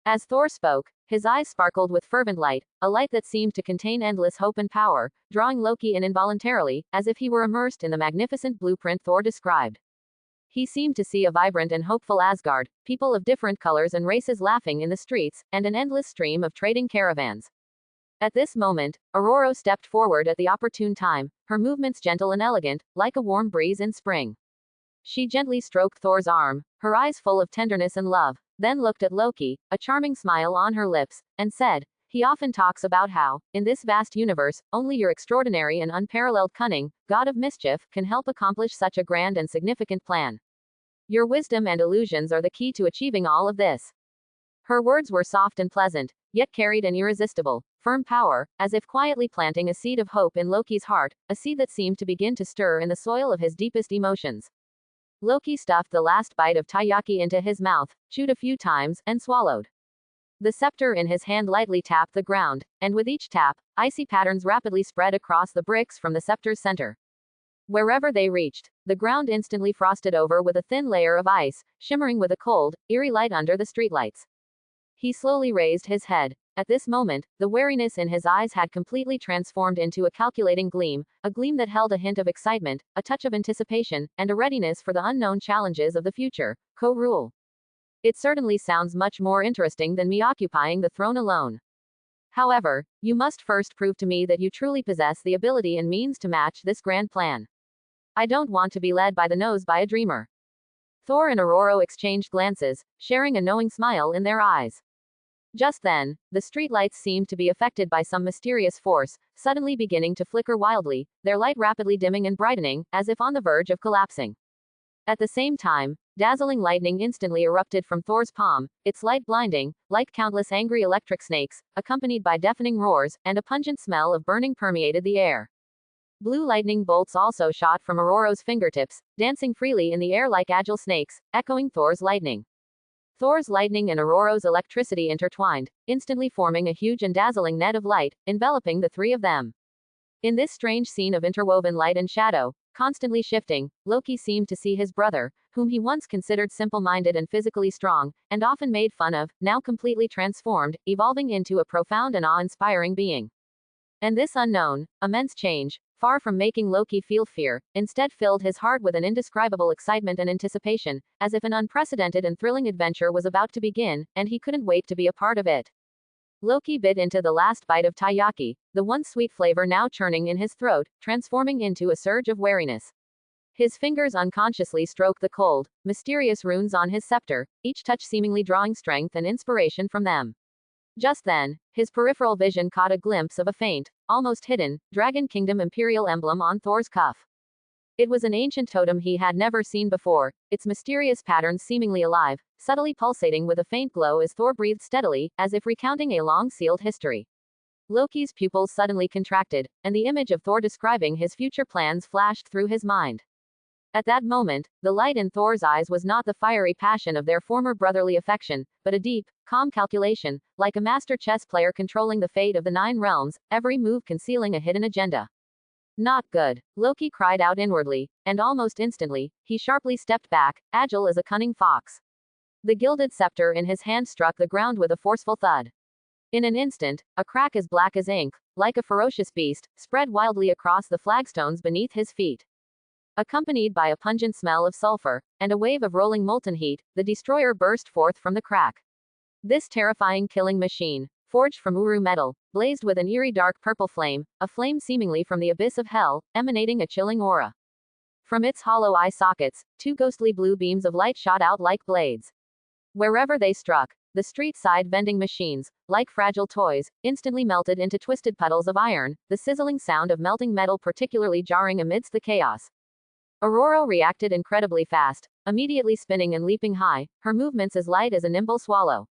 As Thor spoke, his eyes sparkled with fervent light, a light that seemed to contain endless hope and power, drawing Loki in involuntarily, as if he were immersed in the magnificent blueprint Thor described. He seemed to see a vibrant and hopeful Asgard, people of different colors and races laughing in the streets, and an endless stream of trading caravans. At this moment, Aurora stepped forward at the opportune time, her movements gentle and elegant, like a warm breeze in spring. She gently stroked Thor's arm, her eyes full of tenderness and love, then looked at Loki, a charming smile on her lips, and said, "He often talks about how, in this vast universe, only your extraordinary and unparalleled cunning, god of mischief, can help accomplish such a grand and significant plan. Your wisdom and illusions are the key to achieving all of this." Her words were soft and pleasant, yet carried an irresistible, firm power, as if quietly planting a seed of hope in Loki's heart, a seed that seemed to begin to stir in the soil of his deepest emotions. Loki stuffed the last bite of taiyaki into his mouth, chewed a few times, and swallowed. The scepter in his hand lightly tapped the ground, and with each tap, icy patterns rapidly spread across the bricks from the scepter's center. Wherever they reached, the ground instantly frosted over with a thin layer of ice, shimmering with a cold, eerie light under the streetlights. He slowly raised his head. At this moment, the wariness in his eyes had completely transformed into a calculating gleam, a gleam that held a hint of excitement, a touch of anticipation, and a readiness for the unknown challenges of the future. Co-rule. It certainly sounds much more interesting than me occupying the throne alone. However, you must first prove to me that you truly possess the ability and means to match this grand plan. I don't want to be led by the nose by a dreamer." Thor and Aurora exchanged glances, sharing a knowing smile in their eyes. Just then, the streetlights seemed to be affected by some mysterious force, suddenly beginning to flicker wildly, their light rapidly dimming and brightening, as if on the verge of collapsing. At the same time, dazzling lightning instantly erupted from Thor's palm, its light blinding, like countless angry electric snakes, accompanied by deafening roars, and a pungent smell of burning permeated the air. Blue lightning bolts also shot from Aurora's fingertips, dancing freely in the air like agile snakes, echoing Thor's lightning. Thor's lightning and Aurora's electricity intertwined, instantly forming a huge and dazzling net of light, enveloping the three of them. In this strange scene of interwoven light and shadow, constantly shifting, Loki seemed to see his brother, whom he once considered simple-minded and physically strong, and often made fun of, now completely transformed, evolving into a profound and awe-inspiring being. And this unknown, immense change, far from making Loki feel fear, instead filled his heart with an indescribable excitement and anticipation, as if an unprecedented and thrilling adventure was about to begin, and he couldn't wait to be a part of it. Loki bit into the last bite of taiyaki, the once sweet flavor now churning in his throat, transforming into a surge of wariness. His fingers unconsciously stroked the cold, mysterious runes on his scepter, each touch seemingly drawing strength and inspiration from them. Just then, his peripheral vision caught a glimpse of a faint, almost hidden, Dragon Kingdom Imperial emblem on Thor's cuff. It was an ancient totem he had never seen before, its mysterious patterns seemingly alive, subtly pulsating with a faint glow as Thor breathed steadily, as if recounting a long-sealed history. Loki's pupils suddenly contracted, and the image of Thor describing his future plans flashed through his mind. At that moment, the light in Thor's eyes was not the fiery passion of their former brotherly affection, but a deep, calm calculation, like a master chess player controlling the fate of the 9 realms, every move concealing a hidden agenda. Not good, Loki cried out inwardly, and almost instantly, he sharply stepped back, agile as a cunning fox. The gilded scepter in his hand struck the ground with a forceful thud. In an instant, a crack as black as ink, like a ferocious beast, spread wildly across the flagstones beneath his feet. Accompanied by a pungent smell of sulfur, and a wave of rolling molten heat, the destroyer burst forth from the crack. This terrifying killing machine, forged from Uru metal, blazed with an eerie dark purple flame, a flame seemingly from the abyss of hell, emanating a chilling aura. From its hollow eye sockets, 2 ghostly blue beams of light shot out like blades. Wherever they struck, the street-side vending machines, like fragile toys, instantly melted into twisted puddles of iron, the sizzling sound of melting metal particularly jarring amidst the chaos. Aurora reacted incredibly fast, immediately spinning and leaping high, her movements as light as a nimble swallow.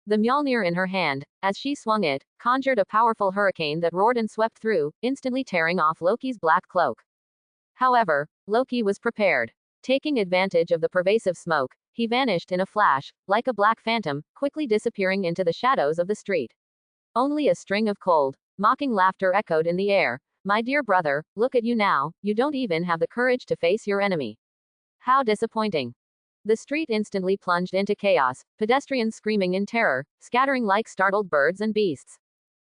The Mjolnir in her hand, as she swung it, conjured a powerful hurricane that roared and swept through, instantly tearing off Loki's black cloak. However, Loki was prepared. Taking advantage of the pervasive smoke, he vanished in a flash, like a black phantom, quickly disappearing into the shadows of the street. Only a string of cold, mocking laughter echoed in the air. My dear brother, look at you now, you don't even have the courage to face your enemy. How disappointing. The street instantly plunged into chaos, pedestrians screaming in terror, scattering like startled birds and beasts.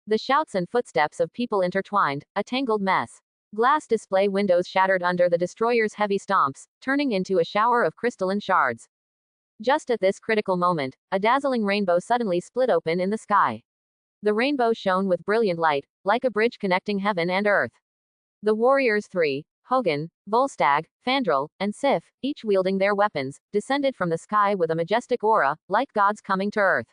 The shouts and footsteps of people intertwined, a tangled mess. Glass display windows shattered under the destroyer's heavy stomps, turning into a shower of crystalline shards. Just at this critical moment, a dazzling rainbow suddenly split open in the sky. The rainbow shone with brilliant light, like a bridge connecting heaven and earth. The warriors 3, Hogun, Volstagg, Fandral, and Sif, each wielding their weapons, descended from the sky with a majestic aura, like gods coming to earth.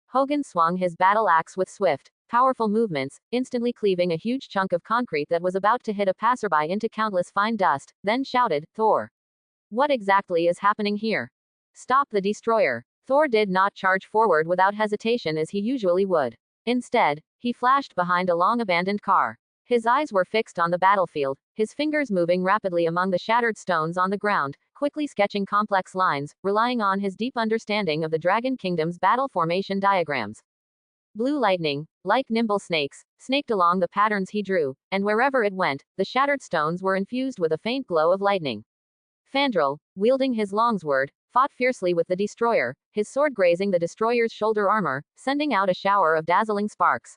Hogun swung his battle axe with swift, powerful movements, instantly cleaving a huge chunk of concrete that was about to hit a passerby into countless fine dust, then shouted, Thor. What exactly is happening here? Stop the destroyer. Thor did not charge forward without hesitation as he usually would. Instead, he flashed behind a long-abandoned car. His eyes were fixed on the battlefield, his fingers moving rapidly among the shattered stones on the ground, quickly sketching complex lines, relying on his deep understanding of the Dragon Kingdom's battle formation diagrams. Blue lightning, like nimble snakes, snaked along the patterns he drew, and wherever it went, the shattered stones were infused with a faint glow of lightning. Fandral, wielding his longsword, fought fiercely with the destroyer, his sword grazing the destroyer's shoulder armor, sending out a shower of dazzling sparks.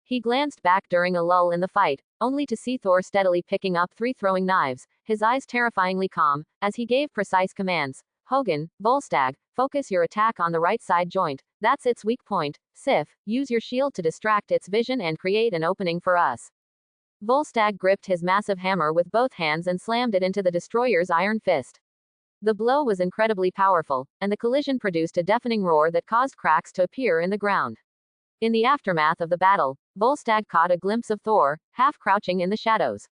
He glanced back during a lull in the fight, only to see Thor steadily picking up 3 throwing knives, his eyes terrifyingly calm, as he gave precise commands. Hogun, Volstagg, focus your attack on the right side joint, that's its weak point. Sif, use your shield to distract its vision and create an opening for us. Volstagg gripped his massive hammer with both hands and slammed it into the destroyer's iron fist. The blow was incredibly powerful, and the collision produced a deafening roar that caused cracks to appear in the ground. In the aftermath of the battle, Volstagg caught a glimpse of Thor, half crouching in the shadows.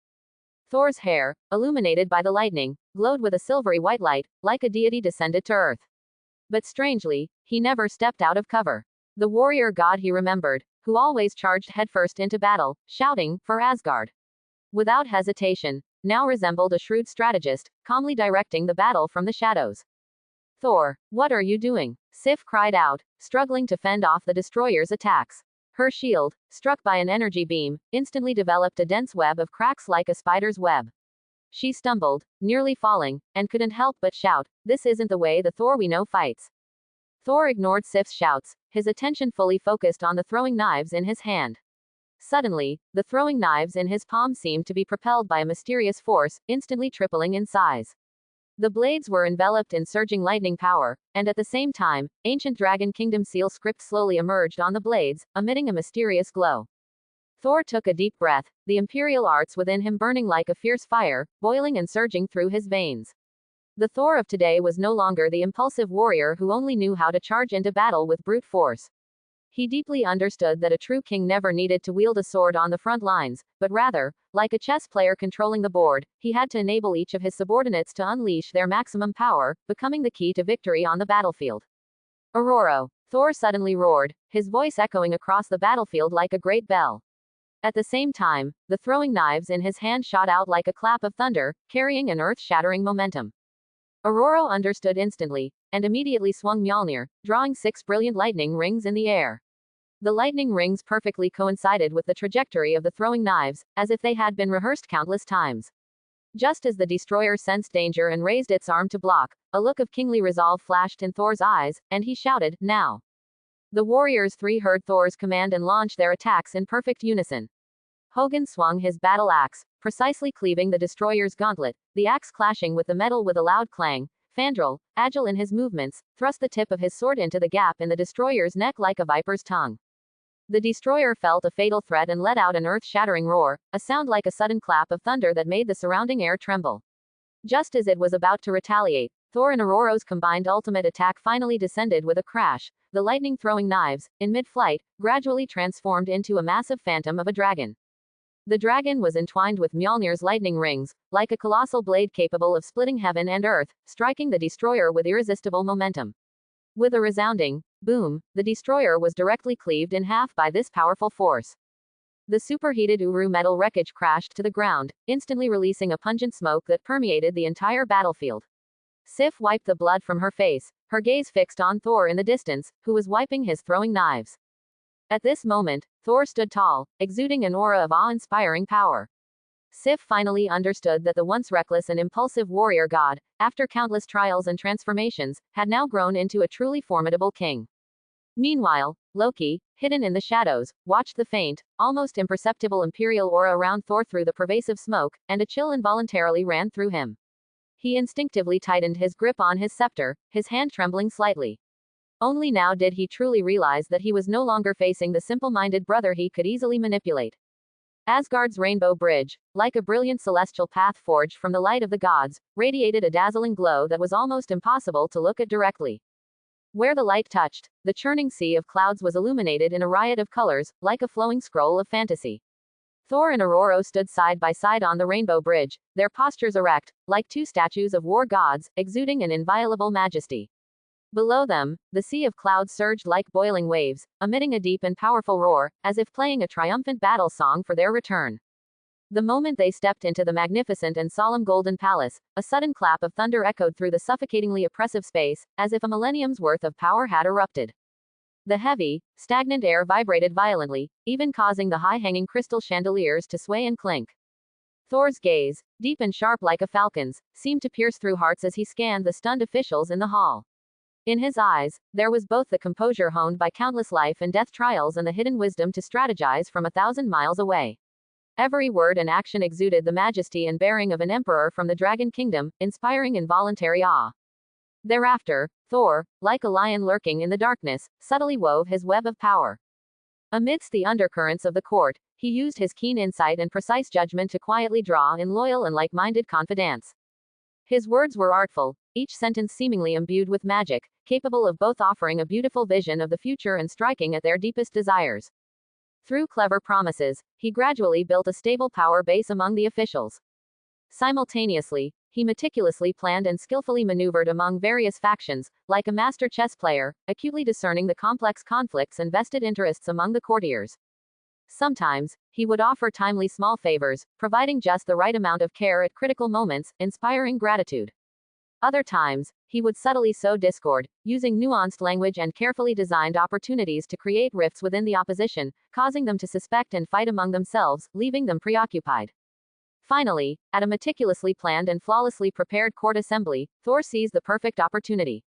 Thor's hair, illuminated by the lightning, glowed with a silvery white light, like a deity descended to earth. But strangely, he never stepped out of cover. The warrior god he remembered, who always charged headfirst into battle, shouting, for Asgard. Without hesitation, now resembled a shrewd strategist, calmly directing the battle from the shadows. Thor, what are you doing? Sif cried out, struggling to fend off the destroyer's attacks. Her shield, struck by an energy beam, instantly developed a dense web of cracks like a spider's web. She stumbled, nearly falling, and couldn't help but shout, this isn't the way the Thor we know fights. Thor ignored Sif's shouts, his attention fully focused on the throwing knives in his hand. Suddenly, the throwing knives in his palm seemed to be propelled by a mysterious force, instantly tripling in size. The blades were enveloped in surging lightning power, and at the same time, ancient Dragon Kingdom seal script slowly emerged on the blades, emitting a mysterious glow. Thor took a deep breath, the imperial arts within him burning like a fierce fire, boiling and surging through his veins. The Thor of today was no longer the impulsive warrior who only knew how to charge into battle with brute force. He deeply understood that a true king never needed to wield a sword on the front lines, but rather, like a chess player controlling the board, he had to enable each of his subordinates to unleash their maximum power, becoming the key to victory on the battlefield. Aurora! Thor suddenly roared, his voice echoing across the battlefield like a great bell. At the same time, the throwing knives in his hand shot out like a clap of thunder, carrying an earth-shattering momentum. Aurora understood instantly, and immediately swung Mjolnir, drawing 6 brilliant lightning rings in the air. The lightning rings perfectly coincided with the trajectory of the throwing knives, as if they had been rehearsed countless times. Just as the destroyer sensed danger and raised its arm to block, a look of kingly resolve flashed in Thor's eyes, and he shouted, "Now!" The warriors three heard Thor's command and launched their attacks in perfect unison. Hogun swung his battle axe, precisely cleaving the destroyer's gauntlet, the axe clashing with the metal with a loud clang. Fandral, agile in his movements, thrust the tip of his sword into the gap in the destroyer's neck like a viper's tongue. The destroyer felt a fatal threat and let out an earth-shattering roar, a sound like a sudden clap of thunder that made the surrounding air tremble. Just as it was about to retaliate, Thor and Aurora's combined ultimate attack finally descended with a crash. The lightning-throwing knives, in mid-flight, gradually transformed into a massive phantom of a dragon. The dragon was entwined with Mjolnir's lightning rings, like a colossal blade capable of splitting heaven and earth, striking the destroyer with irresistible momentum. With a resounding boom, the destroyer was directly cleaved in half by this powerful force. The superheated Uru metal wreckage crashed to the ground, instantly releasing a pungent smoke that permeated the entire battlefield. Sif wiped the blood from her face, her gaze fixed on Thor in the distance, who was wiping his throwing knives. At this moment, Thor stood tall, exuding an aura of awe-inspiring power. Sif finally understood that the once reckless and impulsive warrior god, after countless trials and transformations, had now grown into a truly formidable king. Meanwhile, Loki, hidden in the shadows, watched the faint, almost imperceptible imperial aura around Thor through the pervasive smoke, and a chill involuntarily ran through him. He instinctively tightened his grip on his scepter, his hand trembling slightly. Only now did he truly realize that he was no longer facing the simple-minded brother he could easily manipulate. Asgard's rainbow bridge, like a brilliant celestial path forged from the light of the gods, radiated a dazzling glow that was almost impossible to look at directly. Where the light touched, the churning sea of clouds was illuminated in a riot of colors, like a flowing scroll of fantasy. Thor and Aurora stood side by side on the rainbow bridge, their postures erect, like two statues of war gods, exuding an inviolable majesty. Below them, the sea of clouds surged like boiling waves, emitting a deep and powerful roar, as if playing a triumphant battle song for their return. The moment they stepped into the magnificent and solemn golden palace, a sudden clap of thunder echoed through the suffocatingly oppressive space, as if a millennium's worth of power had erupted. The heavy, stagnant air vibrated violently, even causing the high-hanging crystal chandeliers to sway and clink. Thor's gaze, deep and sharp like a falcon's, seemed to pierce through hearts as he scanned the stunned officials in the hall. In his eyes, there was both the composure honed by countless life and death trials and the hidden wisdom to strategize from 1,000 miles away. Every word and action exuded the majesty and bearing of an emperor from the Dragon Kingdom, inspiring involuntary awe. Thereafter, Thor, like a lion lurking in the darkness, subtly wove his web of power. Amidst the undercurrents of the court, he used his keen insight and precise judgment to quietly draw in loyal and like-minded confidants. His words were artful, each sentence seemingly imbued with magic, capable of both offering a beautiful vision of the future and striking at their deepest desires. Through clever promises, he gradually built a stable power base among the officials. Simultaneously, he meticulously planned and skillfully maneuvered among various factions, like a master chess player, acutely discerning the complex conflicts and vested interests among the courtiers. Sometimes, he would offer timely small favors, providing just the right amount of care at critical moments, inspiring gratitude. Other times, he would subtly sow discord, using nuanced language and carefully designed opportunities to create rifts within the opposition, causing them to suspect and fight among themselves, leaving them preoccupied. Finally, at a meticulously planned and flawlessly prepared court assembly, Thor seized the perfect opportunity.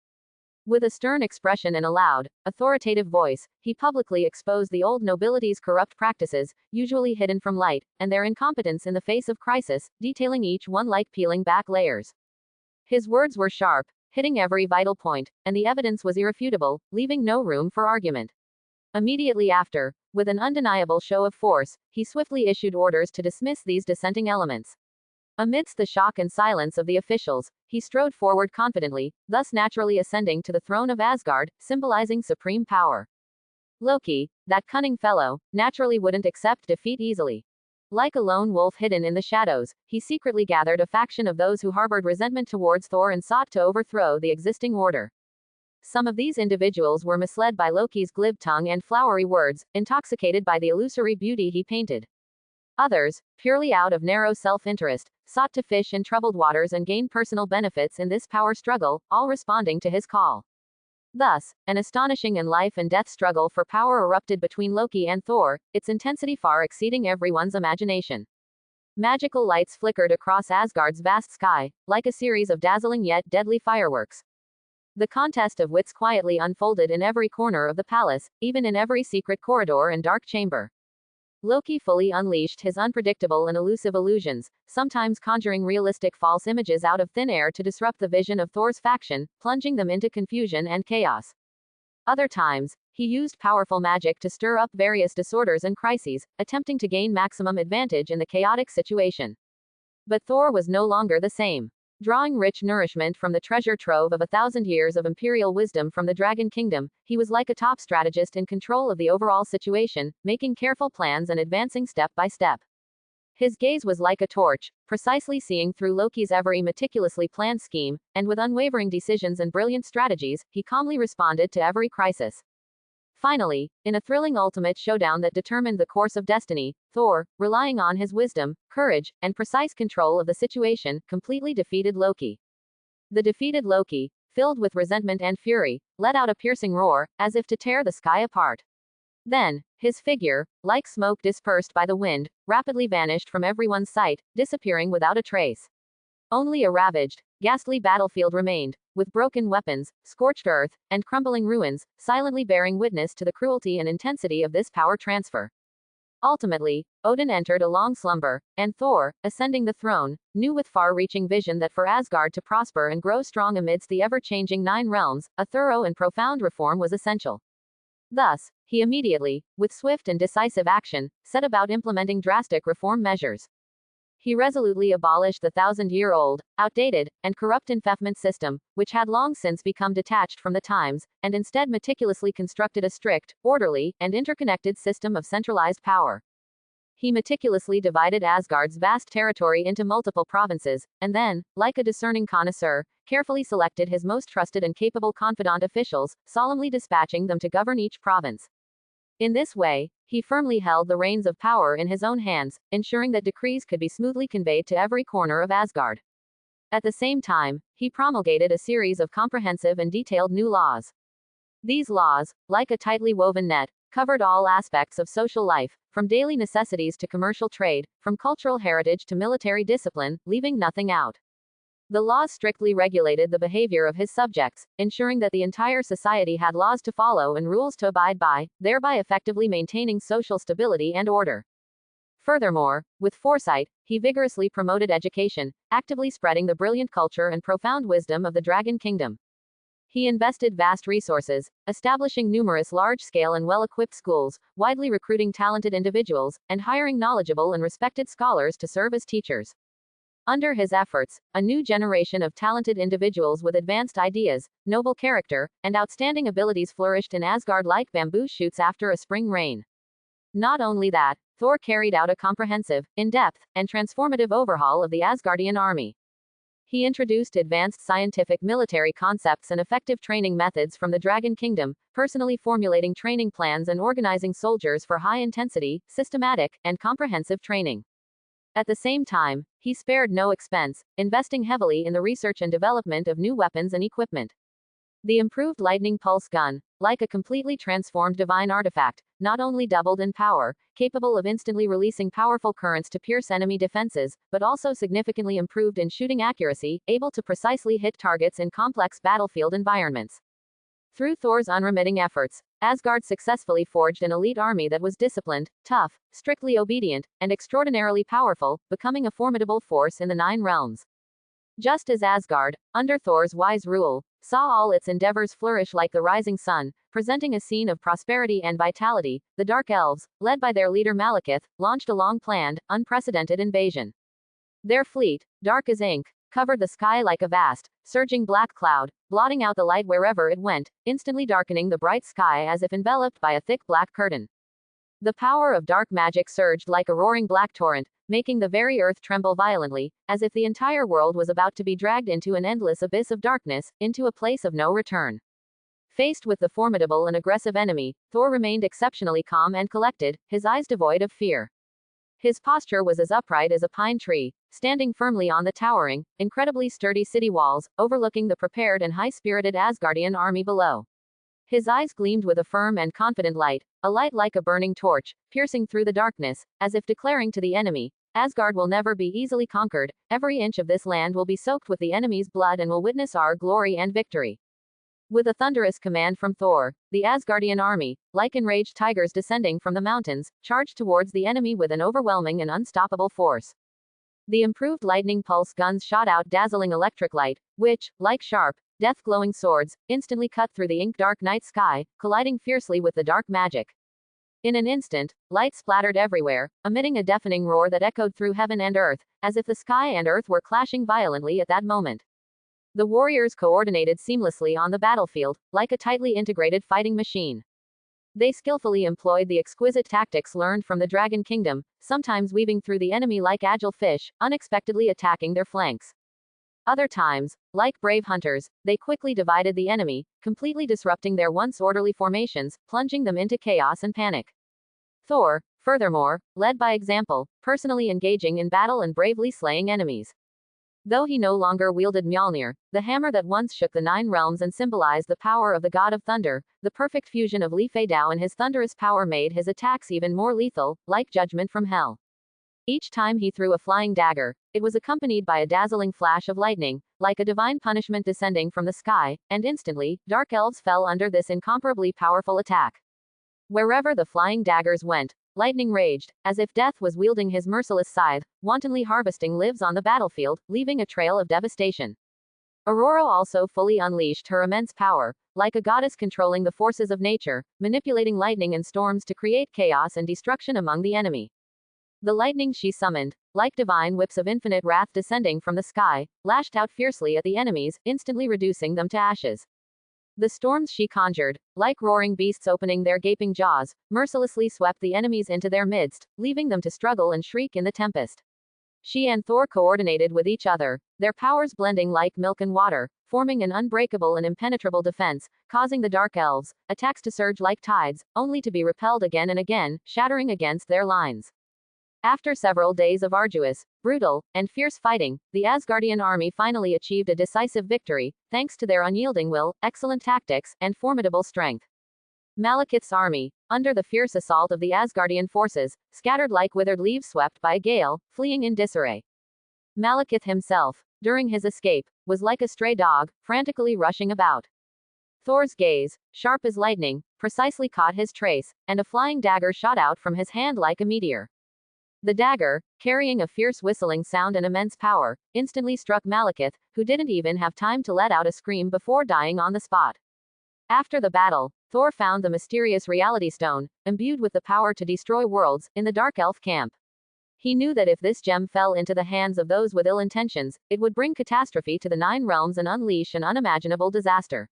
With a stern expression and a loud, authoritative voice, he publicly exposed the old nobility's corrupt practices, usually hidden from light, and their incompetence in the face of crisis, detailing each one like peeling back layers. His words were sharp, hitting every vital point, and the evidence was irrefutable, leaving no room for argument. Immediately after, with an undeniable show of force, he swiftly issued orders to dismiss these dissenting elements. Amidst the shock and silence of the officials, he strode forward confidently, thus naturally ascending to the throne of Asgard, symbolizing supreme power. Loki, that cunning fellow, naturally wouldn't accept defeat easily. Like a lone wolf hidden in the shadows, he secretly gathered a faction of those who harbored resentment towards Thor and sought to overthrow the existing order. Some of these individuals were misled by Loki's glib tongue and flowery words, intoxicated by the illusory beauty he painted. Others, purely out of narrow self-interest, sought to fish in troubled waters and gain personal benefits in this power struggle, all responding to his call. Thus, an astonishing and life and death struggle for power erupted between Loki and Thor, its intensity far exceeding everyone's imagination. Magical lights flickered across Asgard's vast sky, like a series of dazzling yet deadly fireworks. The contest of wits quietly unfolded in every corner of the palace, even in every secret corridor and dark chamber. Loki fully unleashed his unpredictable and elusive illusions, sometimes conjuring realistic false images out of thin air to disrupt the vision of Thor's faction, plunging them into confusion and chaos. Other times, he used powerful magic to stir up various disorders and crises, attempting to gain maximum advantage in the chaotic situation. But Thor was no longer the same. Drawing rich nourishment from the treasure trove of 1,000 years of imperial wisdom from the Dragon Kingdom, he was like a top strategist in control of the overall situation, making careful plans and advancing step by step. His gaze was like a torch, precisely seeing through Loki's every meticulously planned scheme, and with unwavering decisions and brilliant strategies, he calmly responded to every crisis. Finally, in a thrilling ultimate showdown that determined the course of destiny, Thor, relying on his wisdom, courage, and precise control of the situation, completely defeated Loki. The defeated Loki, filled with resentment and fury, let out a piercing roar, as if to tear the sky apart. Then, his figure, like smoke dispersed by the wind, rapidly vanished from everyone's sight, disappearing without a trace. Only a ravaged, ghastly battlefield remained, with broken weapons, scorched earth, and crumbling ruins, silently bearing witness to the cruelty and intensity of this power transfer. Ultimately, Odin entered a long slumber, and Thor, ascending the throne, knew with far-reaching vision that for Asgard to prosper and grow strong amidst the ever-changing Nine Realms, a thorough and profound reform was essential. Thus, he immediately, with swift and decisive action, set about implementing drastic reform measures. He resolutely abolished the 1,000-year-old, outdated, and corrupt enfeoffment system, which had long since become detached from the times, and instead meticulously constructed a strict, orderly, and interconnected system of centralized power. He meticulously divided Asgard's vast territory into multiple provinces, and then, like a discerning connoisseur, carefully selected his most trusted and capable confidant officials, solemnly dispatching them to govern each province. In this way, he firmly held the reins of power in his own hands, ensuring that decrees could be smoothly conveyed to every corner of Asgard. At the same time, he promulgated a series of comprehensive and detailed new laws. These laws, like a tightly woven net, covered all aspects of social life, from daily necessities to commercial trade, from cultural heritage to military discipline, leaving nothing out. The laws strictly regulated the behavior of his subjects, ensuring that the entire society had laws to follow and rules to abide by, thereby effectively maintaining social stability and order. Furthermore, with foresight, he vigorously promoted education, actively spreading the brilliant culture and profound wisdom of the Dragon Kingdom. He invested vast resources, establishing numerous large-scale and well-equipped schools, widely recruiting talented individuals, and hiring knowledgeable and respected scholars to serve as teachers. Under his efforts, a new generation of talented individuals with advanced ideas, noble character, and outstanding abilities flourished in Asgard like bamboo shoots after a spring rain. Not only that, Thor carried out a comprehensive, in-depth, and transformative overhaul of the Asgardian army. He introduced advanced scientific military concepts and effective training methods from the Dragon Kingdom, personally formulating training plans and organizing soldiers for high-intensity, systematic, and comprehensive training. At the same time, he spared no expense, investing heavily in the research and development of new weapons and equipment. The improved lightning pulse gun, like a completely transformed divine artifact, not only doubled in power, capable of instantly releasing powerful currents to pierce enemy defenses, but also significantly improved in shooting accuracy, able to precisely hit targets in complex battlefield environments. Through Thor's unremitting efforts, Asgard successfully forged an elite army that was disciplined, tough, strictly obedient, and extraordinarily powerful, becoming a formidable force in the Nine Realms. Just as Asgard, under Thor's wise rule, saw all its endeavors flourish like the rising sun, presenting a scene of prosperity and vitality, the Dark Elves, led by their leader Malekith, launched a long-planned, unprecedented invasion. Their fleet, dark as ink, covered the sky like a vast, surging black cloud, blotting out the light wherever it went, instantly darkening the bright sky as if enveloped by a thick black curtain. The power of dark magic surged like a roaring black torrent, making the very earth tremble violently, as if the entire world was about to be dragged into an endless abyss of darkness, into a place of no return. Faced with the formidable and aggressive enemy, Thor remained exceptionally calm and collected, his eyes devoid of fear. His posture was as upright as a pine tree, standing firmly on the towering, incredibly sturdy city walls, overlooking the prepared and high-spirited Asgardian army below. His eyes gleamed with a firm and confident light, a light like a burning torch, piercing through the darkness, as if declaring to the enemy, Asgard will never be easily conquered, every inch of this land will be soaked with the enemy's blood and will witness our glory and victory. With a thunderous command from Thor, the Asgardian army, like enraged tigers descending from the mountains, charged towards the enemy with an overwhelming and unstoppable force. The improved lightning pulse guns shot out dazzling electric light, which, like sharp, death-glowing swords, instantly cut through the ink-dark night sky, colliding fiercely with the dark magic. In an instant, light splattered everywhere, emitting a deafening roar that echoed through heaven and earth, as if the sky and earth were clashing violently at that moment. The warriors coordinated seamlessly on the battlefield, like a tightly integrated fighting machine. They skillfully employed the exquisite tactics learned from the Dragon Kingdom, sometimes weaving through the enemy like agile fish, unexpectedly attacking their flanks. Other times, like brave hunters, they quickly divided the enemy, completely disrupting their once orderly formations, plunging them into chaos and panic. Thor, furthermore, led by example, personally engaging in battle and bravely slaying enemies. Though he no longer wielded Mjolnir, the hammer that once shook the Nine Realms and symbolized the power of the god of thunder, the perfect fusion of Li Fei Dao and his thunderous power made his attacks even more lethal, like judgment from hell. Each time he threw a flying dagger, it was accompanied by a dazzling flash of lightning, like a divine punishment descending from the sky, and instantly, dark elves fell under this incomparably powerful attack. Wherever the flying daggers went, lightning raged, as if death was wielding his merciless scythe, wantonly harvesting lives on the battlefield, leaving a trail of devastation. Aurora also fully unleashed her immense power, like a goddess controlling the forces of nature, manipulating lightning and storms to create chaos and destruction among the enemy. The lightning she summoned, like divine whips of infinite wrath descending from the sky, lashed out fiercely at the enemies, instantly reducing them to ashes. The storms she conjured, like roaring beasts opening their gaping jaws, mercilessly swept the enemies into their midst, leaving them to struggle and shriek in the tempest. She and Thor coordinated with each other, their powers blending like milk and water, forming an unbreakable and impenetrable defense, causing the Dark Elves' attacks to surge like tides, only to be repelled again and again, shattering against their lines. After several days of arduous, brutal, and fierce fighting, the Asgardian army finally achieved a decisive victory, thanks to their unyielding will, excellent tactics, and formidable strength. Malekith's army, under the fierce assault of the Asgardian forces, scattered like withered leaves swept by a gale, fleeing in disarray. Malekith himself, during his escape, was like a stray dog, frantically rushing about. Thor's gaze, sharp as lightning, precisely caught his trace, and a flying dagger shot out from his hand like a meteor. The dagger, carrying a fierce whistling sound and immense power, instantly struck Malekith, who didn't even have time to let out a scream before dying on the spot. After the battle, Thor found the mysterious Reality Stone, imbued with the power to destroy worlds, in the Dark Elf camp. He knew that if this gem fell into the hands of those with ill intentions, it would bring catastrophe to the Nine Realms and unleash an unimaginable disaster.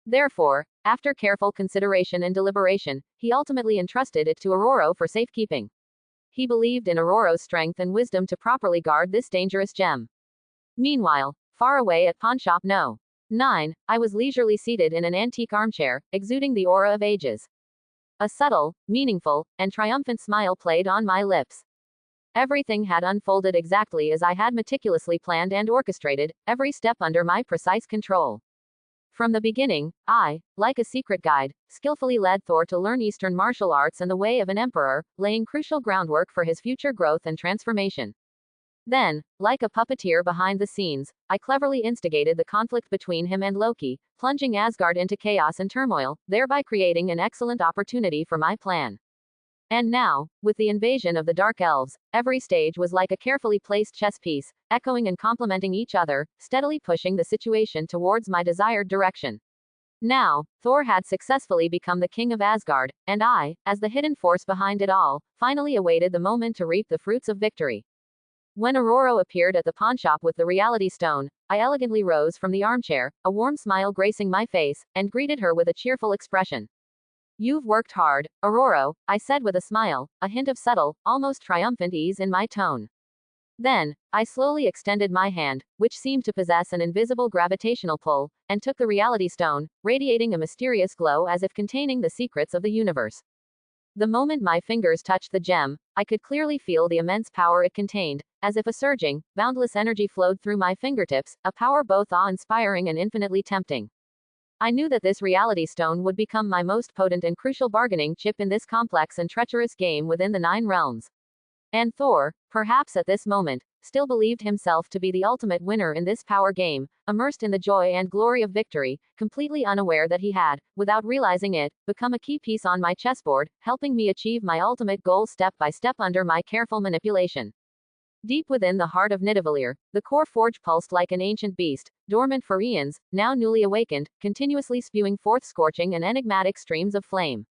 Therefore, after careful consideration and deliberation, he ultimately entrusted it to Aurora for safekeeping. He believed in Aurora's strength and wisdom to properly guard this dangerous gem. Meanwhile, far away at Pawnshop No. 9, I was leisurely seated in an antique armchair, exuding the aura of ages. A subtle, meaningful, and triumphant smile played on my lips. Everything had unfolded exactly as I had meticulously planned and orchestrated, every step under my precise control. From the beginning, I, like a secret guide, skillfully led Thor to learn Eastern martial arts and the way of an emperor, laying crucial groundwork for his future growth and transformation. Then, like a puppeteer behind the scenes, I cleverly instigated the conflict between him and Loki, plunging Asgard into chaos and turmoil, thereby creating an excellent opportunity for my plan. And now, with the invasion of the Dark Elves, every stage was like a carefully placed chess piece, echoing and complementing each other, steadily pushing the situation towards my desired direction. Now, Thor had successfully become the king of Asgard, and I, as the hidden force behind it all, finally awaited the moment to reap the fruits of victory. When Aurora appeared at the pawnshop with the reality stone, I elegantly rose from the armchair, a warm smile gracing my face, and greeted her with a cheerful expression. "You've worked hard, Aurora," I said with a smile, a hint of subtle, almost triumphant ease in my tone. Then, I slowly extended my hand, which seemed to possess an invisible gravitational pull, and took the reality stone, radiating a mysterious glow as if containing the secrets of the universe. The moment my fingers touched the gem, I could clearly feel the immense power it contained, as if a surging, boundless energy flowed through my fingertips, a power both awe-inspiring and infinitely tempting. I knew that this reality stone would become my most potent and crucial bargaining chip in this complex and treacherous game within the 9 realms. And Thor, perhaps at this moment, still believed himself to be the ultimate winner in this power game, immersed in the joy and glory of victory, completely unaware that he had, without realizing it, become a key piece on my chessboard, helping me achieve my ultimate goal step by step under my careful manipulation. Deep within the heart of Nidavellir, the core forge pulsed like an ancient beast, dormant for eons, now newly awakened, continuously spewing forth scorching and enigmatic streams of flame.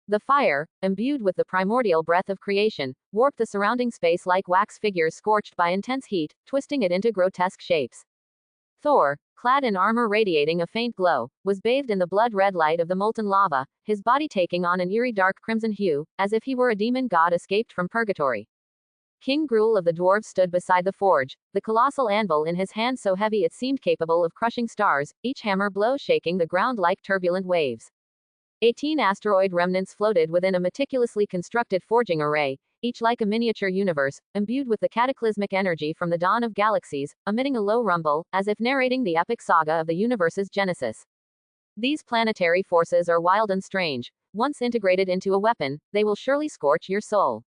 The fire, imbued with the primordial breath of creation, warped the surrounding space like wax figures scorched by intense heat, twisting it into grotesque shapes. Thor, clad in armor radiating a faint glow, was bathed in the blood-red light of the molten lava, his body taking on an eerie dark crimson hue, as if he were a demon god escaped from purgatory. King Gruul of the dwarves stood beside the forge, the colossal anvil in his hand so heavy it seemed capable of crushing stars, each hammer blow shaking the ground like turbulent waves. 18 asteroid remnants floated within a meticulously constructed forging array, each like a miniature universe, imbued with the cataclysmic energy from the dawn of galaxies, emitting a low rumble, as if narrating the epic saga of the universe's genesis. These planetary forces are wild and strange. Once integrated into a weapon, they will surely scorch your soul.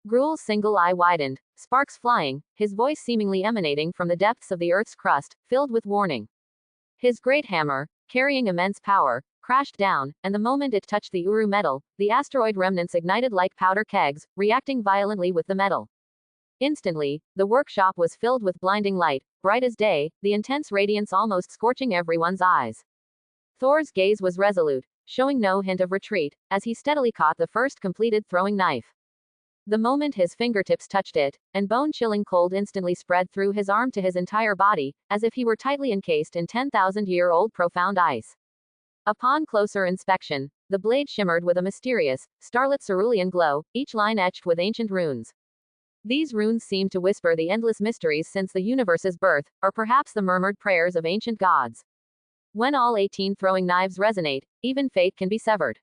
Gruul's single eye widened, sparks flying, his voice seemingly emanating from the depths of the Earth's crust, filled with warning. His great hammer, carrying immense power, crashed down, and the moment it touched the Uru metal, the asteroid remnants ignited like powder kegs, reacting violently with the metal. Instantly, the workshop was filled with blinding light, bright as day, the intense radiance almost scorching everyone's eyes. Thor's gaze was resolute, showing no hint of retreat, as he steadily caught the first completed throwing knife. The moment his fingertips touched it, and bone-chilling cold instantly spread through his arm to his entire body, as if he were tightly encased in 10,000-year-old profound ice. Upon closer inspection, the blade shimmered with a mysterious, starlit cerulean glow, each line etched with ancient runes. These runes seemed to whisper the endless mysteries since the universe's birth, or perhaps the murmured prayers of ancient gods. When all 18 throwing knives resonate, even fate can be severed.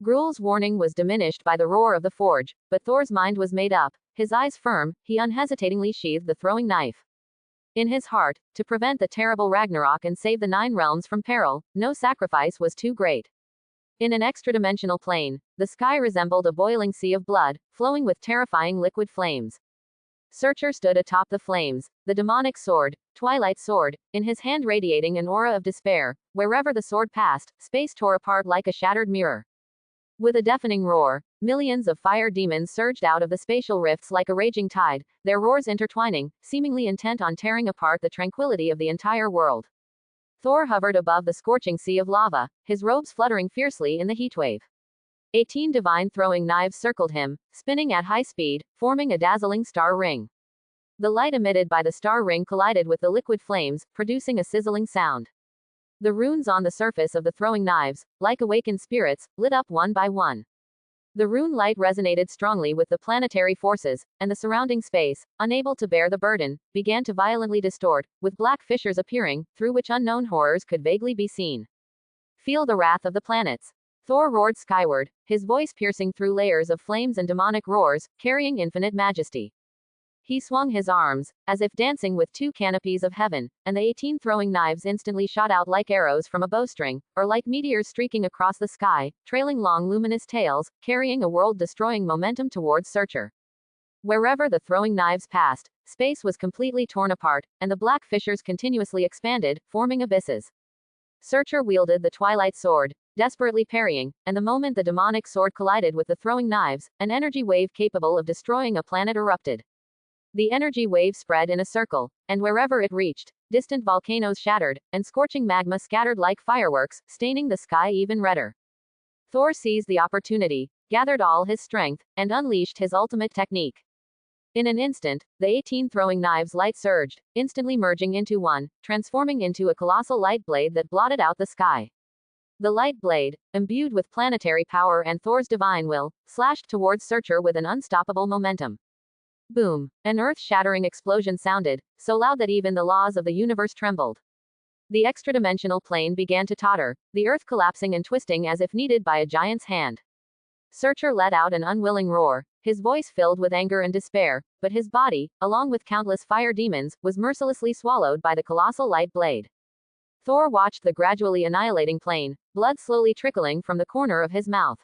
Gruul's warning was diminished by the roar of the forge, but Thor's mind was made up, his eyes firm, he unhesitatingly sheathed the throwing knife. In his heart, to prevent the terrible Ragnarok and save the 9 realms from peril, no sacrifice was too great. In an extra-dimensional plane, the sky resembled a boiling sea of blood, flowing with terrifying liquid flames. Searcher stood atop the flames, the demonic sword, Twilight Sword, in his hand radiating an aura of despair. Wherever the sword passed, space tore apart like a shattered mirror. With a deafening roar, millions of fire demons surged out of the spatial rifts like a raging tide, their roars intertwining, seemingly intent on tearing apart the tranquility of the entire world. Thor hovered above the scorching sea of lava, his robes fluttering fiercely in the heatwave. 18 divine throwing knives circled him, spinning at high speed, forming a dazzling star ring. The light emitted by the star ring collided with the liquid flames, producing a sizzling sound. The runes on the surface of the throwing knives, like awakened spirits, lit up one by one. The rune light resonated strongly with the planetary forces, and the surrounding space, unable to bear the burden, began to violently distort, with black fissures appearing, through which unknown horrors could vaguely be seen. Feel the wrath of the planets. Thor roared skyward, his voice piercing through layers of flames and demonic roars, carrying infinite majesty. He swung his arms, as if dancing with 2 canopies of heaven, and the 18 throwing knives instantly shot out like arrows from a bowstring, or like meteors streaking across the sky, trailing long luminous tails, carrying a world-destroying momentum towards Searcher. Wherever the throwing knives passed, space was completely torn apart, and the black fissures continuously expanded, forming abysses. Searcher wielded the twilight sword, desperately parrying, and the moment the demonic sword collided with the throwing knives, an energy wave capable of destroying a planet erupted. The energy wave spread in a circle, and wherever it reached, distant volcanoes shattered, and scorching magma scattered like fireworks, staining the sky even redder. Thor seized the opportunity, gathered all his strength, and unleashed his ultimate technique. In an instant, the 18 throwing knives' light surged, instantly merging into one, transforming into a colossal light blade that blotted out the sky. The light blade, imbued with planetary power and Thor's divine will, slashed towards Searcher with an unstoppable momentum. Boom! An earth-shattering explosion sounded, so loud that even the laws of the universe trembled. The extra-dimensional plane began to totter, the earth collapsing and twisting as if kneaded by a giant's hand. Searcher let out an unwilling roar, his voice filled with anger and despair, but his body, along with countless fire demons, was mercilessly swallowed by the colossal light blade. Thor watched the gradually annihilating plane, blood slowly trickling from the corner of his mouth.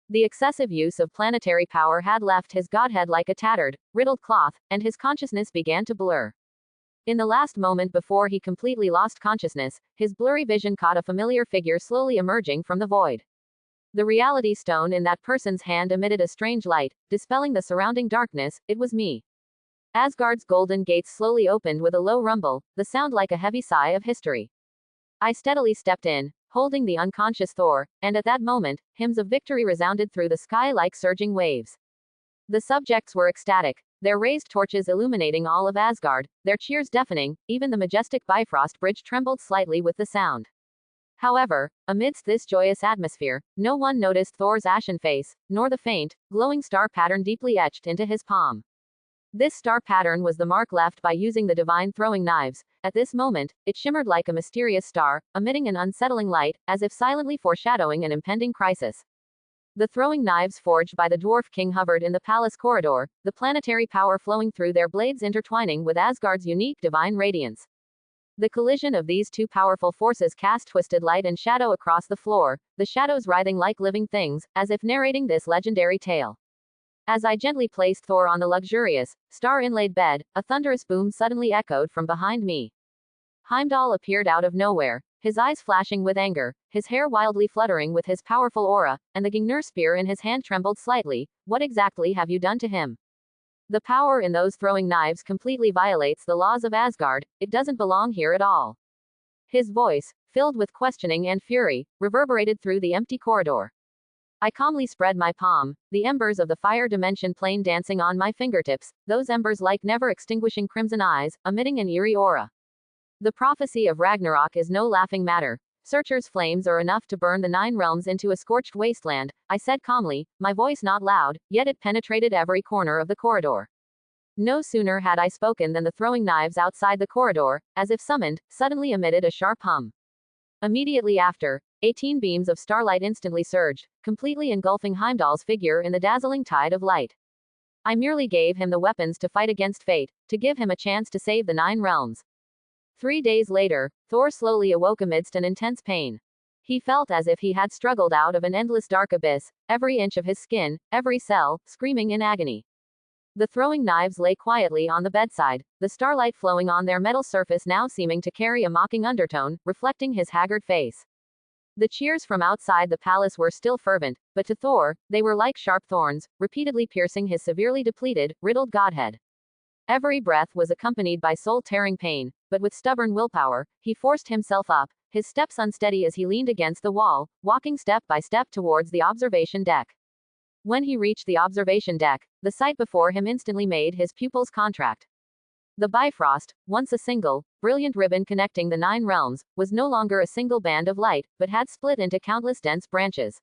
The excessive use of planetary power had left his godhead like a tattered, riddled cloth, and his consciousness began to blur. In the last moment before he completely lost consciousness, his blurry vision caught a familiar figure slowly emerging from the void. The reality stone in that person's hand emitted a strange light, dispelling the surrounding darkness. It was me. Asgard's golden gates slowly opened with a low rumble, the sound like a heavy sigh of history. I steadily stepped in, holding the unconscious Thor, and at that moment, hymns of victory resounded through the sky like surging waves. The subjects were ecstatic, their raised torches illuminating all of Asgard, their cheers deafening, even the majestic Bifrost Bridge trembled slightly with the sound. However, amidst this joyous atmosphere, no one noticed Thor's ashen face, nor the faint, glowing star pattern deeply etched into his palm. This star pattern was the mark left by using the divine throwing knives. At this moment, it shimmered like a mysterious star, emitting an unsettling light, as if silently foreshadowing an impending crisis. The throwing knives forged by the Dwarf King hovered in the palace corridor, the planetary power flowing through their blades intertwining with Asgard's unique divine radiance. The collision of these two powerful forces cast twisted light and shadow across the floor, the shadows writhing like living things, as if narrating this legendary tale. As I gently placed Thor on the luxurious, star-inlaid bed, a thunderous boom suddenly echoed from behind me. Heimdall appeared out of nowhere, his eyes flashing with anger, his hair wildly fluttering with his powerful aura, and the Gingnir spear in his hand trembled slightly. What exactly have you done to him? The power in those throwing knives completely violates the laws of Asgard, it doesn't belong here at all. His voice, filled with questioning and fury, reverberated through the empty corridor. I calmly spread my palm, the embers of the fire dimension plane dancing on my fingertips, those embers like never extinguishing crimson eyes, emitting an eerie aura. The prophecy of Ragnarok is no laughing matter. Searcher's flames are enough to burn the 9 realms into a scorched wasteland, I said calmly, my voice not loud, yet it penetrated every corner of the corridor. No sooner had I spoken than the throwing knives outside the corridor, as if summoned, suddenly emitted a sharp hum. Immediately after, 18 beams of starlight instantly surged, completely engulfing Heimdall's figure in the dazzling tide of light. I merely gave him the weapons to fight against fate, to give him a chance to save the 9 realms. 3 days later, Thor slowly awoke amidst an intense pain. He felt as if he had struggled out of an endless dark abyss, every inch of his skin, every cell, screaming in agony. The throwing knives lay quietly on the bedside, the starlight flowing on their metal surface now seeming to carry a mocking undertone, reflecting his haggard face. The cheers from outside the palace were still fervent, but to Thor, they were like sharp thorns, repeatedly piercing his severely depleted, riddled godhead. Every breath was accompanied by soul-tearing pain, but with stubborn willpower, he forced himself up, his steps unsteady as he leaned against the wall, walking step by step towards the observation deck. When he reached the observation deck, the sight before him instantly made his pupils contract. The Bifrost, once a single, brilliant ribbon connecting the 9 realms, was no longer a single band of light, but had split into countless dense branches.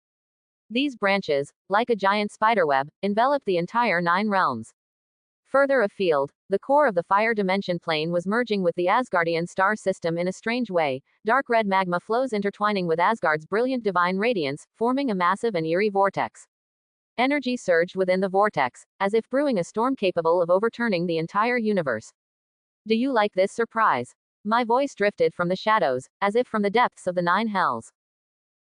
These branches, like a giant spiderweb, enveloped the entire 9 realms. Further afield, the core of the fire dimension plane was merging with the Asgardian star system in a strange way, dark red magma flows intertwining with Asgard's brilliant divine radiance, forming a massive and eerie vortex. Energy surged within the vortex, as if brewing a storm capable of overturning the entire universe. Do you like this surprise? My voice drifted from the shadows, as if from the depths of the 9 hells.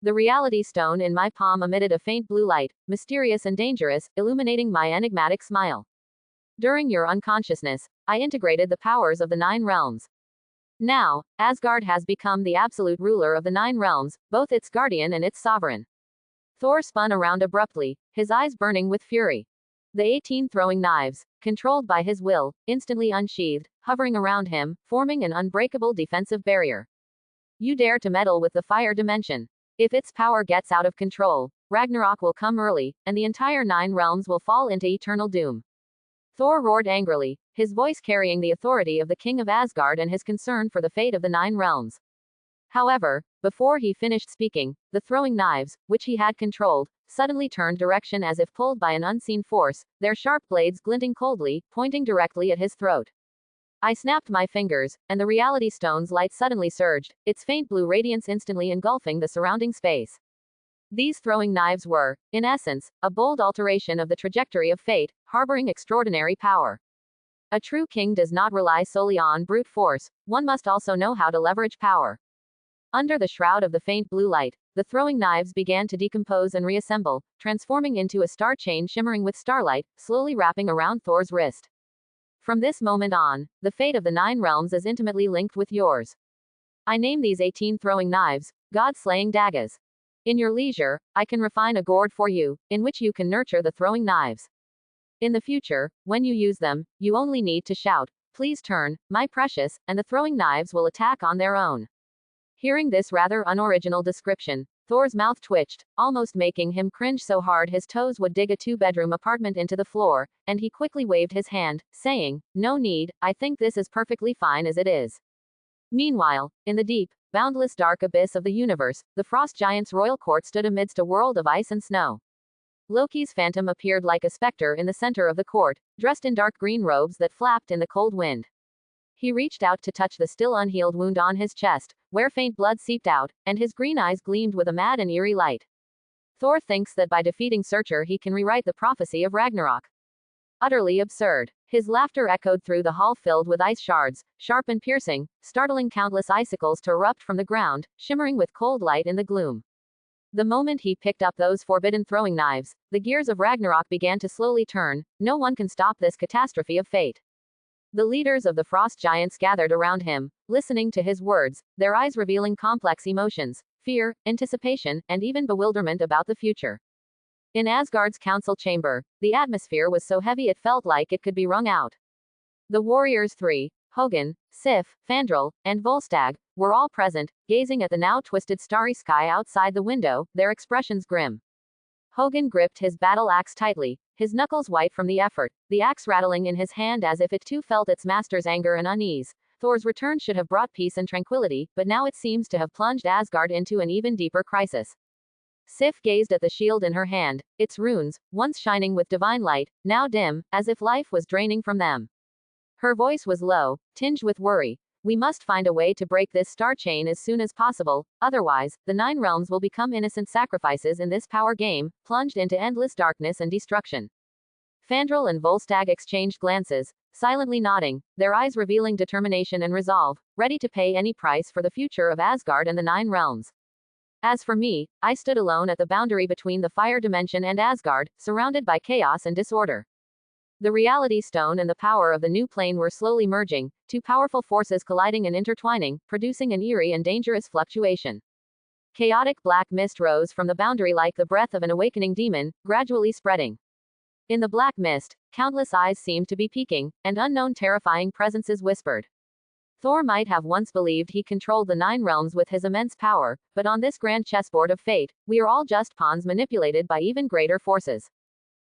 The reality stone in my palm emitted a faint blue light, mysterious and dangerous, illuminating my enigmatic smile. During your unconsciousness, I integrated the powers of the 9 realms. Now, Asgard has become the absolute ruler of the 9 realms, both its guardian and its sovereign. Thor spun around abruptly, his eyes burning with fury. The 18 throwing knives, controlled by his will, instantly unsheathed, hovering around him, forming an unbreakable defensive barrier. You dare to meddle with the fire dimension. If its power gets out of control, Ragnarok will come early, and the entire 9 realms will fall into eternal doom. Thor roared angrily, his voice carrying the authority of the king of Asgard and his concern for the fate of the 9 realms. However, before he finished speaking, the throwing knives, which he had controlled, suddenly turned direction as if pulled by an unseen force, their sharp blades glinting coldly, pointing directly at his throat. I snapped my fingers, and the Reality Stone's light suddenly surged, its faint blue radiance instantly engulfing the surrounding space. These throwing knives were, in essence, a bold alteration of the trajectory of fate, harboring extraordinary power. A true king does not rely solely on brute force, one must also know how to leverage power. Under the shroud of the faint blue light, the throwing knives began to decompose and reassemble, transforming into a star chain shimmering with starlight, slowly wrapping around Thor's wrist. From this moment on, the fate of the 9 realms is intimately linked with yours. I name these 18 throwing knives, God-slaying daggers. In your leisure, I can refine a gourd for you, in which you can nurture the throwing knives. In the future, when you use them, you only need to shout, "Please turn, my precious," and the throwing knives will attack on their own. Hearing this rather unoriginal description, Thor's mouth twitched, almost making him cringe so hard his toes would dig a 2-bedroom apartment into the floor, and he quickly waved his hand, saying, "No need, I think this is perfectly fine as it is." Meanwhile, in the deep, boundless dark abyss of the universe, the frost giant's royal court stood amidst a world of ice and snow. Loki's phantom appeared like a specter in the center of the court, dressed in dark green robes that flapped in the cold wind. He reached out to touch the still unhealed wound on his chest, where faint blood seeped out, and his green eyes gleamed with a mad and eerie light. Thor thinks that by defeating Searcher he can rewrite the prophecy of Ragnarok. Utterly absurd. His laughter echoed through the hall filled with ice shards, sharp and piercing, startling countless icicles to erupt from the ground, shimmering with cold light in the gloom. The moment he picked up those forbidden throwing knives, the gears of Ragnarok began to slowly turn. No one can stop this catastrophe of fate. The leaders of the frost giants gathered around him, listening to his words, their eyes revealing complex emotions, fear, anticipation, and even bewilderment about the future. In Asgard's council chamber, the atmosphere was so heavy it felt like it could be wrung out. The warriors 3, Hogun, Sif, Fandral, and Volstagg, were all present, gazing at the now twisted starry sky outside the window, their expressions grim. Hogun gripped his battle axe tightly, his knuckles white from the effort, the axe rattling in his hand as if it too felt its master's anger and unease. Thor's return should have brought peace and tranquility, but now it seems to have plunged Asgard into an even deeper crisis. Sif gazed at the shield in her hand, its runes, once shining with divine light, now dim, as if life was draining from them. Her voice was low, tinged with worry. "We must find a way to break this star chain as soon as possible, otherwise, the 9 realms will become innocent sacrifices in this power game, plunged into endless darkness and destruction." Fandral and Volstagg exchanged glances, silently nodding, their eyes revealing determination and resolve, ready to pay any price for the future of Asgard and the 9 realms. As for me, I stood alone at the boundary between the fire dimension and Asgard, surrounded by chaos and disorder. The Reality Stone and the power of the new plane were slowly merging, 2 powerful forces colliding and intertwining, producing an eerie and dangerous fluctuation. Chaotic black mist rose from the boundary like the breath of an awakening demon, gradually spreading. In the black mist, countless eyes seemed to be peeking, and unknown terrifying presences whispered. Thor might have once believed he controlled the 9 realms with his immense power, but on this grand chessboard of fate, we are all just pawns manipulated by even greater forces.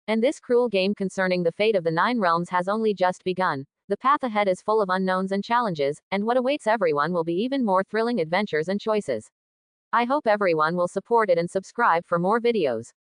And this cruel game concerning the fate of the 9 realms has only just begun. The path ahead is full of unknowns and challenges, and what awaits everyone will be even more thrilling adventures and choices. I hope everyone will support it and subscribe for more videos.